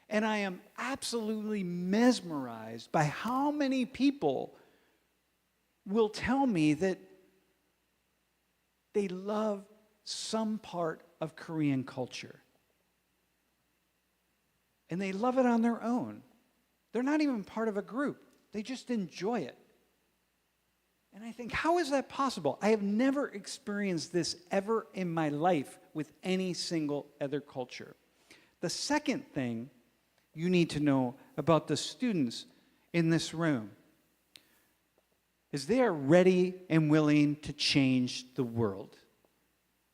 And I am absolutely mesmerized by how many people will tell me that they love some part of Korean culture. And they love it on their own. They're not even part of a group. They just enjoy it. And I think, how is that possible? I have never experienced this ever in my life with any single other culture. The second thing you need to know about the students in this room is they are ready and willing to change the world.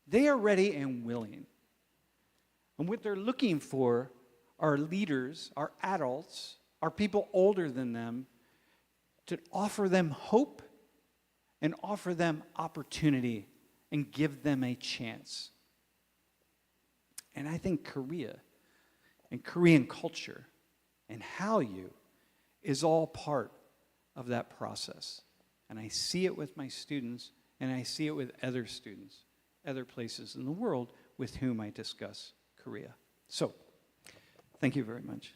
They are ready and willing. And what they're looking for are leaders, are adults, are people older than them, to offer them hope and offer them opportunity and give them a chance. And I think Korea and Korean culture and Hallyu is all part of that process. And I see it with my students, and I see it with other students, other places in the world with whom I discuss Korea. So, thank you very much.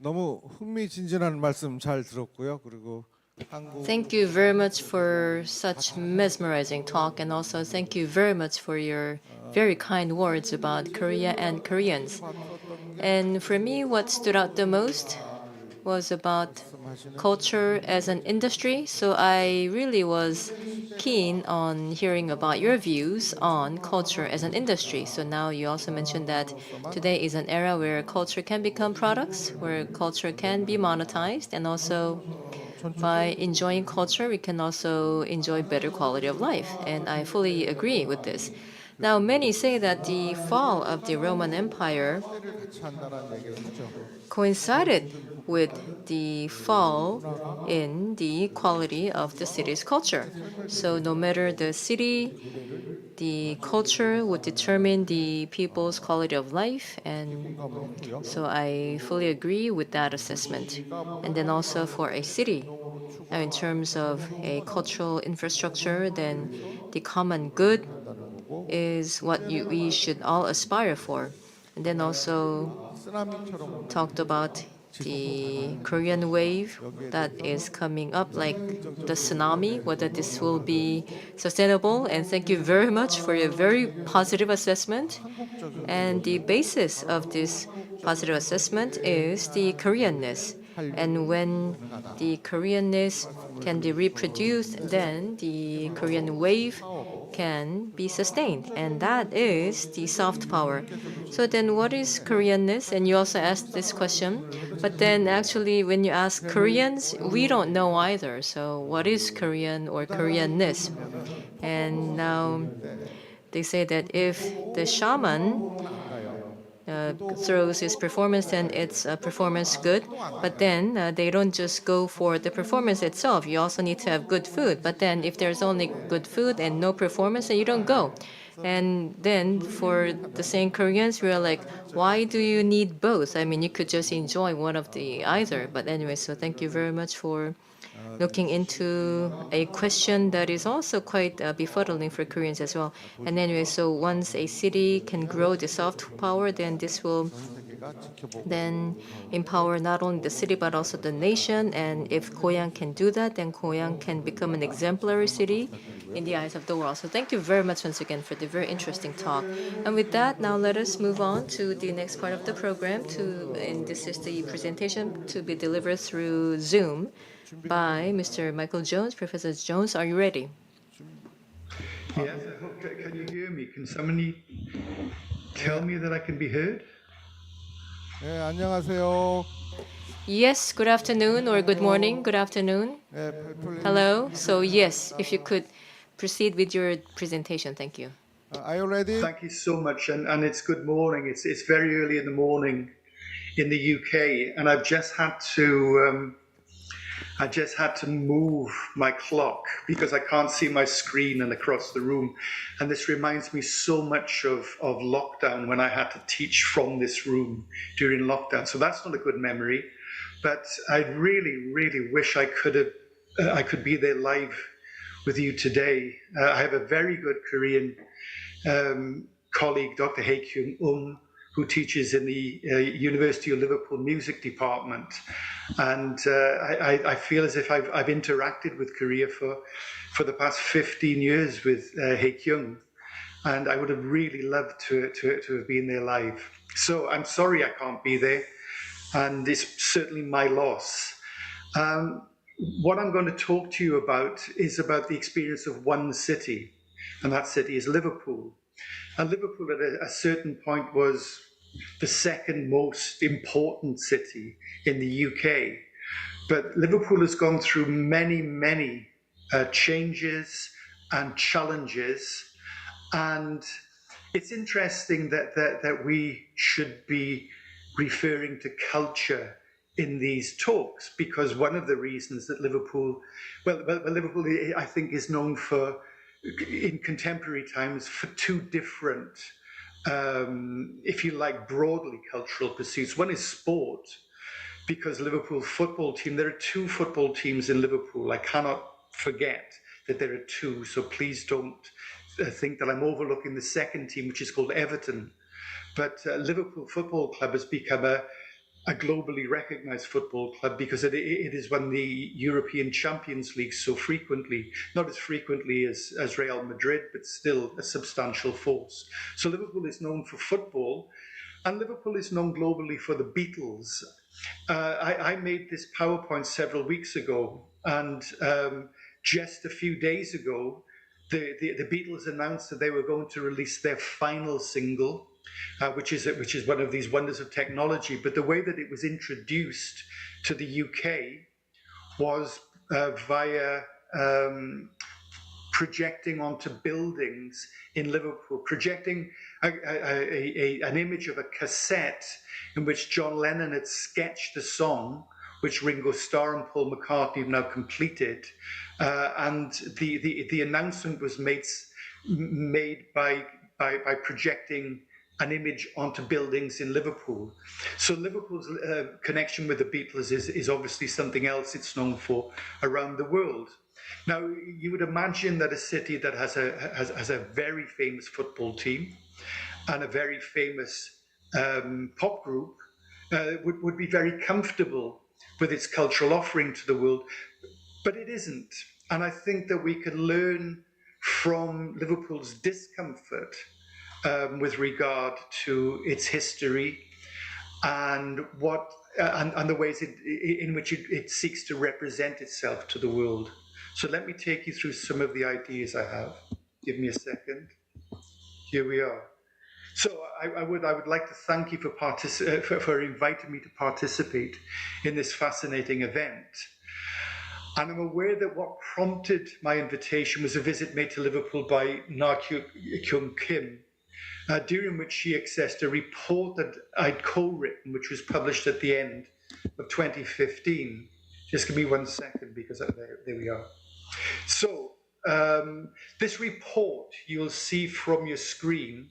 너무 흥미진진한 말씀 잘 들었고요. 그리고 Thank you very much for such mesmerizing talk, and also thank you very much for your very kind words about Korea and Koreans. And for me, what stood out the most was about culture as an industry. So I really was keen on hearing about your views on culture as an industry. So now you also mentioned that today is an era where culture can become products, where culture can be monetized, and also by enjoying culture, we can also enjoy better quality of life. And I fully agree with this. Now, many say that the fall of the Roman Empire coincided with the fall in the quality of the city's culture. So no matter the city, the culture would determine the people's quality of life, and so I fully agree with that assessment. And then also for a city, now in terms of a cultural infrastructure, then the common good is what we should all aspire for. And then also talked about the Korean wave that is coming up, like the tsunami, whether this will be sustainable. And thank you very much for your very positive assessment. And the basis of this positive assessment is the Koreanness. And when the Koreanness can be reproduced, then the Korean wave can be sustained. And that is the soft power. So then what is Koreanness? And you also asked this question. But then actually when you ask Koreans, we don't know either. So what is Korean or Koreanness? And now they say that if the shaman throws his performance and it's a performance good, but then they don't just go for the performance itself. You also need to have good food. But then if there's only good food and no performance, then you don't go. And then for the same Koreans, we're like, why do you need both? I mean, you could just enjoy one of the either. But anyway, so thank you very much for looking into a question that is also quite befuddling for Koreans as well. And anyway, so once a city can grow the soft power, then this will then empower not only the city but also the nation. And if Goyang can do that, then Goyang can become an exemplary city in the eyes of the world. So thank you very much once again for the very interesting talk. And with that, now let us move on to the next part of the program. And this is the presentation to be delivered through Zoom by Mr. Michael Jones. Professor Jones, are you ready? Yes, I hope, can you hear me? Can somebody tell me that I can be heard? 네, 안녕하세요. Yes, good afternoon or good morning, good afternoon. Hello. So yes, if you could proceed with your presentation, thank you. Are you ready? Thank you so much, and it's good morning. It's very early in the morning in the UK, and I've just had to move my clock because I can't see my screen and across the room. And this reminds me so much of lockdown when I had to teach from this room during lockdown. So that's not a good memory, but I really, really wish I could be there live with you today. I have a very good Korean colleague, Dr. Hae-Kyung, who teaches in the University of Liverpool Music Department. And I feel as if I've interacted with Korea for the past 15 years with Hae-Kyung. And I would have really loved to have been there live. So I'm sorry I can't be there. And it's certainly my loss. What I'm going to talk to you about is about the experience of one city. And that city is Liverpool. And Liverpool at a certain point was the second most important city in the UK. But Liverpool has gone through many, many changes and challenges. And It's interesting that we should be referring to culture in these talks, because one of the reasons that Liverpool, Liverpool, I think, is known for, in contemporary times, for two different, if you like, broadly cultural pursuits. One is sport, because Liverpool football team, there are two football teams in Liverpool. I cannot forget that there are two, so please don't think that I'm overlooking the second team, which is called Everton. But Liverpool Football Club has become a globally recognized football club because it has won the European Champions League so frequently, not as frequently as Real Madrid, but still a substantial force. So Liverpool is known for football, and Liverpool is known globally for the Beatles. I made this PowerPoint several weeks ago, and just a few days ago, the Beatles announced that they were going to release their final single, which is one of these wonders of technology. But the way that it was introduced to the UK was via projecting onto buildings in Liverpool, projecting an image of a cassette in which John Lennon had sketched a song, which Ringo Starr and Paul McCartney have now completed, and the announcement was made by projecting an image onto buildings in Liverpool. So Liverpool's connection with the Beatles is obviously something else it's known for around the world. Now, you would imagine that a city that has a very famous football team and a very famous pop group would be very comfortable with its cultural offering to the world, but it isn't. And I think that we can learn from Liverpool's discomfort with regard to its history and the ways in which it seeks to represent itself to the world. So let me take you through some of the ideas I have. Give me a second. Here we are. So I would like to thank you for inviting me to participate in this fascinating event. And I'm aware that what prompted my invitation was a visit made to Liverpool by Na Kyung Kim, during which she accessed a report that I'd co-written, which was published at the end of 2015. Just give me 1 second, because there we are. So this report you'll see from your screen,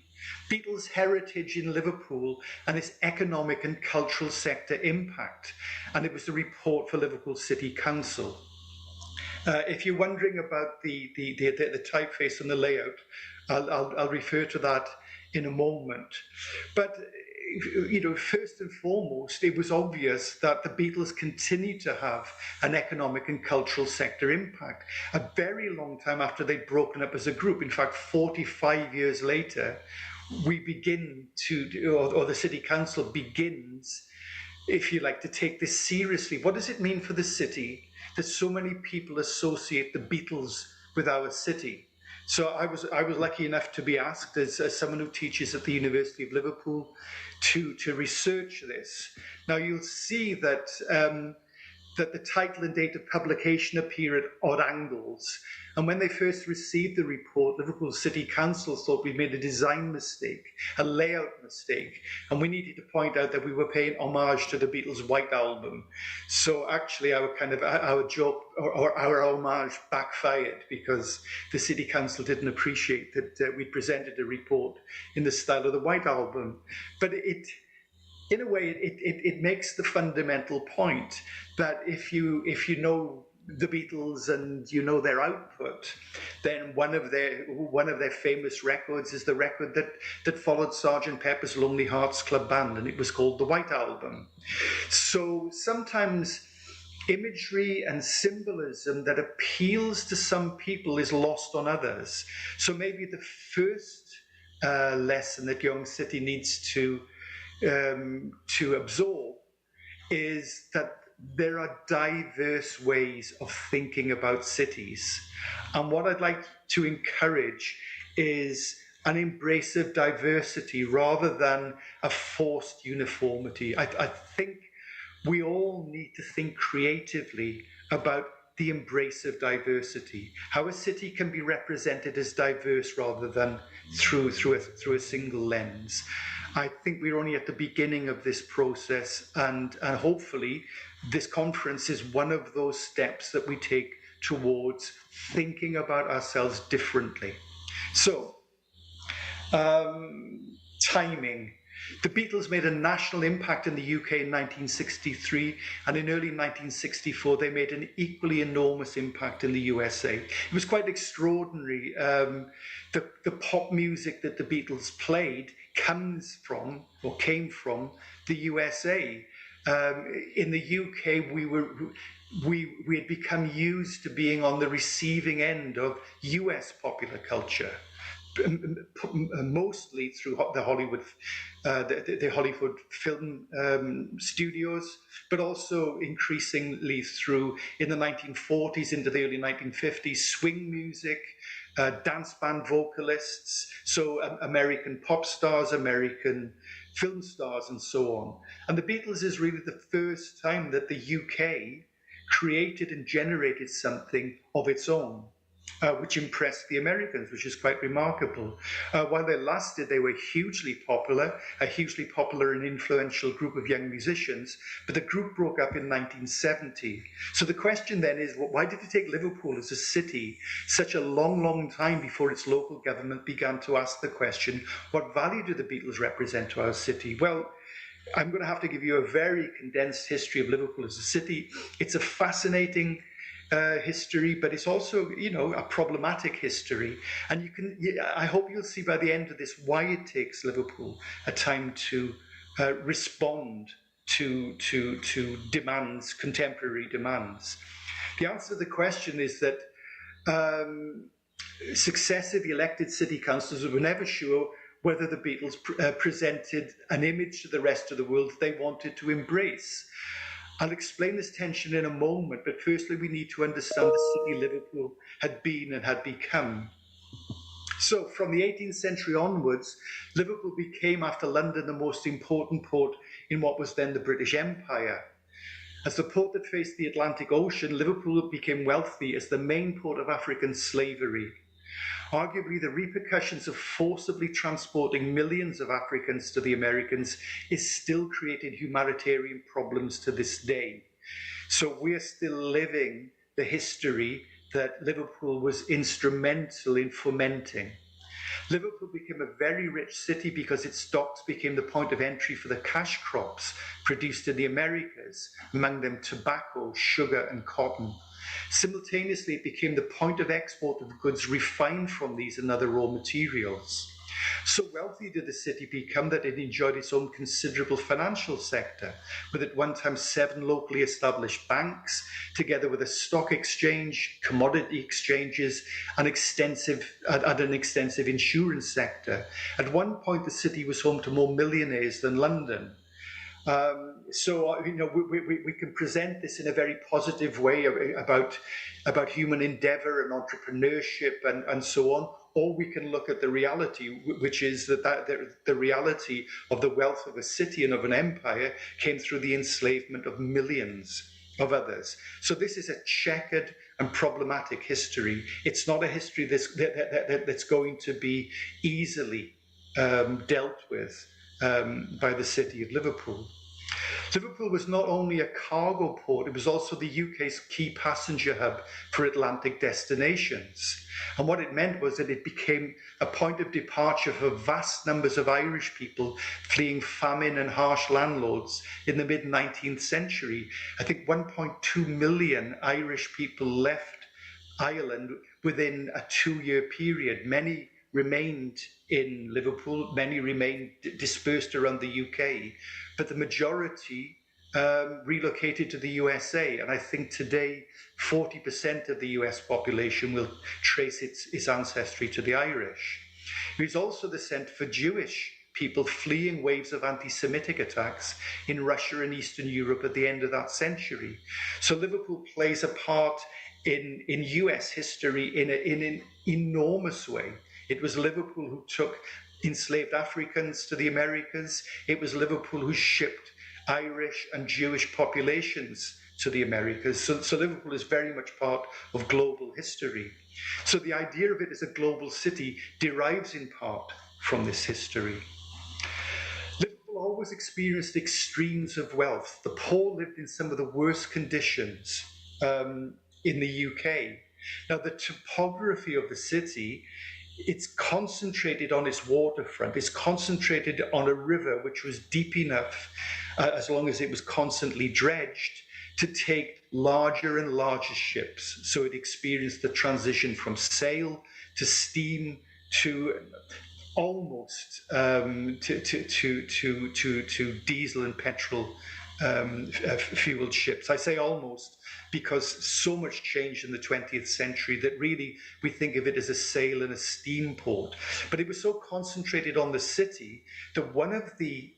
Beatles' heritage in Liverpool and its economic and cultural sector impact. And it was the report for Liverpool City Council. If you're wondering about the typeface and the layout, I'll refer to that in a moment. But first and foremost, it was obvious that the Beatles continued to have an economic and cultural sector impact a very long time after they'd broken up as a group. In fact, 45 years later, we begin to, or the City Council begins, if you like, to take this seriously. What does it mean for the city that so many people associate the Beatles with our city? So I was lucky enough to be asked, as someone who teaches at the University of Liverpool, to research this. Now you'll see that that the title and date of publication appear at odd angles. And when they first received the report, Liverpool City Council thought we made a design mistake, a layout mistake, and we needed to point out that we were paying homage to the Beatles' White Album. So actually our joke or our homage backfired, because the City Council didn't appreciate that we presented a report in the style of the White Album. But in a way, it makes the fundamental point that if you know the Beatles and you know their output, then one of their famous records is the record that followed Sgt. Pepper's Lonely Hearts Club Band, and it was called the White Album. So sometimes imagery and symbolism that appeals to some people is lost on others. So maybe the first lesson that Young City needs to absorb is that there are diverse ways of thinking about cities. And what I'd like to encourage is an embrace of diversity rather than a forced uniformity. I think we all need to think creatively about the embrace of diversity, how a city can be represented as diverse rather than through a single lens. I think we're only at the beginning of this process, and hopefully this conference is one of those steps that we take towards thinking about ourselves differently. So, timing. The Beatles made a national impact in the UK in 1963, and in early 1964 they made an equally enormous impact in the USA. It was quite extraordinary. The pop music that the Beatles played came from the USA. In the UK, we had become used to being on the receiving end of US popular culture, mostly through the Hollywood film studios, but also increasingly through, in the 1940s into the early 1950s, swing music, dance band vocalists, so American pop stars, American film stars, and so on. And the Beatles is really the first time that the UK created and generated something of its own, which impressed the Americans, which is quite remarkable. While they lasted, they were hugely popular, a hugely popular and influential group of young musicians, but the group broke up in 1970. So the question then is, why did it take Liverpool as a city such a long, long time before its local government began to ask the question, what value do the Beatles represent to our city? Well, I'm going to have to give you a very condensed history of Liverpool as a city. It's a fascinating history, but it's also, a problematic history. And I hope you'll see by the end of this why it takes Liverpool a time to respond to demands, contemporary demands. The answer to the question is that successive elected city councillors were never sure whether the Beatles presented an image to the rest of the world they wanted to embrace. I'll explain this tension in a moment, but firstly we need to understand the city Liverpool had been and had become. So from the 18th century onwards, Liverpool became, after London, the most important port in what was then the British Empire. As the port that faced the Atlantic Ocean, Liverpool became wealthy as the main port of African slavery. Arguably, the repercussions of forcibly transporting millions of Africans to the Americas is still creating humanitarian problems to this day. So we're still living the history that Liverpool was instrumental in fomenting. Liverpool became a very rich city because its docks became the point of entry for the cash crops produced in the Americas, among them tobacco, sugar, and cotton. Simultaneously, it became the point of export of goods refined from these and other raw materials. So wealthy did the city become that it enjoyed its own considerable financial sector, with at one time 7 locally established banks, together with a stock exchange, commodity exchanges, and an extensive insurance sector. At one point, the city was home to more millionaires than London. We can present this in a very positive way about human endeavor and entrepreneurship and so on, or we can look at the reality, which is that the reality of the wealth of a city and of an empire came through the enslavement of millions of others. So this is a checkered and problematic history. It's not a history that's going to be easily dealt with by the city of Liverpool. Liverpool was not only a cargo port, it was also the UK's key passenger hub for Atlantic destinations. And what it meant was that it became a point of departure for vast numbers of Irish people fleeing famine and harsh landlords in the mid-19th century. I think 1.2 million Irish people left Ireland within a 2-year period. Many remained in Liverpool, many remained dispersed around the UK, but the majority relocated to the USA. And I think today 40% of the US population will trace its ancestry to the Irish. It was also the centre for Jewish people fleeing waves of anti-Semitic attacks in Russia and Eastern Europe at the end of that century. So Liverpool plays a part in US history in an enormous way. It was Liverpool who took enslaved Africans to the Americas. It was Liverpool who shipped Irish and Jewish populations to the Americas. So Liverpool is very much part of global history. So the idea of it as a global city derives in part from this history. Liverpool always experienced extremes of wealth. The poor lived in some of the worst conditions in the UK. Now, the topography of the city, it's concentrated on its waterfront. It's concentrated on a river which was deep enough, as long as it was constantly dredged, to take larger and larger ships. So it experienced the transition from sail to steam to almost to diesel and petrol fueled ships. I say almost because so much changed in the 20th century that really we think of it as a sail and a steam port. But it was so concentrated on the city that one of the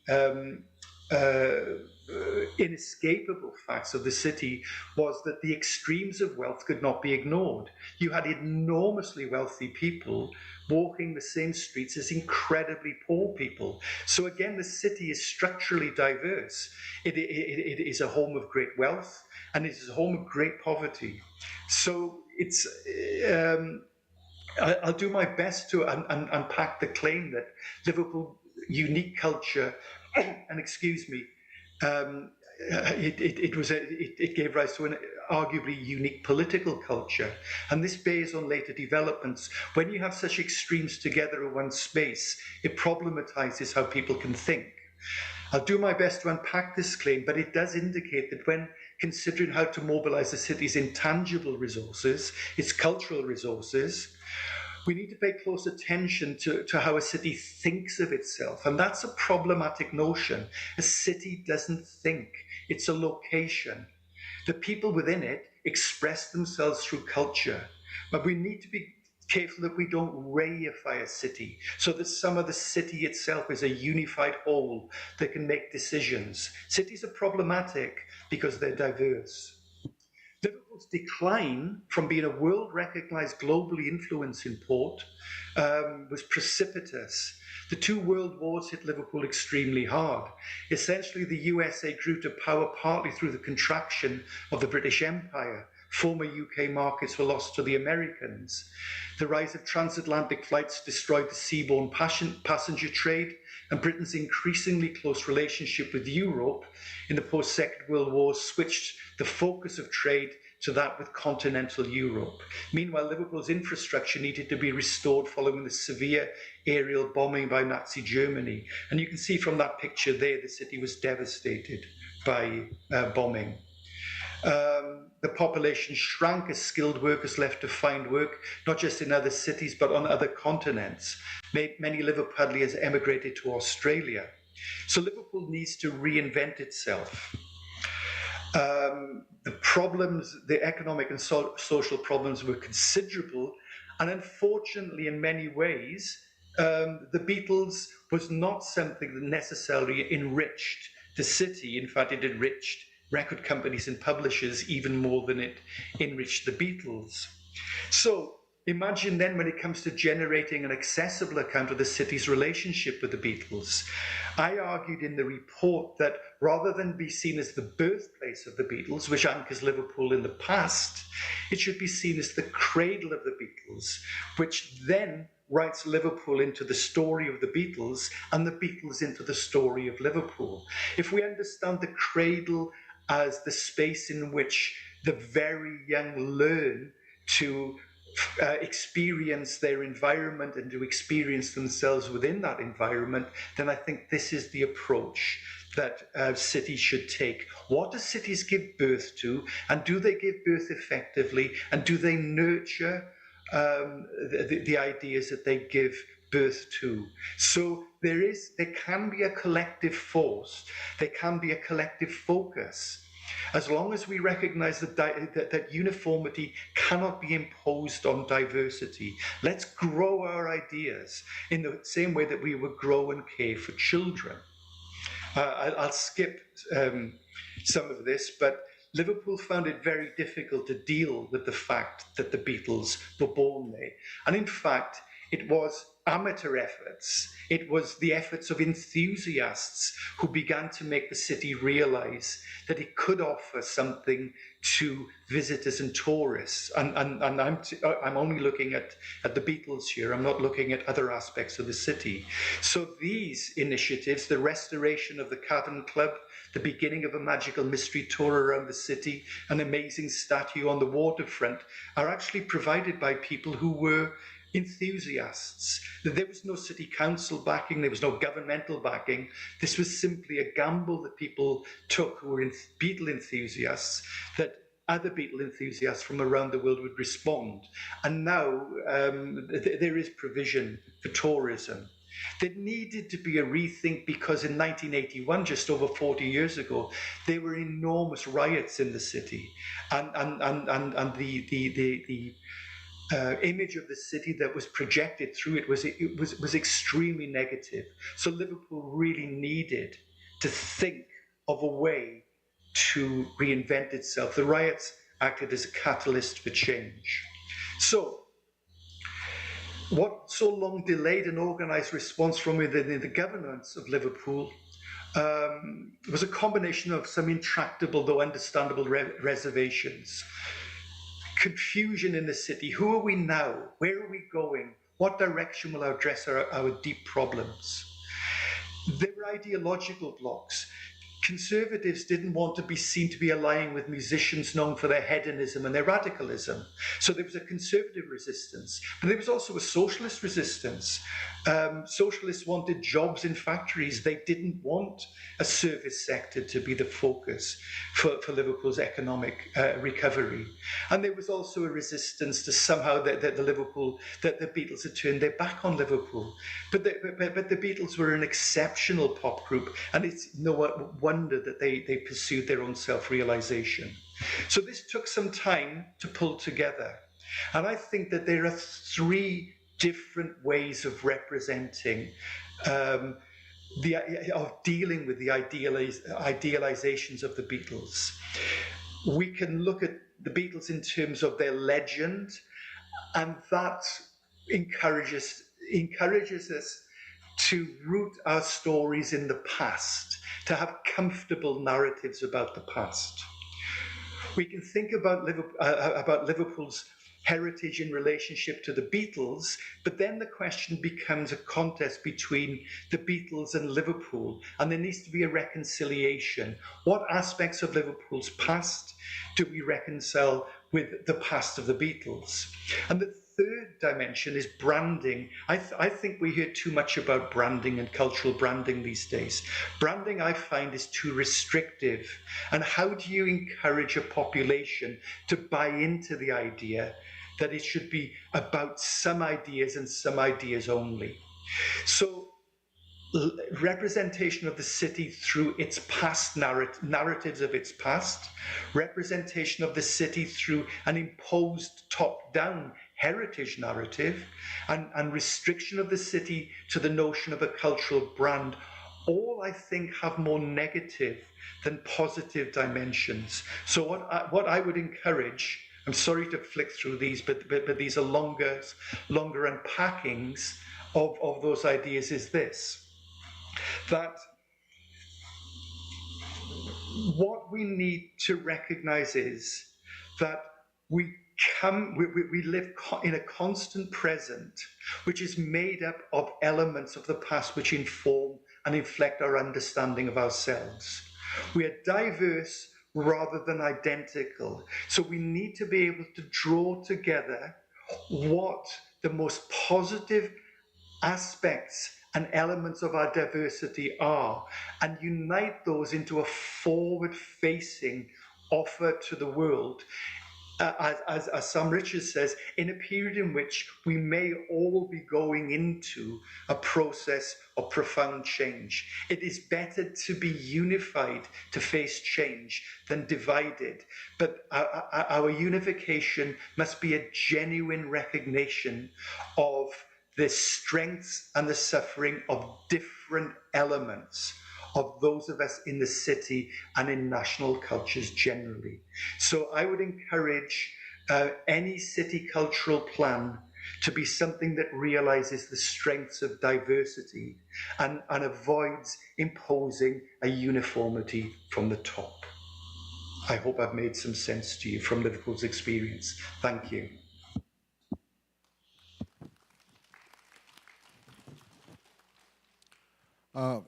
inescapable facts of the city was that the extremes of wealth could not be ignored. You had enormously wealthy people walking the same streets as incredibly poor people. So again, the city is structurally diverse. It is a home of great wealth and it is a home of great poverty. So it's I'll do my best to unpack the claim that Liverpool unique culture and excuse me, it gave rise to an arguably unique political culture, and this bears on later developments. When you have such extremes together in one space, it problematizes how people can think. I'll do my best to unpack this claim, but it does indicate that when considering how to mobilize the city's intangible resources, its cultural resources, we need to pay close attention to how a city thinks of itself. And that's a problematic notion. A city doesn't think, it's a location. The people within it express themselves through culture. But we need to be careful that we don't reify a city, so that some of the city itself is a unified whole that can make decisions. Cities are problematic because they're diverse. Liverpool's decline from being a world-recognized, globally influencing port was precipitous. The two world wars hit Liverpool extremely hard. Essentially, the USA grew to power partly through the contraction of the British Empire. Former UK markets were lost to the Americans. The rise of transatlantic flights destroyed the seaborne passenger trade, and Britain's increasingly close relationship with Europe in the post-Second World War switched the focus of trade to that with continental Europe. Meanwhile, Liverpool's infrastructure needed to be restored following the severe aerial bombing by Nazi Germany. And you can see from that picture there, the city was devastated by bombing. The population shrank as skilled workers left to find work, not just in other cities, but on other continents. Many Liverpudlians emigrated to Australia. So Liverpool needs to reinvent itself. The problems, the economic and social problems were considerable. And unfortunately, in many ways, the Beatles was not something that necessarily enriched the city. In fact, it enriched record companies and publishers even more than it enriched the Beatles. So imagine then when it comes to generating an accessible account of the city's relationship with the Beatles. I argued in the report that rather than be seen as the birthplace of the Beatles, which anchors Liverpool in the past, it should be seen as the cradle of the Beatles, which then writes Liverpool into the story of the Beatles and the Beatles into the story of Liverpool. If we understand the cradle as the space in which the very young learn to experience their environment and to experience themselves within that environment, then I think this is the approach that cities should take. What do cities give birth to, and do they give birth effectively, and do they nurture the ideas that they give birth to? So there can be a collective force, there can be a collective focus. As long as we recognize that uniformity cannot be imposed on diversity, let's grow our ideas in the same way that we would grow and care for children. I'll skip some of this, but Liverpool found it very difficult to deal with the fact that the Beatles were born there. And in fact, it was amateur efforts. It was the efforts of enthusiasts who began to make the city realize that it could offer something to visitors and tourists. And I'm only looking at the Beatles here. I'm not looking at other aspects of the city. So these initiatives, the restoration of the Cavern Club, the beginning of a magical mystery tour around the city, an amazing statue on the waterfront, are actually provided by people who were enthusiasts. There was no city council backing, there was no governmental backing. This was simply a gamble that people took who were Beatle enthusiasts, that other Beatle enthusiasts from around the world would respond. And now there is provision for tourism. There needed to be a rethink because in 1981, just over 40 years ago, there were enormous riots in the city, and the image of the city that was projected through it was extremely negative. So Liverpool really needed to think of a way to reinvent itself. The riots acted as a catalyst for change. So what so long delayed an organised response from within the governance of Liverpool was a combination of some intractable, though understandable, reservations. Confusion in the city. Who are we now? Where are we going? What direction will address our deep problems? There were ideological blocks. Conservatives didn't want to be seen to be aligning with musicians known for their hedonism and their radicalism. So there was a conservative resistance, but there was also a socialist resistance. Socialists wanted jobs in factories. They didn't want a service sector to be the focus for Liverpool's economic recovery. And there was also a resistance to somehow that the Beatles had turned their back on Liverpool. But the Beatles were an exceptional pop group, and it's no wonder that they pursued their own self-realization. So this took some time to pull together. And I think that there are three different ways of representing, of dealing with the idealizations of the Beatles. We can look at the Beatles in terms of their legend, and that encourages us to root our stories in the past, to have comfortable narratives about the past. We can think about Liverpool's heritage in relationship to the Beatles, but then the question becomes a contest between the Beatles and Liverpool, and there needs to be a reconciliation. What aspects of Liverpool's past do we reconcile with the past of the Beatles? And the third dimension is branding. I think we hear too much about branding and cultural branding these days. Branding, I find, is too restrictive. And how do you encourage a population to buy into the idea that it should be about some ideas and some ideas only? So representation of the city through its past narratives of its past, representation of the city through an imposed top-down heritage narrative, and restriction of the city to the notion of a cultural brand, all I think have more negative than positive dimensions. So what I would encourage, I'm sorry to flick through these, but these are longer unpackings of those ideas, is this: that what we need to recognize is that we live in a constant present, which is made up of elements of the past which inform and inflect our understanding of ourselves. We are diverse rather than identical. So we need to be able to draw together what the most positive aspects and elements of our diversity are, and unite those into a forward-facing offer to the world. As Sam Richards says, in a period in which we may all be going into a process of profound change. It is better to be unified to face change than divided. But our unification must be a genuine recognition of the strengths and the suffering of different elements of those of us in the city and in national cultures generally. So I would encourage any city cultural plan to be something that realizes the strengths of diversity and avoids imposing a uniformity from the top. I hope I've made some sense to you from Liverpool's experience. Thank you. Well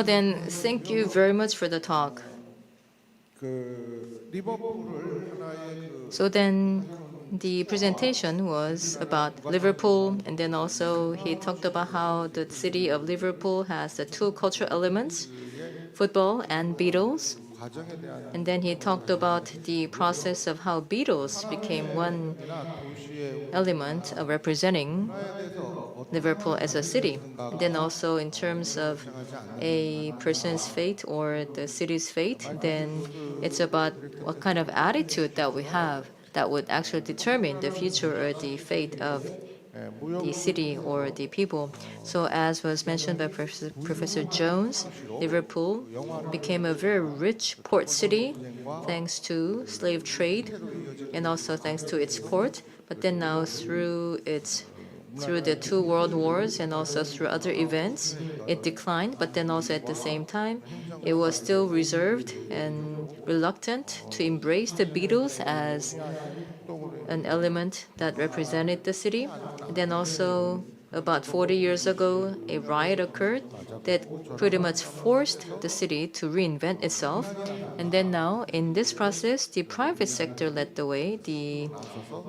then, thank you very much for the talk. So then the presentation was about Liverpool, and then also he talked about how the city of Liverpool has the two cultural elements, football and Beatles. And then he talked about the process of how Beatles became one element of representing Liverpool as a city. And then also in terms of a person's fate or the city's fate, then it's about what kind of attitude that we have that would actually determine the future or the fate of the city or the people. So as was mentioned by Professor Jones, Liverpool became a very rich port city thanks to slave trade and also thanks to its port. But then now through the two world wars and also through other events, it declined. But then also at the same time, it was still reserved and reluctant to embrace the Beatles as an element that represented the city. And then also about 40 years ago, a riot occurred that pretty much forced the city to reinvent itself. And then now, in this process, the private sector led the way. The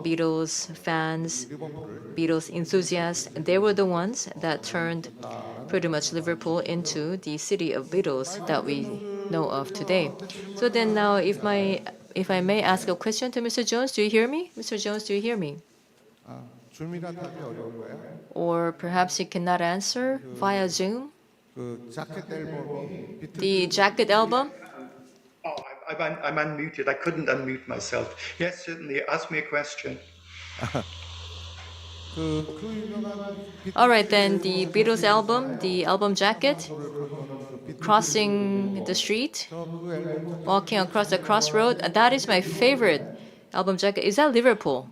Beatles fans, Beatles enthusiasts, they were the ones that turned pretty much Liverpool into the city of Beatles that we know of today. So then now, if I may ask a question to Mr. Jones, do you hear me? Mr. Jones, do you hear me? Or perhaps you cannot answer via Zoom? The jacket album? Oh, I'm unmuted. I couldn't unmute myself. Yes, certainly. Ask me a question. All right, then the Beatles album, the album jacket, crossing the street, walking across the crossroad. That is my favorite album jacket. Is that Liverpool?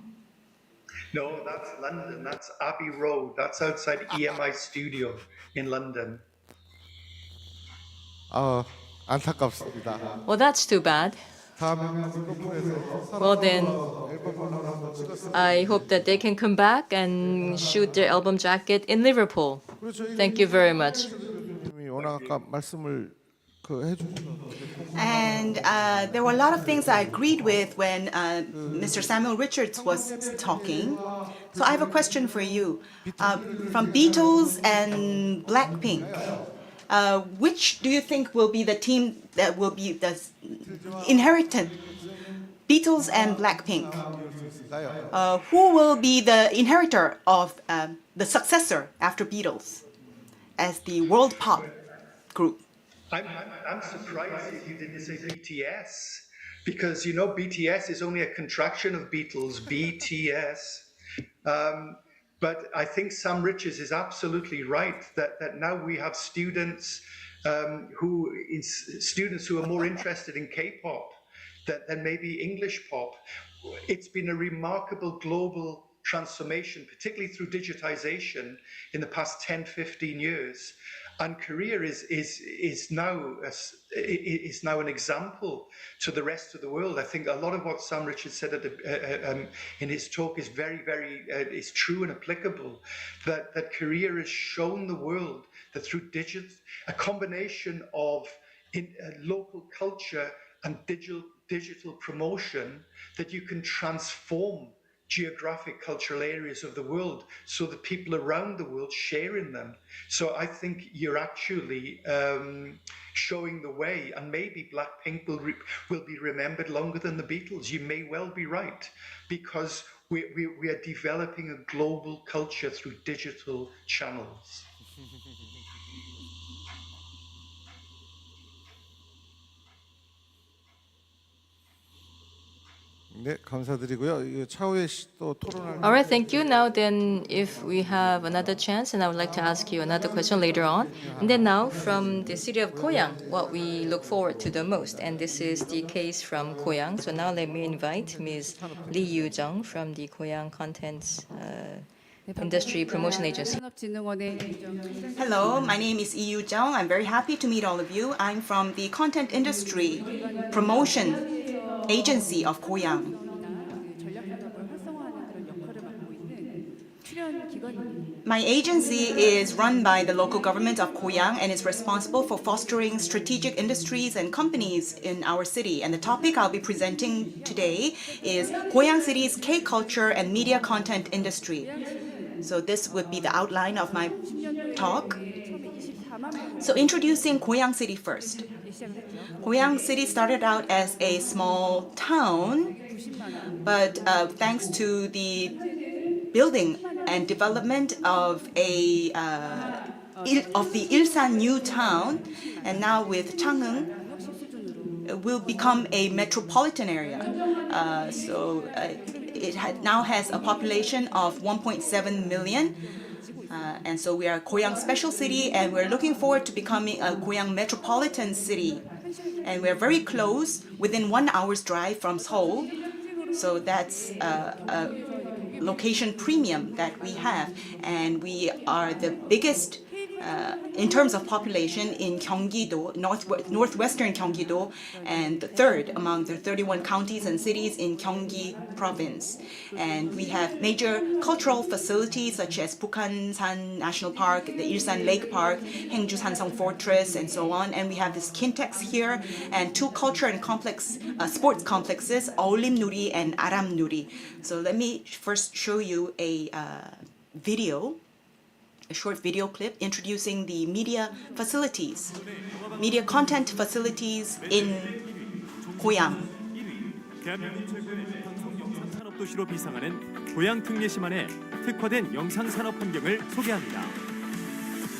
No, that's London. That's Abbey Road. That's outside EMI Studio in London. 안타깝습니다. Well, that's too bad. Well, then I hope that they can come back and shoot their album jacket in Liverpool. Thank you very much. 워낙 아까 말씀을 And there were a lot of things I agreed with when Mr. Samuel Richards was talking. So I have a question for you. From Beatles and Blackpink, which do you think will be the team that will be the inheritant? Beatles and Blackpink. Who will be the inheritor of the successor after Beatles as the world pop group? I'm surprised you didn't say BTS, because you know BTS is only a contraction of Beatles, BTS. But I think Sam Richards is absolutely right that now we have students who are more interested in K-pop than maybe English pop. It's been a remarkable global transformation, particularly through digitization in the past 10, 15 years. And Korea is now an example to the rest of the world. I think a lot of what Sam Richards said in his talk is very is true and applicable. That Korea has shown the world that through a combination of local culture and digital promotion, that you can transform geographic cultural areas of the world so that people around the world share in them. So I think you're actually showing the way, and maybe Blackpink will be remembered longer than the Beatles. You may well be right, because we are developing a global culture through digital channels. 네, 감사드리고요. 이거 차후에 또 토론할. All right, thank you. Now then, if we have another chance, and I would like to ask you another question later on. And then now, from the city of Goyang, what we look forward to the most, and this is the case from Goyang. So now let me invite Ms. Lee Yu-jung from the Goyang Content Industry Promotion Agency. Hello, my name is Lee Yu-jung. I'm very happy to meet all of you. I'm from the Content Industry Promotion Agency of Goyang. My agency is run by the local government of Goyang and is responsible for fostering strategic industries and companies in our city. And the topic I'll be presenting today is Goyang City's K-culture and media content industry. So this would be the outline of my talk. So introducing Goyang City first. Goyang City started out as a small town, but thanks to the building and development of the Ilsan new town, and now with Changheung, will become a metropolitan area. It now has a population of 1.7 million. And so we are a Goyang special city, and we're looking forward to becoming a Goyang metropolitan city. And we're very close, within 1 hour's drive from Seoul. So that's a location premium that we have. And we are the biggest in terms of population in Gyeonggi-do, northwestern Gyeonggi-do, and the third among the 31 counties and cities in Gyeonggi province. And we have major cultural facilities such as Bukhansan National Park, the Ilsan Lake Park, Haengju Sansong Fortress, and so on. And we have this Kintex here, and two culture and sports complexes, Aolim Nuri and Aram Nuri. So let me first show you a short video clip introducing the media content facilities in Goyang. 대한민국 최고의 방송 영상 산업 도시로 비상하는 고양 특례시만의 특화된 영상 산업 환경을 소개합니다.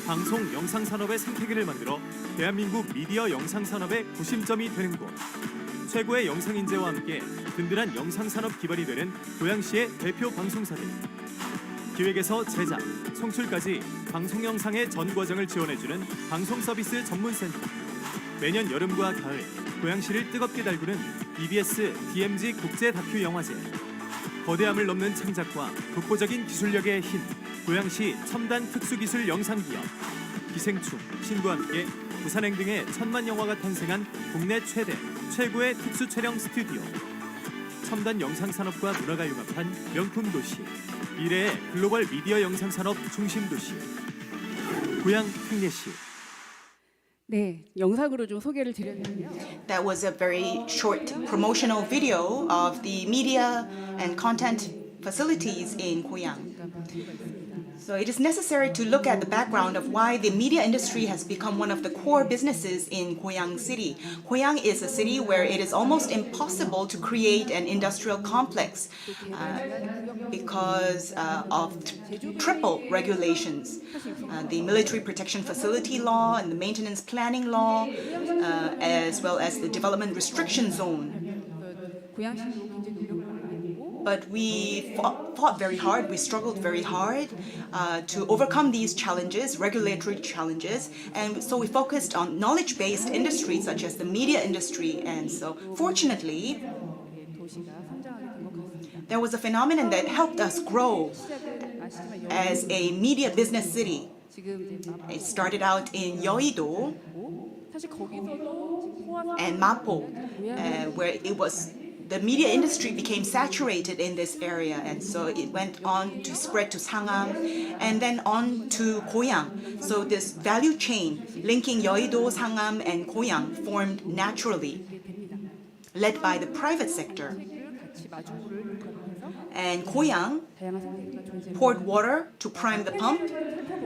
방송 영상 산업의 생태계를 만들어 대한민국 미디어 영상 산업의 구심점이 되는 곳. 최고의 영상 인재와 함께 든든한 영상 산업 기반이 되는 고양시의 대표 방송사들. 기획에서 제작, 송출까지 방송 영상의 전 과정을 지원해주는 방송 서비스 전문센터. 매년 여름과 가을 고양시를 뜨겁게 달구는 EBS DMZ 국제 다큐 영화제. 거대함을 넘는 창작과 독보적인 기술력의 힘. 고양시 첨단 특수기술 영상기업. 기생충, 신과 함께 부산행 등의 1000만 영화가 탄생한 국내 최고의 특수 촬영 스튜디오. 첨단 영상 산업과 문화가 융합한 명품 도시. 미래의 글로벌 미디어 영상 산업 중심 도시. 고양 특례시. 네, 영상으로 좀 소개를 드렸는데요. That was a very short promotional video of the media and content facilities in Goyang. So it is necessary to look at the background of why the media industry has become one of the core businesses in Goyang City. Goyang is a city where it is almost impossible to create an industrial complex because of triple regulations. The military protection facility law and the maintenance planning law, as well as the development restriction zone. But we fought very hard, we struggled very hard to overcome these challenges, regulatory challenges, and so we focused on knowledge-based industries such as the media industry. And so fortunately, there was a phenomenon that helped us grow as a media business city. It started out in Yeouido and Mapo, where the media industry became saturated in this area, and so it went on to spread to Sangam and then on to Goyang. So this value chain linking Yeouido, Sangam, and Goyang formed naturally, led by the private sector. And Goyang poured water to prime the pump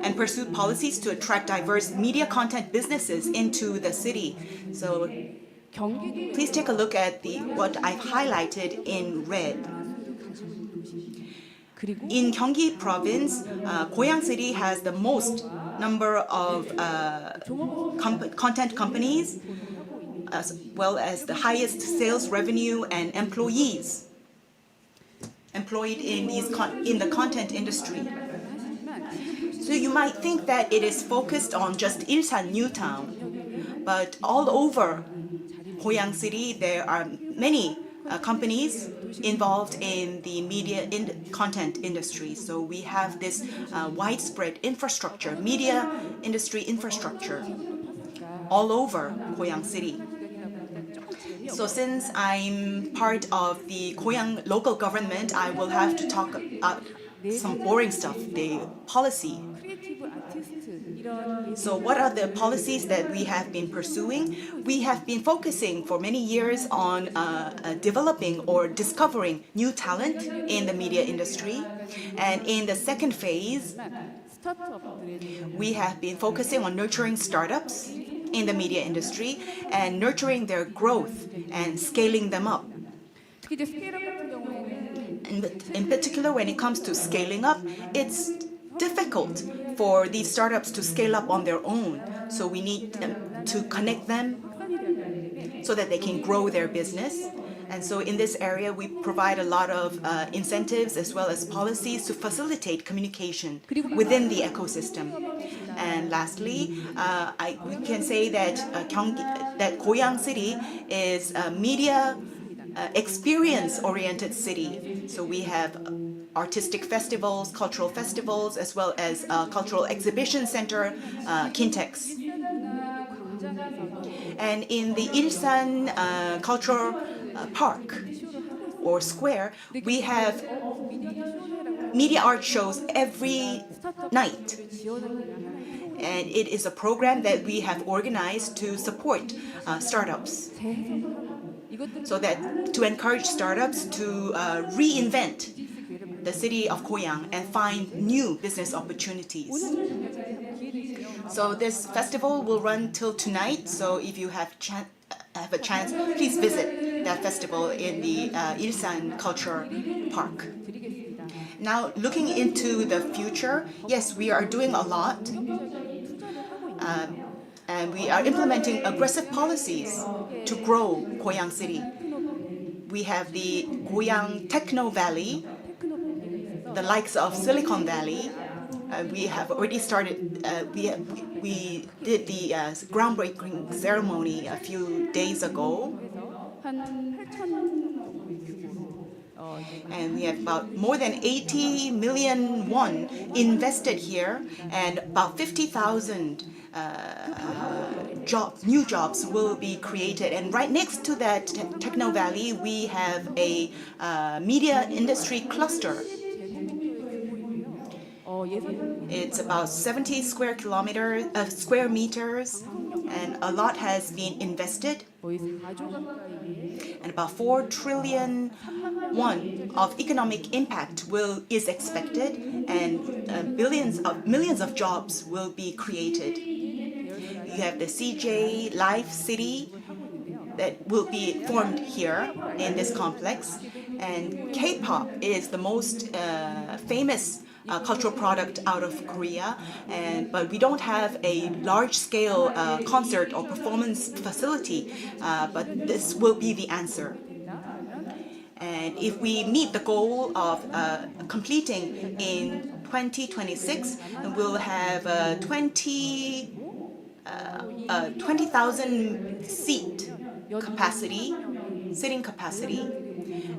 and pursued policies to attract diverse media content businesses into the city. So please take a look at what I've highlighted in red. In Gyeonggi province, Goyang City has the most number of content companies, as well as the highest sales revenue and employees. employed in the content industry. So you might think that it is focused on just Ilsan New Town, but all over Goyang City there are many companies involved in the media content industry. So we have this widespread infrastructure, media industry infrastructure all over Goyang City. So since I'm part of the Goyang local government, I will have to talk about some boring stuff, the policy. So what are the policies that we have been pursuing? We have been focusing for many years on developing or discovering new talent in the media industry. And in the second phase, we have been focusing on nurturing startups in the media industry and nurturing their growth and scaling them up. In particular, when it comes to scaling up, it's difficult for these startups to scale up on their own. So we need to connect them so that they can grow their business. And so in this area, we provide a lot of incentives as well as policies to facilitate communication within the ecosystem. And lastly, we can say that Goyang City is a media experience-oriented city. So we have artistic festivals, cultural festivals, as well as cultural exhibition center, Kintex. And in the Ilsan Cultural Park or Square, we have media art shows every night. And it is a program that we have organized to support startups, so that to encourage startups to reinvent the city of Goyang and find new business opportunities. So this festival will run till tonight. So if you have a chance, please visit that festival in the Ilsan Culture Park. Now, looking into the future, yes, we are doing a lot. And we are implementing aggressive policies to grow Goyang City. We have the Goyang Techno Valley, the likes of Silicon Valley. We have already started, we did the groundbreaking ceremony a few days ago. And we have about more than 80 million won invested here, and about 50,000 new jobs will be created. And right next to that Techno Valley, we have a media industry cluster. It's about 70 square meters, and a lot has been invested. And about 4 trillion won of economic impact is expected, and millions of jobs will be created. You have the CJ Life City that will be formed here in this complex, and K-pop is the most famous cultural product out of Korea, but we don't have a large-scale concert or performance facility, but this will be the answer. And if we meet the goal of completing in 2026, we'll have 20,000 seat capacity, sitting capacity,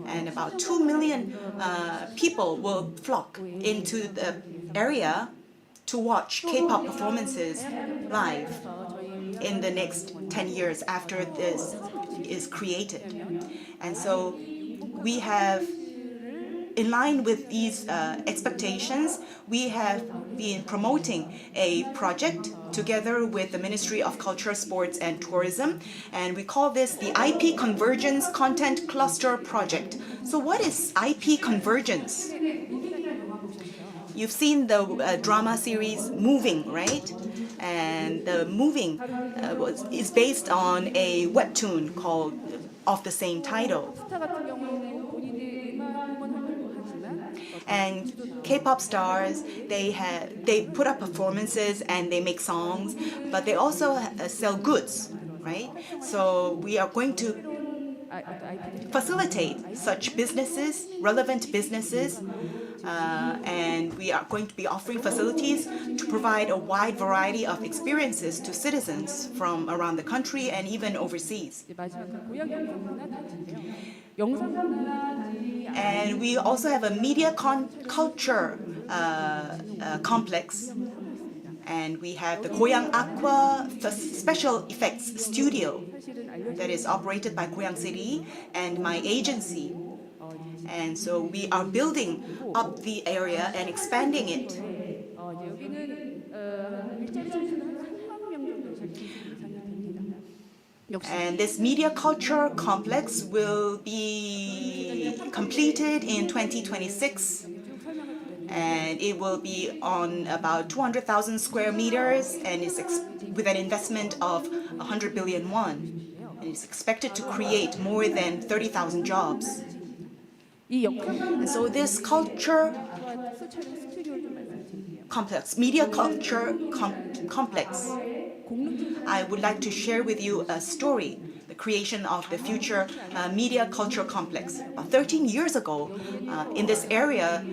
and about 2 million people will flock into the area to watch K-pop performances live in the next 10 years after this is created. And so we have, in line with these expectations, we have been promoting a project together with the Ministry of Culture, Sports and Tourism, and we call this the IP Convergence Content Cluster Project. So what is IP convergence? You've seen the drama series Moving, right? And the Moving is based on a webtoon called of the same title. And K-pop stars, they put up performances and they make songs, but they also sell goods, right? So we are going to facilitate such businesses, relevant businesses, and we are going to be offering facilities to provide a wide variety of experiences to citizens from around the country and even overseas. And we also have a media culture complex. And we have the Goyang Aqua Special Effects Studio that is operated by Goyang City and my agency. And so we are building up the area and expanding it. And this media culture complex will be completed in 2026. And it will be on about 200,000 square meters and is with an investment of 100 billion won. And it's expected to create more than 30,000 jobs. And so this culture complex, media culture complex, I would like to share with you a story, the creation of the future media culture complex. 13 years ago, in this area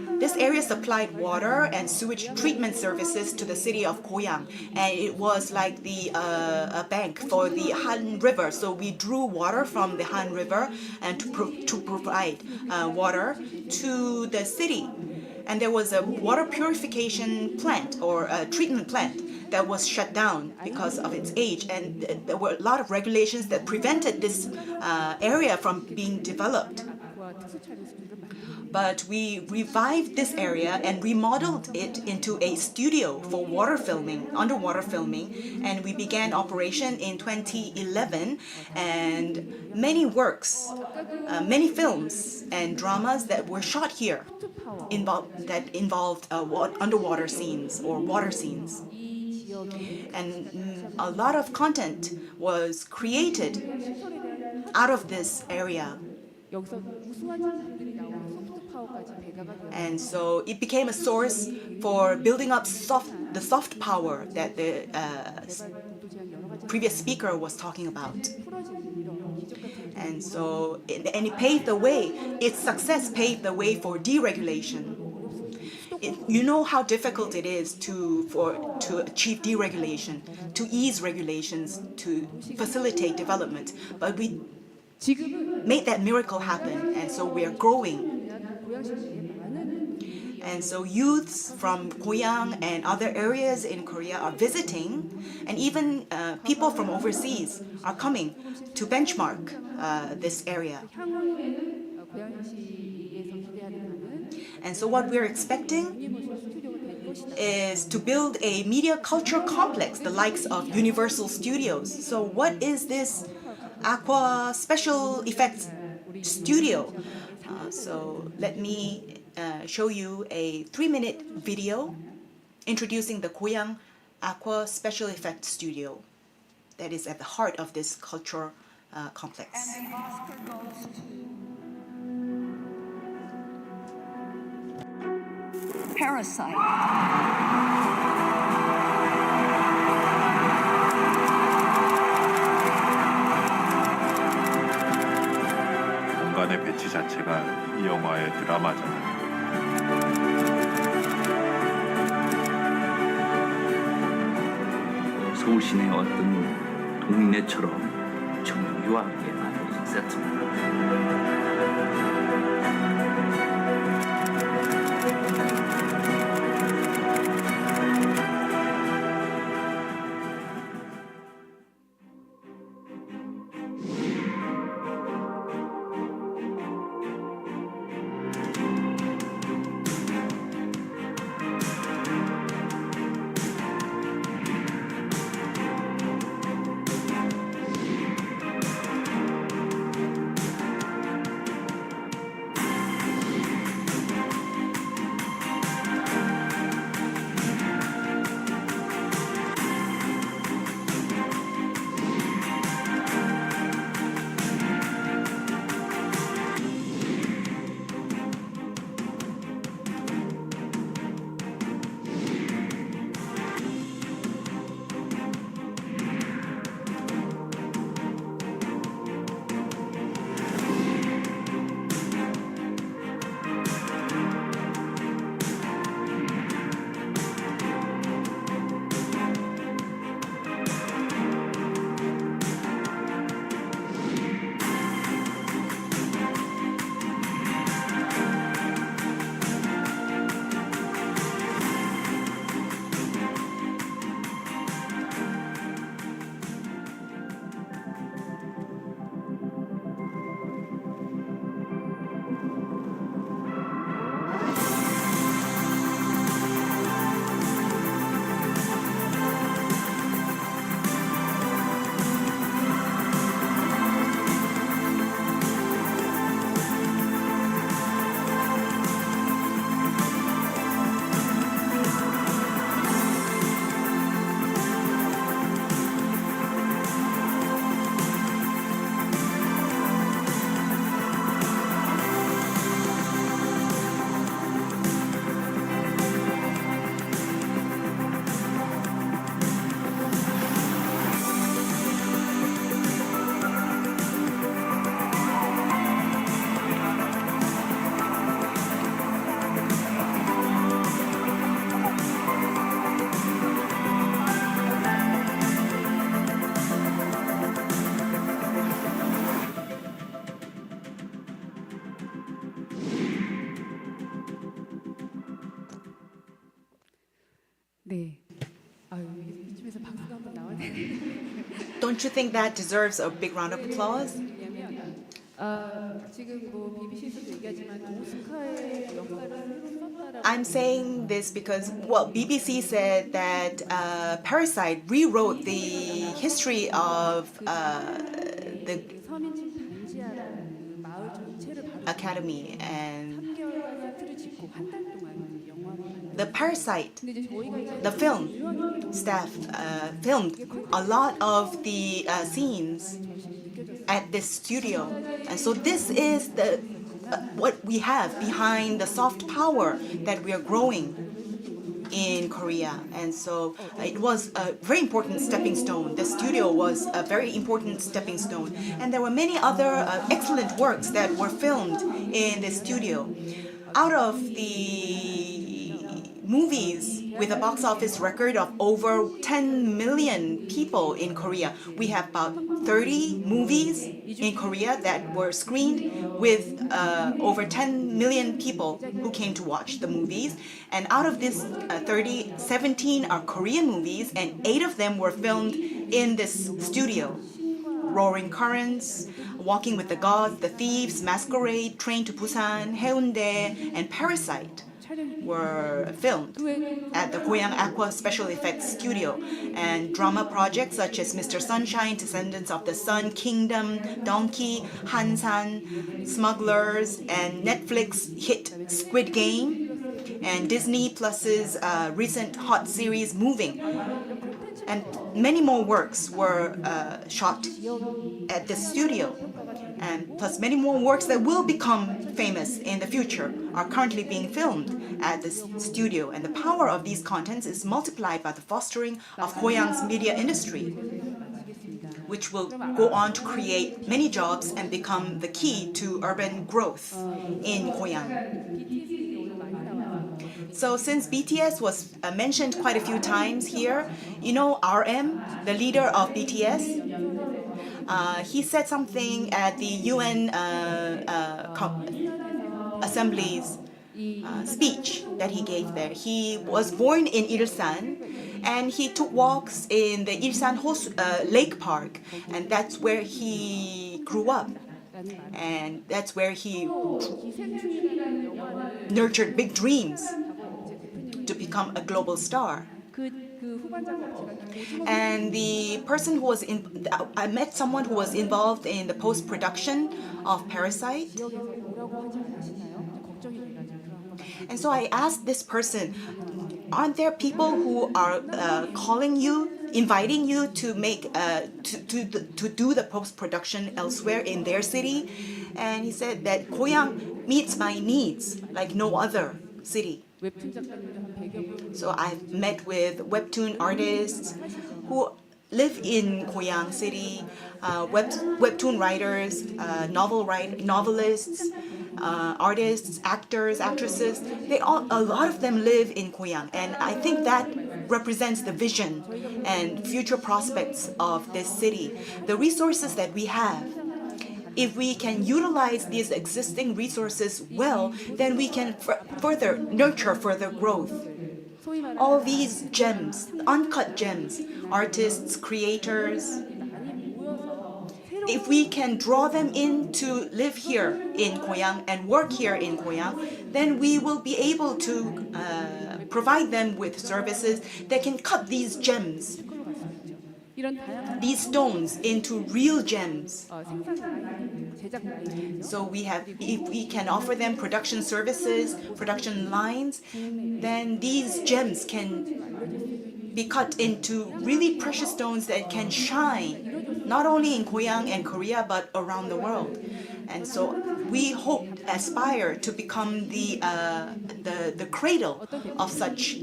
supplied water and sewage treatment services to the city of Goyang, and it was like the a bank for the Han River. So we drew water from the Han River and to provide water to the city. And there was a water purification plant or a treatment plant that was shut down because of its age, and there were a lot of regulations that prevented this area from being developed. But we revived this area and remodeled it into a studio for water filming, underwater filming, and we began operation in 2011. And many works, many films and dramas that were shot here involved underwater scenes or water scenes. And a lot of content was created out of this area. And so it became a source for building up the soft power that the previous speaker was talking about. And so it paved the way, its success paved the way for deregulation. You know how difficult it is to achieve deregulation, to ease regulations, to facilitate development. But we made that miracle happen, and so we are growing. And so youths from Goyang and other areas in Korea are visiting, and even people from overseas are coming to benchmark this area. And so what we're expecting is to build a media culture complex, the likes of Universal Studios. So what is this Aqua Special Effects Studio? So let me show you a 3-minute video introducing the Goyang Aqua Special Effects Studio that is at the heart of this culture complex. And the Oscar goes to Parasite. 공간의 배치 자체가 이 영화의 드라마잖아요. 서울 시내 어떤 동네처럼 정교하게 만든 세트입니다. Don't you think that deserves a big round of applause? 지금 뭐 BBC에서도 얘기하지만 오스카의 그 역사를 새로 썼다라고. I'm saying this because, well, BBC said that Parasite rewrote the history of the 서민층 반지하라는 그 마을 전체를 바로 Academy, and 3개월간 세트를 짓고 한 달 동안 영화를 the Parasite, 근데 이제 저희가 이제 the film staff filmed a lot of the scenes at this studio, and so this is the what we have behind the soft power that we are growing in Korea. And so it was a very important stepping stone. The studio was a very important stepping stone, and there were many other excellent works that were filmed in the studio. Out of the movies with a box office record of over 10 million people in Korea, we have about 30 movies in Korea that were screened with over 10 million people who came to watch the movies. And out of this 30, 17 are Korean movies, and 8 of them were filmed in this studio. Roaring Currents, Walking with the Gods, The Thieves, Masquerade, Train to Busan, Haeundae, and Parasite were filmed at the Goyang Aqua Special Effects Studio. And drama projects such as Mr. Sunshine, Descendants of the Sun, Kingdom, Donkey, Hansan, Smugglers, and Netflix hit Squid Game, and Disney Plus's recent hot series Moving. And many more works were shot at this studio. And plus many more works that will become famous in the future are currently being filmed at this studio. And the power of these contents is multiplied by the fostering of Goyang's media industry, which will go on to create many jobs and become the key to urban growth in Goyang. So since BTS was mentioned quite a few times here, you know RM, the leader of BTS, he said something at the UN Assembly's speech that he gave there. He was born in Ilsan, and he took walks in the Ilsan Lake Park, and that's where he grew up. And that's where he nurtured big dreams to become a global star. And the person who was I met someone who was involved in the post-production of Parasite. And so I asked this person, aren't there people who are calling you, inviting you to make to do the post-production elsewhere in their city? And he said that Goyang meets my needs like no other city. So I've met with webtoon artists who live in Goyang City, webtoon writers, novelists, artists, actors, actresses. A lot of them live in Goyang, and I think that represents the vision and future prospects of this city. The resources that we have, if we can utilize these existing resources well, then we can nurture further growth. All these gems, uncut gems, artists, creators, if we can draw them in to live here in Goyang and work here in Goyang, then we will be able to provide them with services that can cut these gems, these stones, into real gems. So if we can offer them production services, production lines, then these gems can be cut into really precious stones that can shine not only in Goyang and Korea but around the world. And so we aspire to become the cradle of such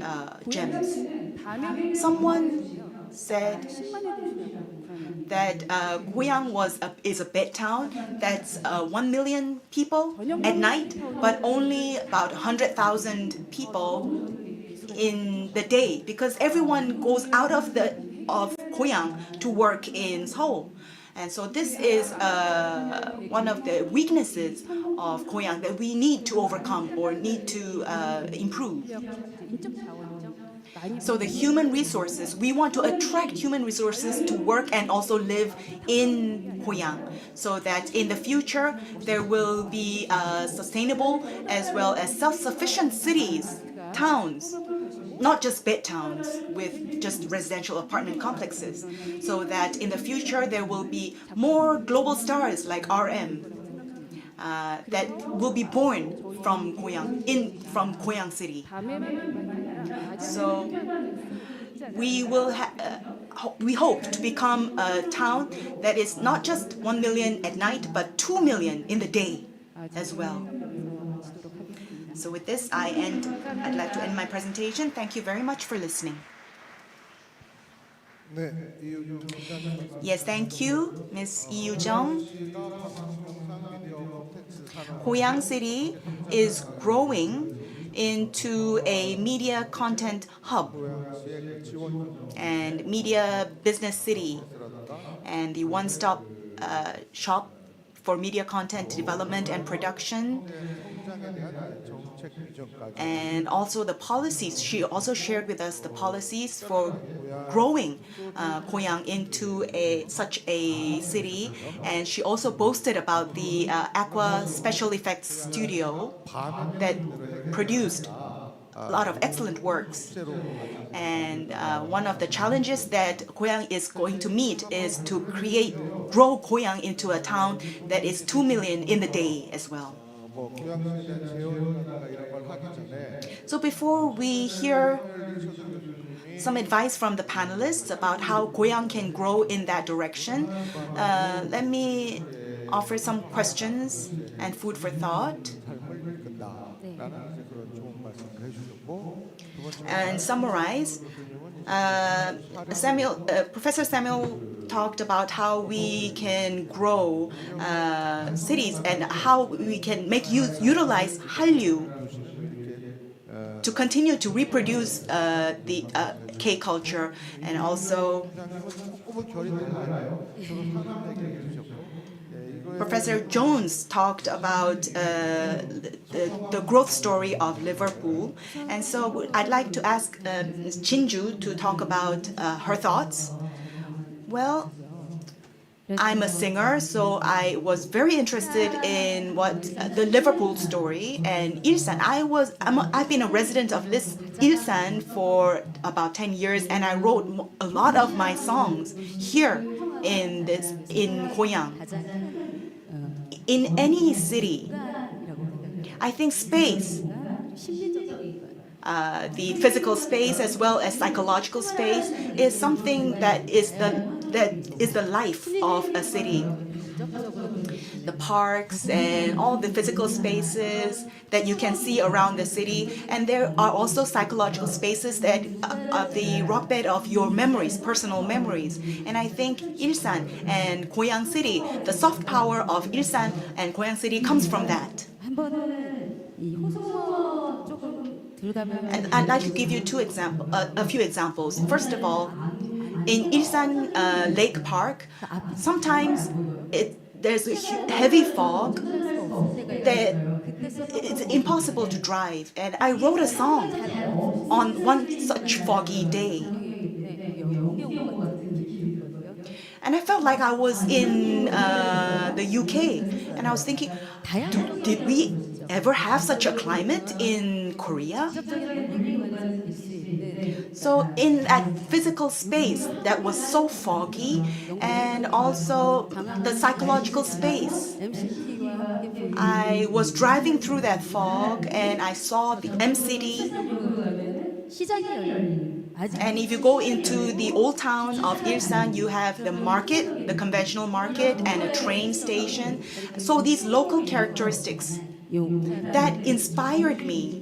gems. Someone said that Goyang is a bed town that's 1 million people at night, but only about 100,000 people in the day, because everyone goes out of Goyang to work in Seoul. And so this is one of the weaknesses of Goyang that we need to overcome or need to improve. So the human resources, we want to attract human resources to work and also live in Goyang, so that in the future there will be sustainable as well as self-sufficient cities, towns, not just bed towns with just residential apartment complexes, so that in the future there will be more global stars like RM that will be born from Goyang City. So we hope to become a town that is not just 1 million at night, but 2 million in the day as well. So with this, I'd like to end my presentation. Thank you very much for listening. Yes, thank you, Ms. Yu Jung. Goyang City is growing into a media content hub and media business city and the one-stop shop for media content development and production. And also the policies, she also shared with us the policies for growing Goyang into such a city. And she also boasted about the Aqua Special Effects Studio that produced a lot of excellent works. And one of the challenges that Goyang is going to meet is to grow Goyang into a town that is 2 million in the day as well. So before we hear some advice from the panelists about how Goyang can grow in that direction, let me offer some questions and food for thought and summarize. Professor Samuel talked about how we can grow cities and how we can utilize Hallyu to continue to reproduce the K culture, and also Professor Jones talked about the growth story of Liverpool. And so I'd like to ask Ms. Chinju to talk about her thoughts. Well, I'm a singer, so I was very interested in the Liverpool story and Ilsan. I've been a resident of Ilsan for about 10 years, and I wrote a lot of my songs here in Goyang. In any city, I think space, the physical space as well as psychological space, is something that is the life of a city. The parks and all the physical spaces that you can see around the city, and there are also psychological spaces that are the rockbed of your memories, personal memories. And I think Ilsan and Goyang City, the soft power of Ilsan and Goyang City comes from that. And I'd like to give you a few examples. First of all, in Ilsan Lake Park, sometimes there's a heavy fog that it's impossible to drive. And I wrote a song on one such foggy day. And I felt like I was in the UK. And I was thinking, did we ever have such a climate in Korea? So in that physical space that was so foggy, and also the psychological space, I was driving through that fog and I saw the MCD. And if you go into the old town of Ilsan, you have the market, the conventional market, and a train station. So these local characteristics that inspired me.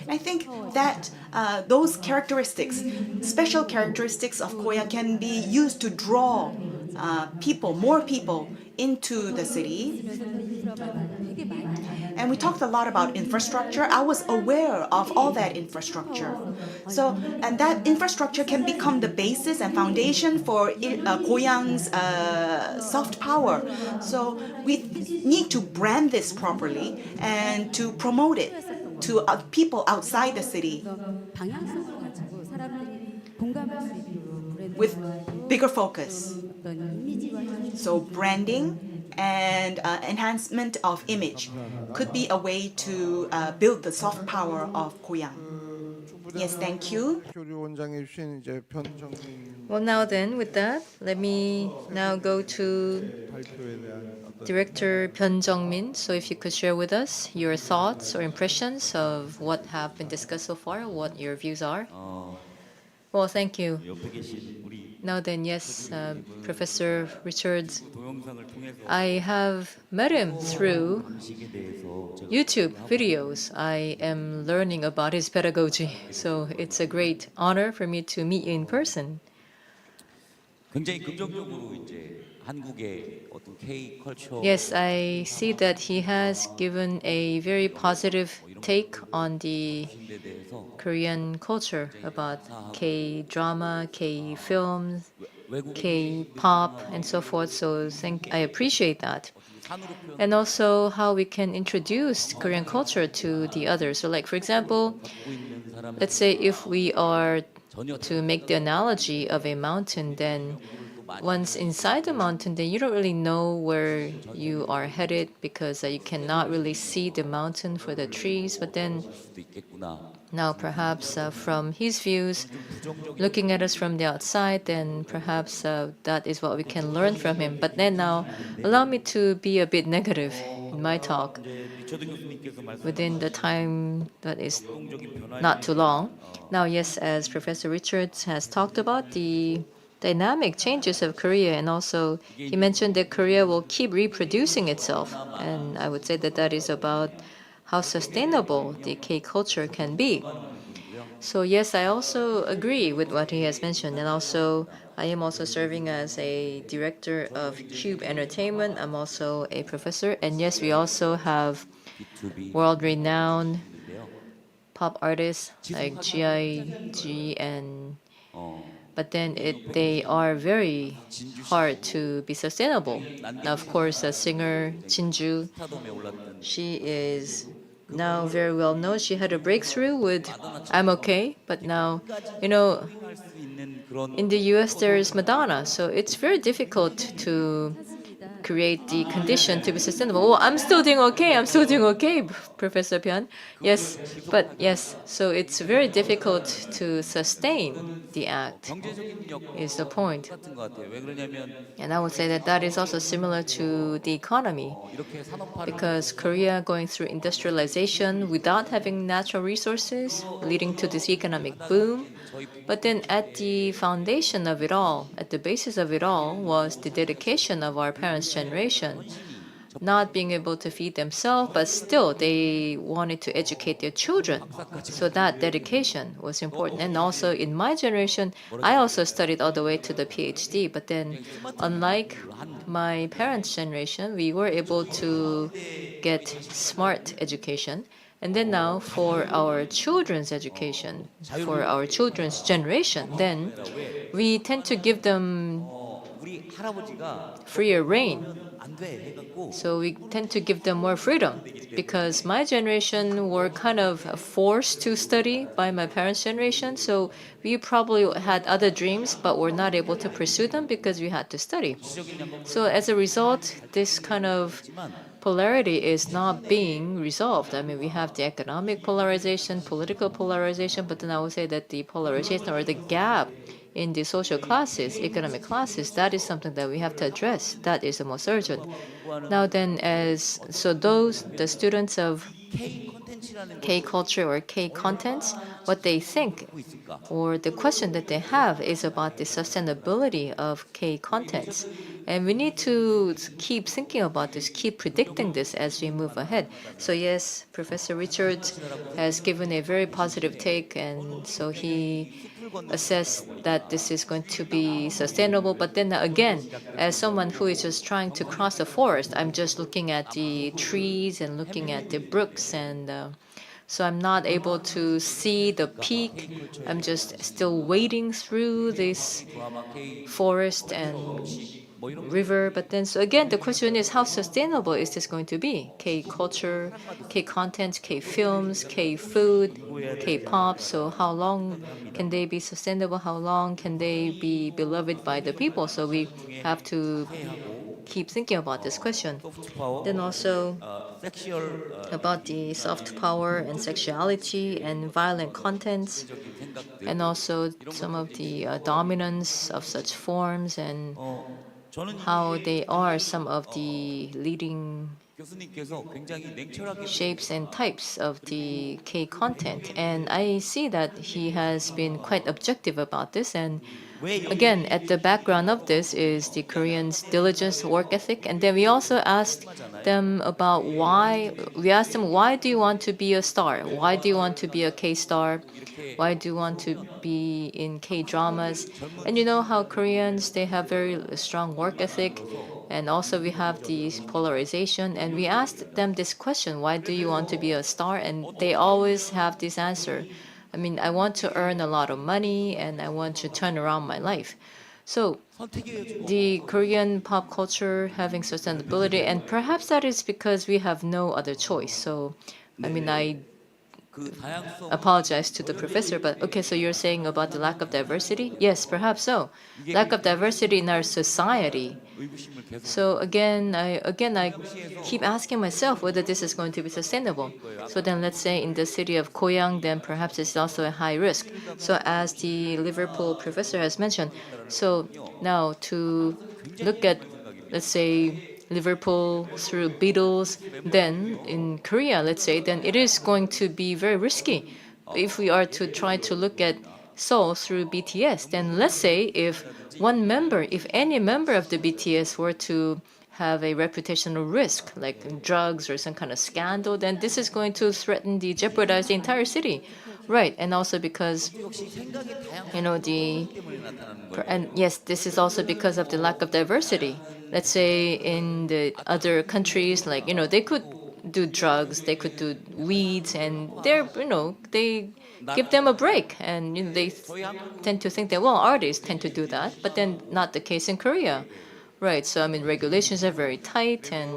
I think that those characteristics, special characteristics of Goyang, can be used to draw more people into the city. And we talked a lot about infrastructure. I was aware of all that infrastructure. So, and that infrastructure can become the basis and foundation for Goyang's soft power. So we need to brand this properly and to promote it to people outside the city 방향성을 가지고 사람들이 공감할 수 있도록 브랜드 with 화도 bigger focus. 어떤 이미지화 So branding and enhancement of image could be a way to build the soft power of Goyang. Yes, thank you. 교류원장해 주신 이제 변정민 Well, now then, with that, let me now go to 발표에 대한 Director Byun Jung-min. So if you could share with us your thoughts or impressions of what have been discussed so far, what your views are. Well, thank you. Now then, yes, Professor Richards, I have met him through YouTube videos. I am learning about his pedagogy, so it's a great honor for me to meet you in person. 굉장히 긍정적으로 이제 한국의 어떤 K 컬처 Yes, I see that he has given a very positive take on the Korean culture about K-drama, K-films, K-pop, and so forth. So I appreciate that. And also how we can introduce Korean culture to the others. So like, for example, let's say if we are to make the analogy of a mountain, then once inside the mountain, then you don't really know where you are headed because you cannot really see the mountain for the trees. But then now perhaps from his views, looking at us from the outside, then perhaps that is what we can learn from him. But then now, allow me to be a bit negative in my talk within the time that is not too long. Now, yes, as Professor Richards has talked about, the dynamic changes of Korea, and also he mentioned that Korea will keep reproducing itself, and I would say that that is about how sustainable the K-culture can be. So yes, I also agree with what he has mentioned, and also I am also serving as a director of Cube Entertainment. I'm also a professor, and yes, we also have world-renowned pop artists like GIG and but then they are very hard to be sustainable. Now, of course, a singer, Jinju, she is now very well known. She had a breakthrough with I'm Okay, but now, you know, in the US there is Madonna, so it's very difficult to create the condition to be sustainable. Oh, I'm still doing okay, Professor Byun. Yes, but yes, so it's very difficult to sustain the act, is the point. And I would say that that is also similar to the economy, because Korea going through industrialization without having natural resources, leading to this economic boom. But then at the foundation of it all, at the basis of it all, was the dedication of our parents' generation, not being able to feed themselves, but still they wanted to educate their children. So that dedication was important. And also in my generation, I also studied all the way to the PhD, but then unlike my parents' generation, we were able to get smart education. And then now for our children's education, for our children's generation, then we tend to give them freer reign. So we tend to give them more freedom, because my generation were kind of forced to study by my parents' generation. So we probably had other dreams, but were not able to pursue them because we had to study. So as a result, this kind of polarity is not being resolved. I mean, we have the economic polarization, political polarization, but then I would say that the polarization or the gap in the social classes, economic classes, that is something that we have to address. That is the most urgent. Now then, the students of K culture or K contents, what they think or the question that they have is about the sustainability of K contents. And we need to keep thinking about this, keep predicting this as we move ahead. So yes, Professor Richards has given a very positive take, and so he assess that this is going to be sustainable. But then again, as someone who is just trying to cross the forest, I'm just looking at the trees and looking at the brooks, and so I'm not able to see the peak. I'm just still wading through this forest and river. But then, so again, the question is, how sustainable is this going to be? K culture, K content, K films, K food, K pop. So how long can they be sustainable? How long can they be beloved by the people? So we have to keep thinking about this question. Then also about the soft power and sexuality and violent contents, and also some of the dominance of such forms and how they are some of the leading shapes and types of the K content. And I see that he has been quite objective about this. And again, at the background of this is the Koreans' diligence, work ethic. And then we also asked them about why. We asked them, why do you want to be a star? Why do you want to be a K star? Why do you want to be in K dramas? And you know how Koreans, they have very strong work ethic. And also we have the polarization. And we asked them this question, why do you want to be a star? And they always have this answer. I mean, I want to earn a lot of money and I want to turn around my life. So the Korean pop culture having sustainability, and perhaps that is because we have no other choice. So, I mean, I apologize to the professor, but okay, so you're saying about the lack of diversity? Yes, perhaps so. Lack of diversity in our society. So again, I keep asking myself whether this is going to be sustainable. So then let's say in the city of Goyang, then perhaps it's also a high risk. So as the Liverpool professor has mentioned, so now to look at, let's say, Liverpool through Beatles, then in Korea, let's say, then it is going to be very risky. If we are to try to look at Seoul through BTS, then let's say if any member of the BTS were to have a reputational risk, like drugs or some kind of scandal, then this is going to jeopardize the entire city. Right, and also because, and yes, this is also because of the lack of diversity. Let's say in the other countries, like, they could do drugs, they could do weeds, and they give them a break. And they tend to think that, well, artists tend to do that, but then not the case in Korea. Right, so I mean, regulations are very tight and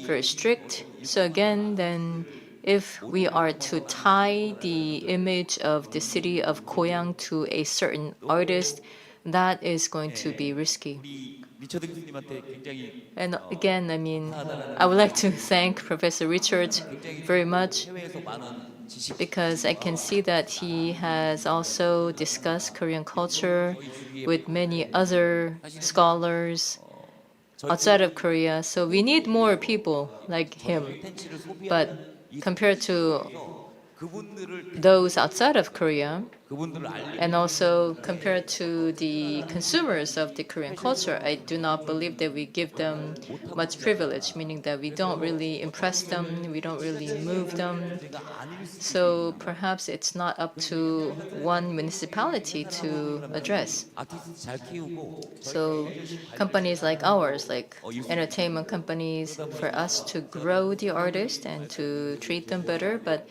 very strict. So again, then if we are to tie the image of the city of Goyang to a certain artist, that is going to be risky. And again, I mean, I would like to thank Professor Richards very much, because I can see that he has also discussed Korean culture with many other scholars outside of Korea. So we need more people like him. But compared to those outside of Korea, and also compared to the consumers of the Korean culture, I do not believe that we give them much privilege, meaning that we don't really impress them, we don't really move them. So perhaps it's not up to one municipality to address. So companies like ours, like entertainment companies, for us to grow the artist and to treat them better. But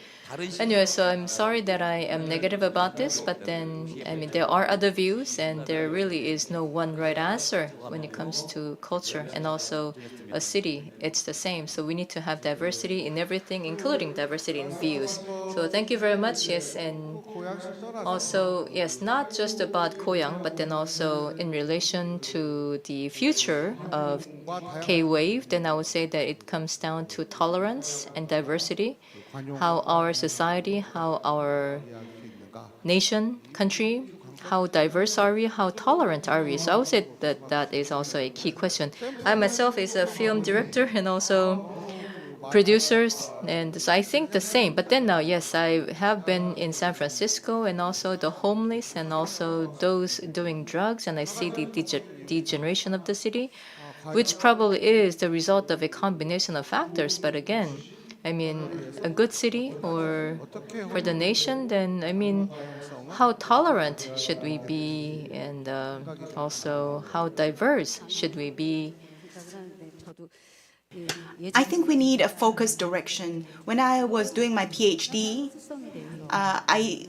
anyway, so I'm sorry that I am negative about this, but then, I mean, there are other views, and there really is no one right answer when it comes to culture. And also a city, it's the same. So we need to have diversity in everything, including diversity in views. So thank you very much. Yes, and also, yes, not just about Goyang, but then also in relation to the future of K-Wave, then I would say that it comes down to tolerance and diversity, how our society, how our nation, country, how diverse are we, how tolerant are we? So I would say that that is also a key question. I myself is a film director and also producers, and so I think the same. But then now, yes, I have been in San Francisco, and also the homeless, and also those doing drugs, and I see the degeneration of the city, which probably is the result of a combination of factors. But again, I mean, a good city or for the nation, then, I mean, how tolerant should we be, and also how diverse should we be? I think we need a focused direction. When I was doing my PhD, I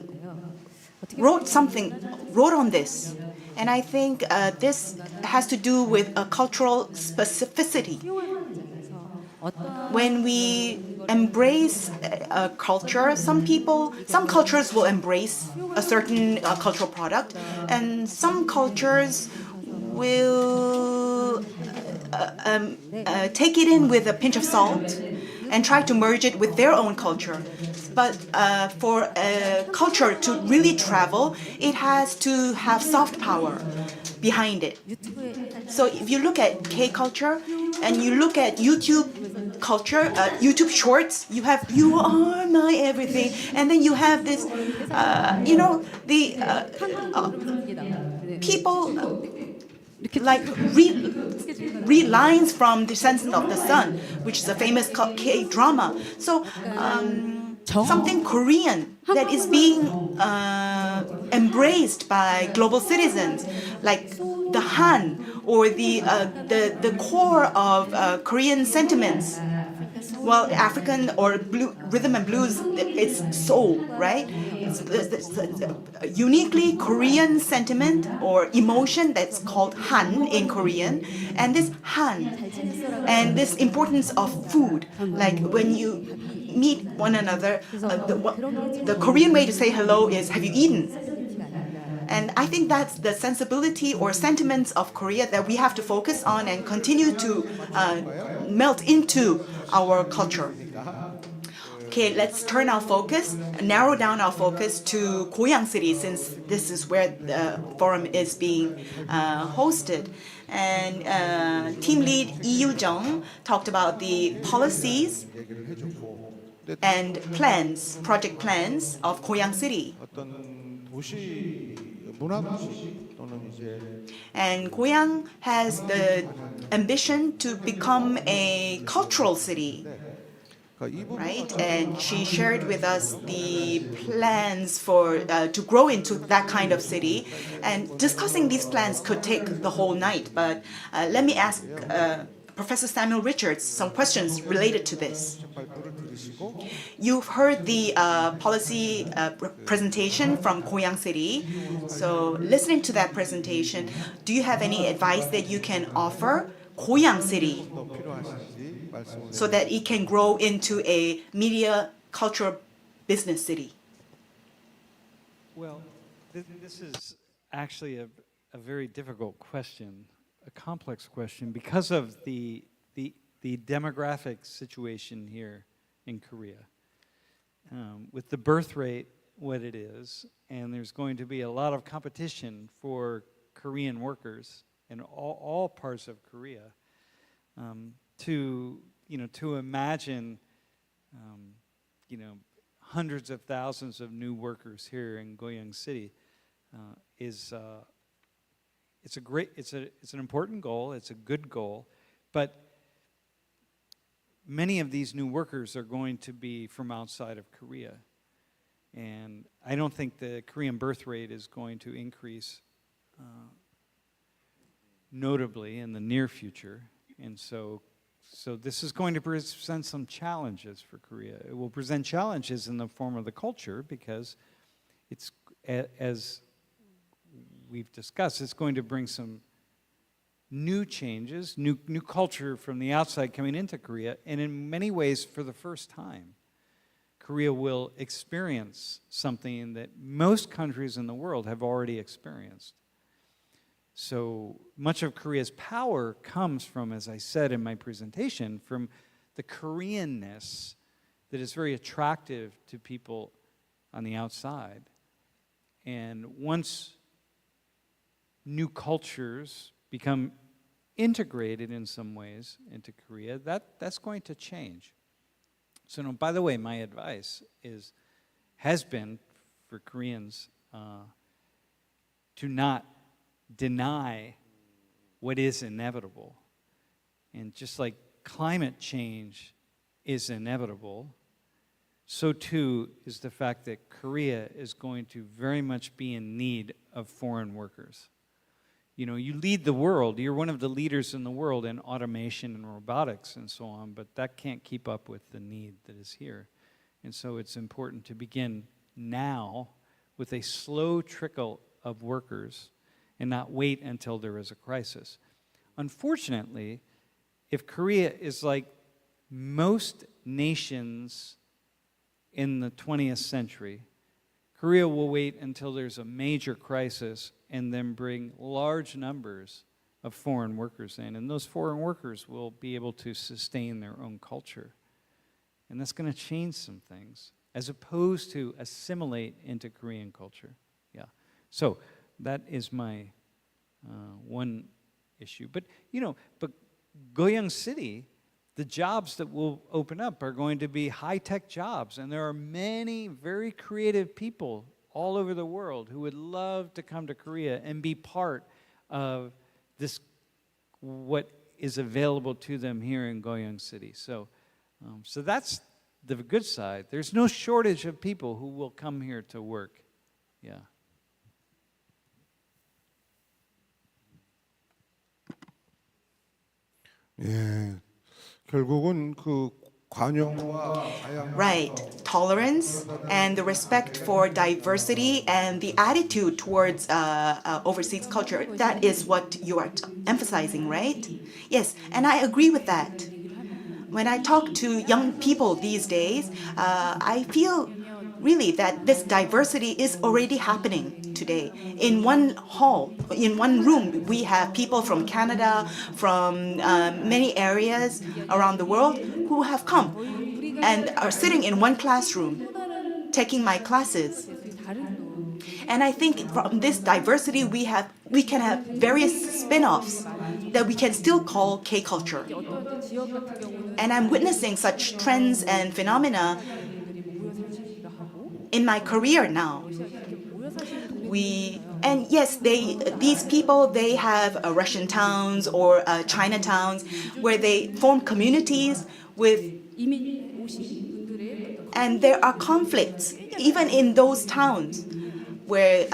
wrote on this, and I think this has to do with a cultural specificity. When we embrace a culture, some cultures will embrace a certain cultural product, and some cultures will take it in with a pinch of salt and try to merge it with their own culture. But for a culture to really travel, it has to have soft power behind it. So if you look at K culture and you look at YouTube culture, YouTube shorts, you have "You Are My Everything," and then you have this, people like read lines from Descendants of the Sun, which is a famous K-drama. So something Korean that is being embraced by global citizens, like the Han or the core of Korean sentiments. Well, African or rhythm and blues, it's soul, right? It's a uniquely Korean sentiment or emotion that's called Han in Korean. And this Han and this importance of food, like when you meet one another, the Korean way to say hello is, "Have you eaten?" And I think that's the sensibility or sentiments of Korea that we have to focus on and continue to melt into our culture. Okay, let's turn our focus, narrow down our focus to Goyang City, since this is where the forum is being hosted. And team lead Lee Yu-jung talked about the policies and plans, project plans of Goyang City. And Goyang has the ambition to become a cultural city, right? And she shared with us the plans for to grow into that kind of city. And discussing these plans could take the whole night, but let me ask Professor Samuel Richards some questions related to this. You've heard the policy presentation from Goyang City. So listening to that presentation, do you have any advice that you can offer Goyang City so that it can grow into a media, cultural, business city? Well, this is actually a very difficult question, a complex question, because of the demographic situation here in Korea. With the birth rate what it is, and there's going to be a lot of competition for Korean workers in all parts of Korea, to imagine hundreds of thousands of new workers here in Goyang City it's an important goal, it's a good goal, but many of these new workers are going to be from outside of Korea. And I don't think the Korean birth rate is going to increase notably in the near future. And so this is going to present some challenges for Korea. It will present challenges in the form of the culture, because it's, as we've discussed, it's going to bring some new changes, new culture from the outside coming into Korea, and in many ways, for the first time, Korea will experience something that most countries in the world have already experienced. So much of Korea's power comes from, as I said in my presentation, from the Koreanness that is very attractive to people on the outside. And once new cultures become integrated in some ways into Korea, that's going to change. So, no, by the way, my advice has been for Koreans to not deny what is inevitable. And just like climate change is inevitable, so too is the fact that Korea is going to very much be in need of foreign workers. You know, you lead the world, you're one of the leaders in the world in automation and robotics and so on, but that can't keep up with the need that is here. And so it's important to begin now with a slow trickle of workers and not wait until there is a crisis. Unfortunately, if Korea is like most nations in the 20th century, Korea will wait until there's a major crisis and then bring large numbers of foreign workers in. And those foreign workers will be able to sustain their own culture. And that's going to change some things, as opposed to assimilate into Korean culture. Yeah. So that is my one issue. But, you know, Goyang City, the jobs that will open up are going to be high-tech jobs. And there are many very creative people all over the world who would love to come to Korea and be part of this, what is available to them here in Goyang City. So that's the good side. There's no shortage of people who will come here to work. Yeah. 예, 결국은 그 관용과 다양한 Right. Tolerance and the respect for diversity and the attitude towards overseas culture. That is what you are emphasizing, right? Yes, and I agree with that. When I talk to young people these days, I feel really that this diversity is already happening today. In one hall, in one room, we have people from Canada, from many areas around the world who have come and are sitting in one classroom, taking my classes. And I think from this diversity, we can have various spin-offs that we can still call K-culture. And I'm witnessing such trends and phenomena in my career now. And yes, these people, they have Russian towns or Chinatowns where they form communities with, and there are conflicts even in those towns where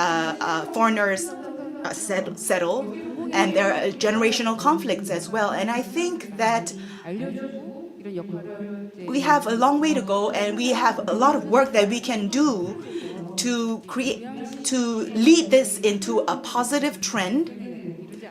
foreigners settle, and there are generational conflicts as well. And I think that we have a long way to go, and we have a lot of work that we can do to lead this into a positive trend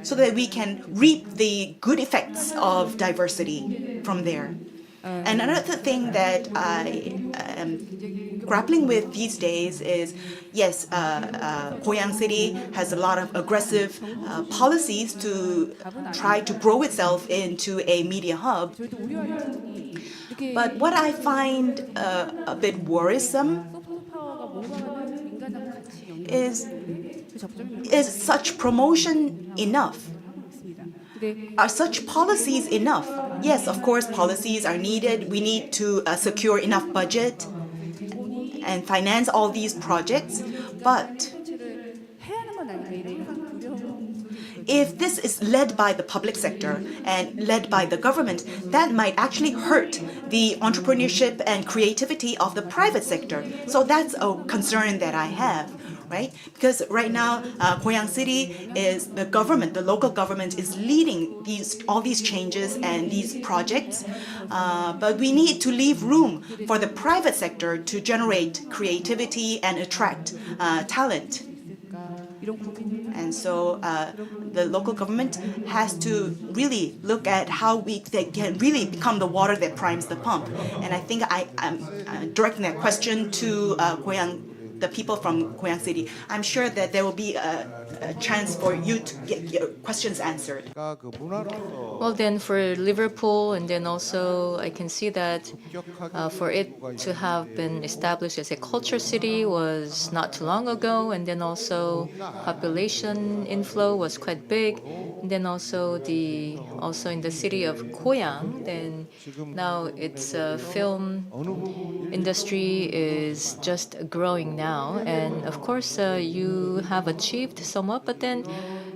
so that we can reap the good effects of diversity from there. And another thing that I am grappling with these days is, yes, Goyang City has a lot of aggressive policies to try to grow itself into a media hub. But what I find a bit worrisome is such promotion enough? Are such policies enough? Yes, of course, policies are needed. We need to secure enough budget and finance all these projects. But if this is led by the public sector and led by the government, that might actually hurt the entrepreneurship and creativity of the private sector. So that's a concern that I have. Right? Because right now, Goyang City is the government, the local government is leading all these changes and these projects. But we need to leave room for the private sector to generate creativity and attract talent. And so the local government has to really look at how they can really become the water that primes the pump. And I think I'm directing that question to the people from Goyang City. I'm sure that there will be a chance for you to get your questions answered. Well, then for Liverpool, and then also I can see that for it to have been established as a culture city was not too long ago, and then also population inflow was quite big, and then also in the city of Goyang, then now its film industry is just growing now, and of course you have achieved somewhat, but then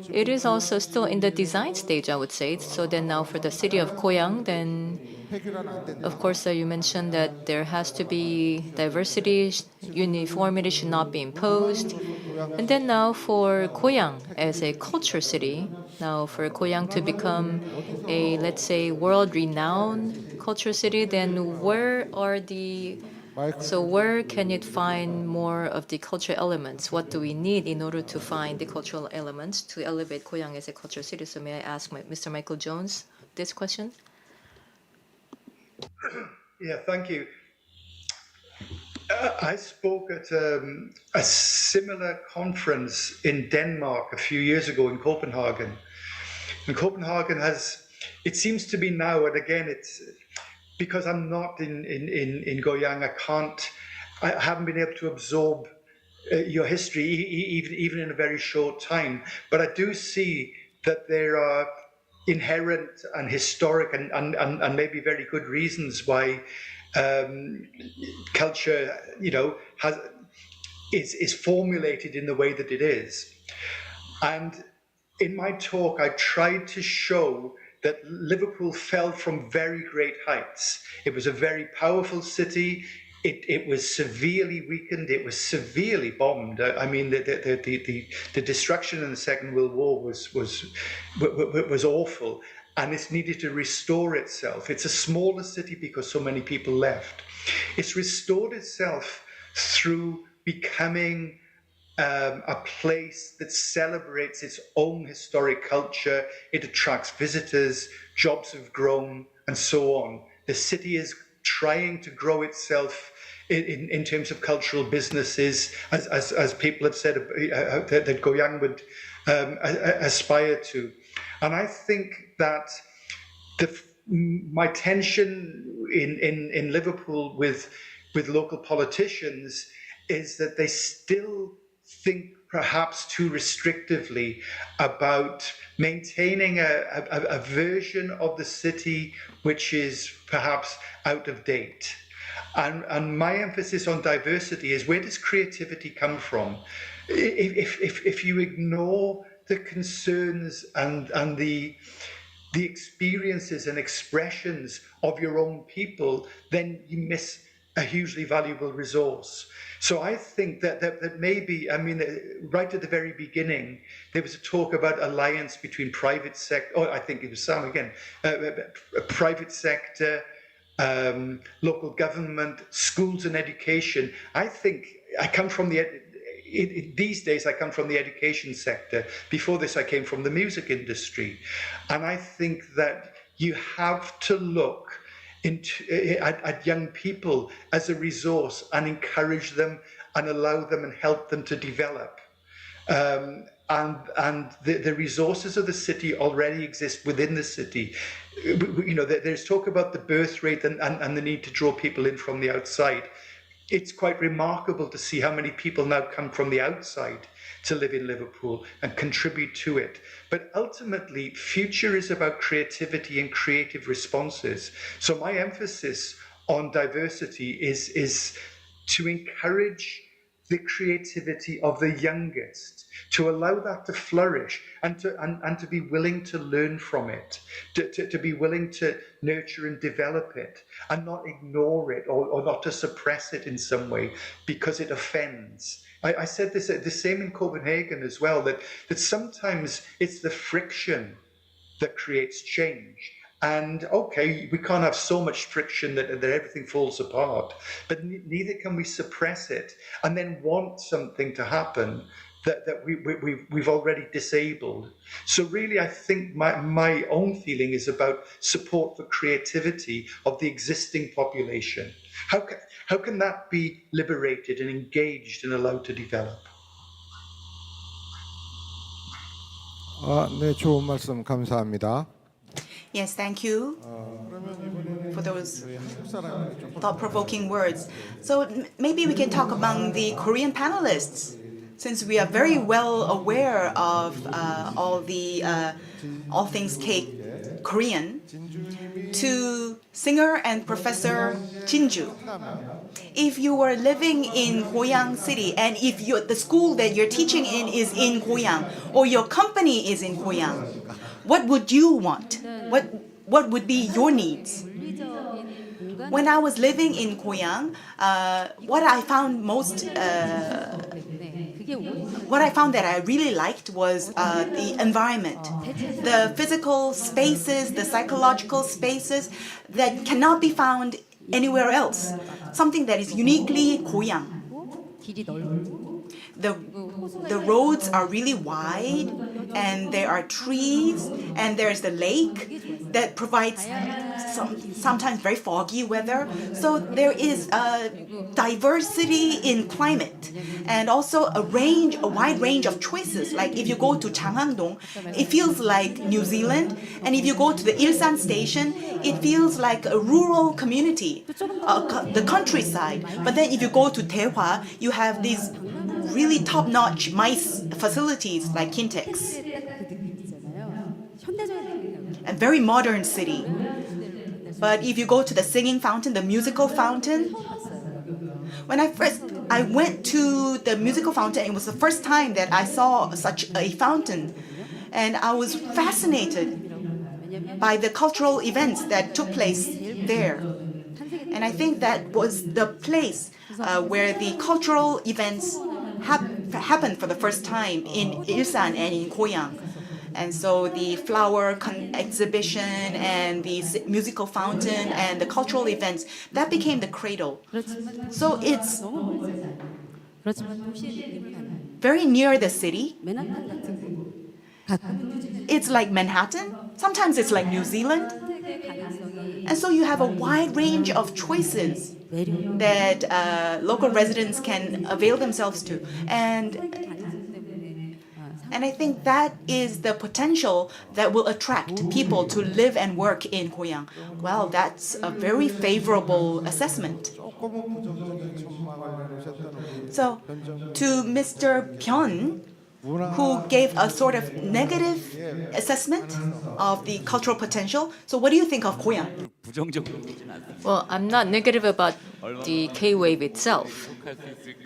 it is also still in the design stage, I would say. So then now for the city of Goyang, then of course you mentioned that there has to be diversity, uniformity should not be imposed. And then now for Goyang as a culture city, now for Goyang to become a, let's say, world-renowned culture city, then where can it find more of the cultural elements? What do we need in order to find the cultural elements to elevate Goyang as a culture city? So may I ask Mr. Michael Jones this question? Yeah, thank you. I spoke at a similar conference in Denmark a few years ago in Copenhagen. And Copenhagen has, it seems to be now, and again, it's because I'm not in Goyang, I haven't been able to absorb your history, even in a very short time. But I do see that there are inherent and historic and maybe very good reasons why culture, is formulated in the way that it is. And in my talk, I tried to show that Liverpool fell from very great heights. It was a very powerful city. It was severely weakened. It was severely bombed. I mean, the destruction in the Second World War was awful, and it's needed to restore itself. It's a smaller city because so many people left. It's restored itself through becoming a place that celebrates its own historic culture. It attracts visitors, jobs have grown, and so on. The city is trying to grow itself in terms of cultural businesses, as people have said that Goyang would aspire to. And I think that my tension in Liverpool with local politicians is that they still think perhaps too restrictively about maintaining a version of the city which is perhaps out of date. And my emphasis on diversity is, where does creativity come from? If you ignore the concerns and the experiences and expressions of your own people, then you miss a hugely valuable resource. So I think that maybe, I mean, right at the very beginning, there was a talk about alliance between private sector, I think it was Sam again, private sector, local government, schools and education. I think I come from these days I come from the education sector. Before this, I came from the music industry. And I think that you have to look at young people as a resource and encourage them and allow them and help them to develop. And the resources of the city already exist within the city. There's talk about the birth rate and the need to draw people in from the outside. It's quite remarkable to see how many people now come from the outside to live in Liverpool and contribute to it. But ultimately, future is about creativity and creative responses. So my emphasis on diversity is to encourage the creativity of the youngest, to allow that to flourish and to be willing to learn from it, to be willing to nurture and develop it and not ignore it or not to suppress it in some way because it offends. I said this the same in Copenhagen as well, that sometimes it's the friction that creates change. And okay, we can't have so much friction that everything falls apart, but neither can we suppress it and then want something to happen that we've already disabled. So really, I think my own feeling is about support for creativity of the existing population. How can that be liberated and engaged and allowed to develop? 네, 좋은 말씀 감사합니다. Yes, thank you for those thought-provoking words. So maybe we can talk among the Korean panelists. since we are very well aware of all things Korean, to singer and professor Jinju. If you were living in Goyang City and if the school that you're teaching in is in Goyang or your company is in Goyang, what would you want? What would be your needs? When I was living in Goyang, what I found that I really liked was the environment, the physical spaces, the psychological spaces that cannot be found anywhere else. Something that is uniquely Goyang. The roads are really wide, and there are trees, and there's the lake that provides sometimes very foggy weather. So there is a diversity in climate, and also a wide range of choices. Like if you go to Changhang-dong, it feels like New Zealand, and if you go to the Ilsan station, it feels like a rural community, the countryside. But then if you go to Daehwa, you have these really top-notch MICE facilities like Kintex. A very modern city. But if you go to the singing fountain, the musical fountain, when I went to the musical fountain, it was the first time that I saw such a fountain. And I was fascinated by the cultural events that took place there. And I think that was the place where the cultural events happened for the first time in Ilsan and in Goyang. And so the flower exhibition and the musical fountain and the cultural events, that became the cradle. So it's very near the city. It's like Manhattan. Sometimes it's like New Zealand. And so you have a wide range of choices that local residents can avail themselves to. And I think that is the potential that will attract people to live and work in Goyang. Well, that's a very favorable assessment. So, to Mr. Byun, who gave a sort of negative assessment of the cultural potential. So what do you think of Goyang? Well, I'm not negative about the K-wave itself.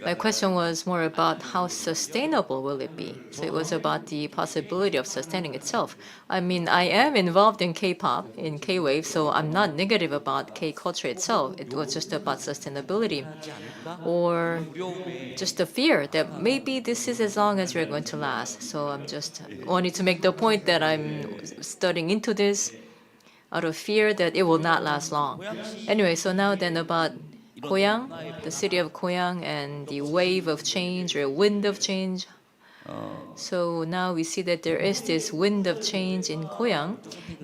My question was more about how sustainable will it be. So it was about the possibility of sustaining itself. I mean, I am involved in K-pop, in K-wave, so I'm not negative about K-culture itself. It was just about sustainability, or just the fear that maybe this is as long as we're going to last. So I'm just wanting to make the point that I'm studying into this out of fear that it will not last long. Anyway, so now then about Goyang, the city of Goyang, and the wave of change or wind of change. So now we see that there is this wind of change in Goyang.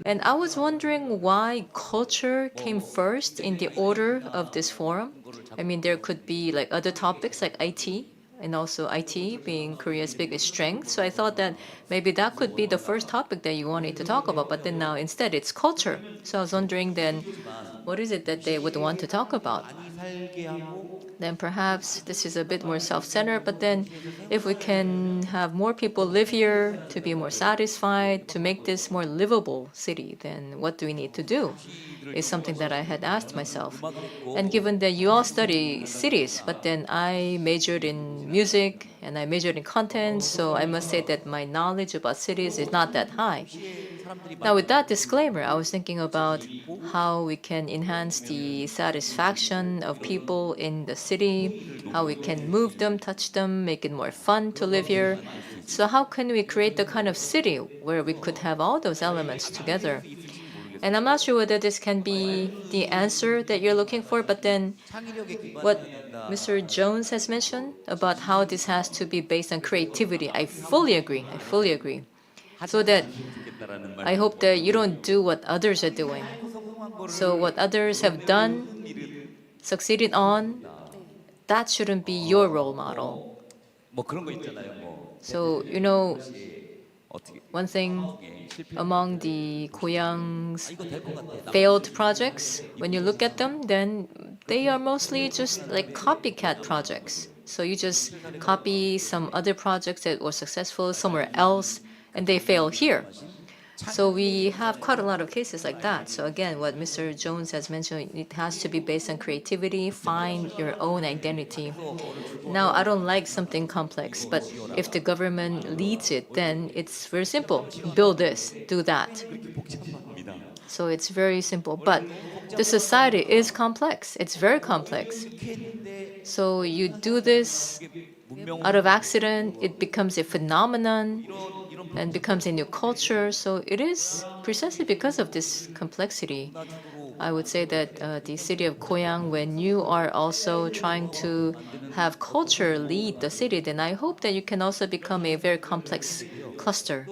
And I was wondering why culture came first in the order of this forum. I mean, there could be like other topics like IT, and also IT being Korea's biggest strength. So I thought that maybe that could be the first topic that you wanted to talk about, but then now instead it's culture. So I was wondering then, what is it that they would want to talk about? Then perhaps this is a bit more self-centered, but then if we can have more people live here to be more satisfied, to make this more livable city, then what do we need to do? Is something that I had asked myself. And given that you all study cities, but then I majored in music and I majored in content, so I must say that my knowledge about cities is not that high. Now with that disclaimer, I was thinking about how we can enhance the satisfaction of people in the city, how we can move them, touch them, make it more fun to live here. So how can we create the kind of city where we could have all those elements together? And I'm not sure whether this can be the answer that you're looking for, but then what Mr. Jones has mentioned about how this has to be based on creativity, I fully agree. I fully agree. So that I hope that you don't do what others are doing. So what others have done, succeeded on, that shouldn't be your role model. So, you know, one thing among the Goyang's failed projects, when you look at them, then they are mostly just like copycat projects. So you just copy some other projects that were successful somewhere else, and they fail here. So we have quite a lot of cases like that. So again, what Mr. Jones has mentioned, it has to be based on creativity, find your own identity. Now, I don't like something complex, but if the government leads it, then it's very simple. Build this, do that. So it's very simple. But the society is complex. It's very complex. So you do this out of accident, it becomes a phenomenon and becomes a new culture. So it is precisely because of this complexity. I would say that the city of Goyang, when you are also trying to have culture lead the city, then I hope that you can also become a very complex cluster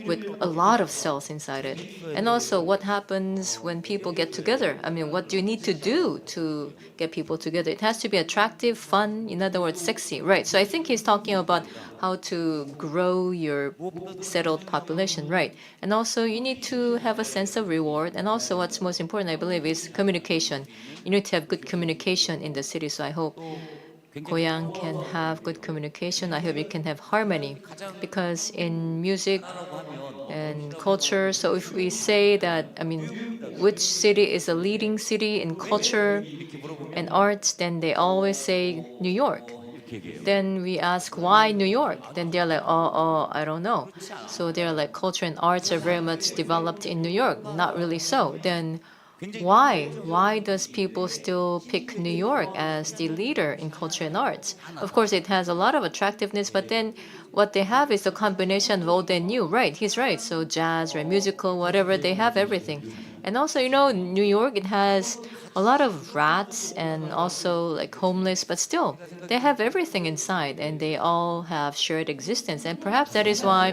with a lot of cells inside it. And also what happens when people get together? I mean, what do you need to do to get people together? It has to be attractive, fun, in other words, sexy, right? So I think he's talking about how to grow your settled population, right? And also you need to have a sense of reward. And also what's most important, I believe, is communication. You need to have good communication in the city. So I hope Goyang can have good communication. I hope it can have harmony, because in music and culture, so if we say that, I mean, which city is a leading city in culture and arts, then they always say New York. Then we ask, why New York? Then they're like, I don't know. So they're like, culture and arts are very much developed in New York. Not really so. Then why? Why does people still pick New York as the leader in culture and arts? Of course, it has a lot of attractiveness, but then what they have is a combination of old and new. Right, he's right. So jazz, right, musical, whatever, they have everything. And also, you know, New York, it has a lot of rats and also like homeless, but still, they have everything inside and they all have shared existence. And perhaps that is why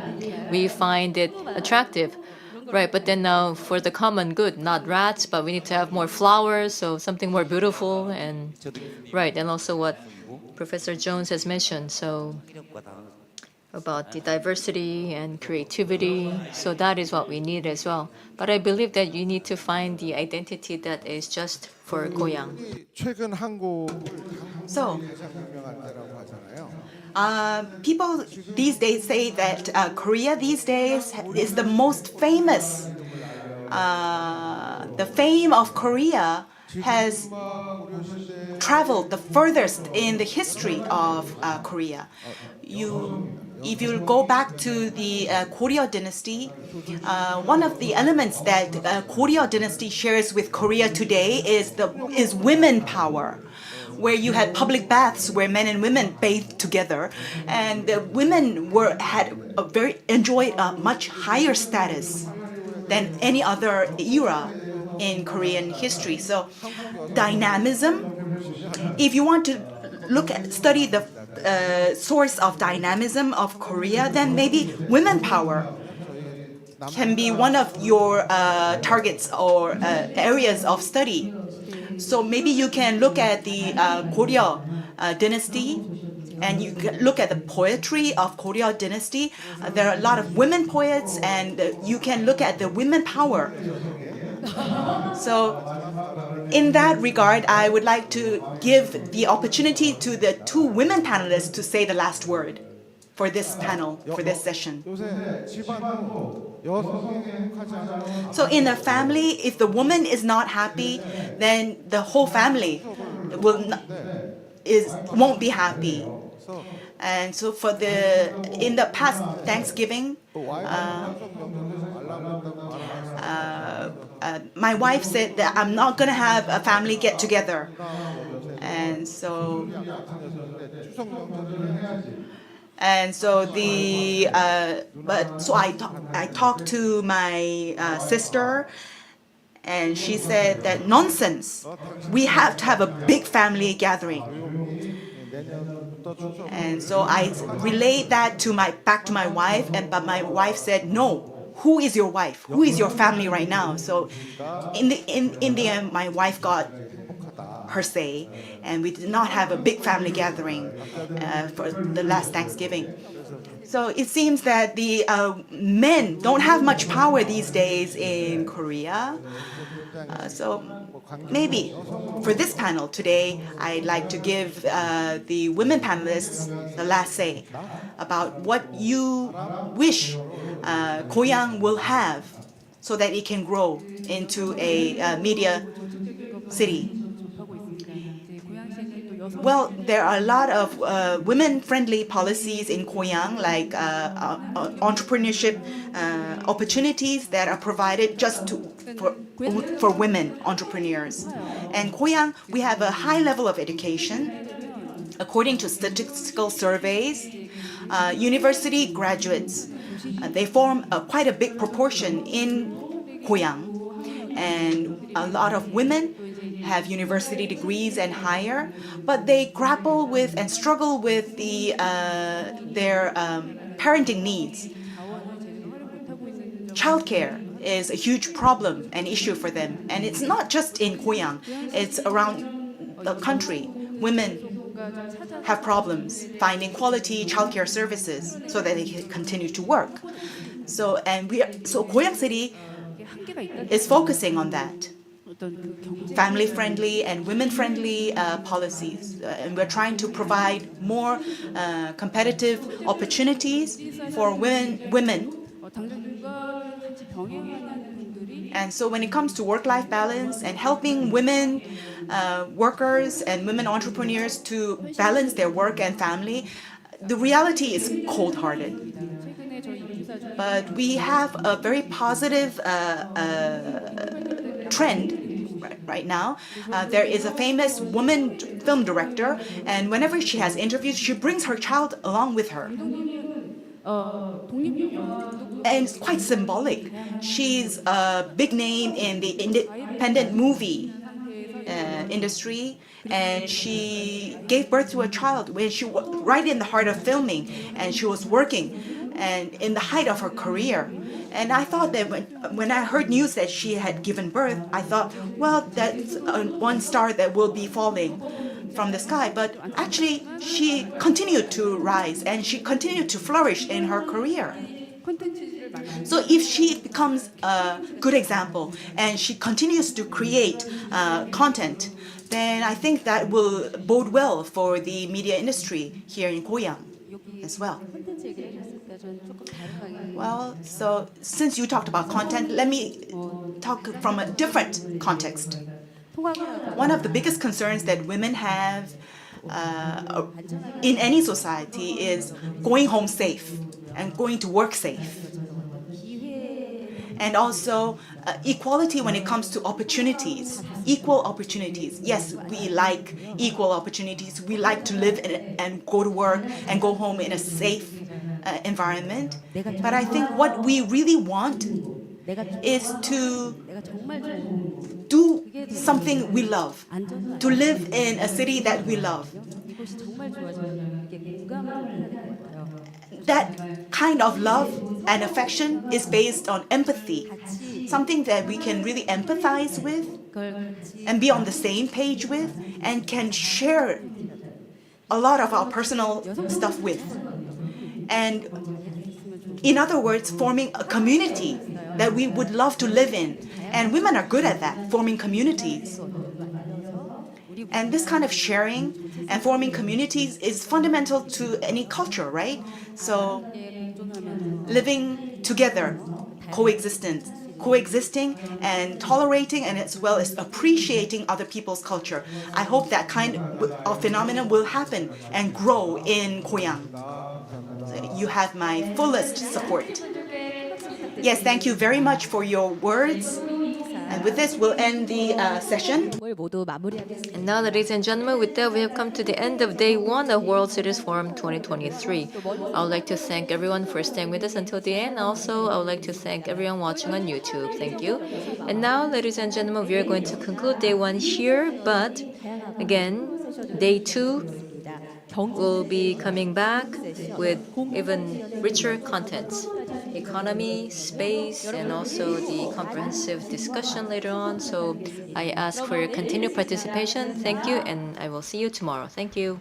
we find it attractive. Right, but then now for the common good, not rats, but we need to have more flowers, so something more beautiful. And right, and also what Professor Jones has mentioned, so about the diversity and creativity. So that is what we need as well. But I believe that you need to find the identity that is just for Goyang. 최근 한국 So, 유명한 때라고 하잖아요. people these days say that Korea these days is the most famous. The fame of Korea has traveled the furthest in the history of Korea. If you go back to the Goryeo dynasty, one of the elements that Goryeo dynasty shares with Korea today is women power, where you had public baths where men and women bathed together, and the women enjoyed a much higher status than any other era in Korean history. So, dynamism. If you want to study the source of dynamism of Korea, then maybe women power can be one of your targets or areas of study. So maybe you can look at the Goryeo dynasty, and you can look at the poetry of Goryeo dynasty. There are a lot of women poets, and you can look at the women power. So in that regard, I would like to give the opportunity to the two women panelists to say the last word for this panel, for this session. So in a family, if the woman is not happy, then the whole family won't be happy. And so in the past Thanksgiving, my wife said that I'm not going to have a family get together. And so I talked to my sister, and she said that nonsense. We have to have a big family gathering. And so I relayed that back to my wife, but my wife said, no. Who is your wife? Who is your family right now? So in the end, my wife got her say, and we did not have a big family gathering for the last Thanksgiving. So it seems that the men don't have much power these days in Korea. So maybe for this panel today, I'd like to give the women panelists the last say about what you wish Goyang will have so that it can grow into a media city. Well, there are a lot of women-friendly policies in Goyang, like entrepreneurship opportunities that are provided just for women entrepreneurs. And Goyang, we have a high level of education. According to statistical surveys, university graduates, they form quite a big proportion in Goyang. And a lot of women have university degrees and higher, but they grapple with and struggle with their parenting needs. Childcare is a huge problem and issue for them, and it's not just in Goyang, it's around the country. Women have problems finding quality childcare services so that they can continue to work. So Goyang City is focusing on that. Family-friendly and women-friendly policies. And we're trying to provide more competitive opportunities for women. And so when it comes to work-life balance and helping women workers and women entrepreneurs to balance their work and family, the reality is cold-hearted. But we have a very positive trend right now. There is a famous woman film director, and whenever she has interviews, she brings her child along with her. And it's quite symbolic. She's a big name in the independent movie industry, and she gave birth to a child when she was right in the heart of filming, and she was working and in the height of her career. And I thought that when I heard news that she had given birth, I thought, well, that's one star that will be falling from the sky. But actually, she continued to rise and she continued to flourish in her career. So if she becomes a good example and she continues to create content, then I think that will bode well for the media industry here in Goyang as well. Well, so since you talked about content, let me talk from a different context. One of the biggest concerns that women have in any society is going home safe and going to work safe. And also equality when it comes to opportunities, equal opportunities. Yes, we like equal opportunities. We like to live and go to work and go home in a safe environment. But I think what we really want is to do something we love, to live in a city that we love. That kind of love and affection is based on empathy, something that we can really empathize with and be on the same page with and can share a lot of our personal stuff with. And in other words, forming a community that we would love to live in. And women are good at that, forming communities. And this kind of sharing and forming communities is fundamental to any culture, right? So living together, coexisting and tolerating, and as well as appreciating other people's culture. I hope that kind of phenomenon will happen and grow in Goyang. You have my fullest support. Yes, thank you very much for your words. And with this, we'll end the session. And now, ladies and gentlemen, with that, we have come to the end of day one of World Cities Forum 2023. I would like to thank everyone for staying with us until the end. Also, I would like to thank everyone watching on YouTube. Thank you. And now, ladies and gentlemen, we are going to conclude day one here. But again, day two will be coming back with even richer contents. Economy, space, and also the comprehensive discussion later on. So I ask for your continued participation. Thank you, and I will see you tomorrow. Thank you.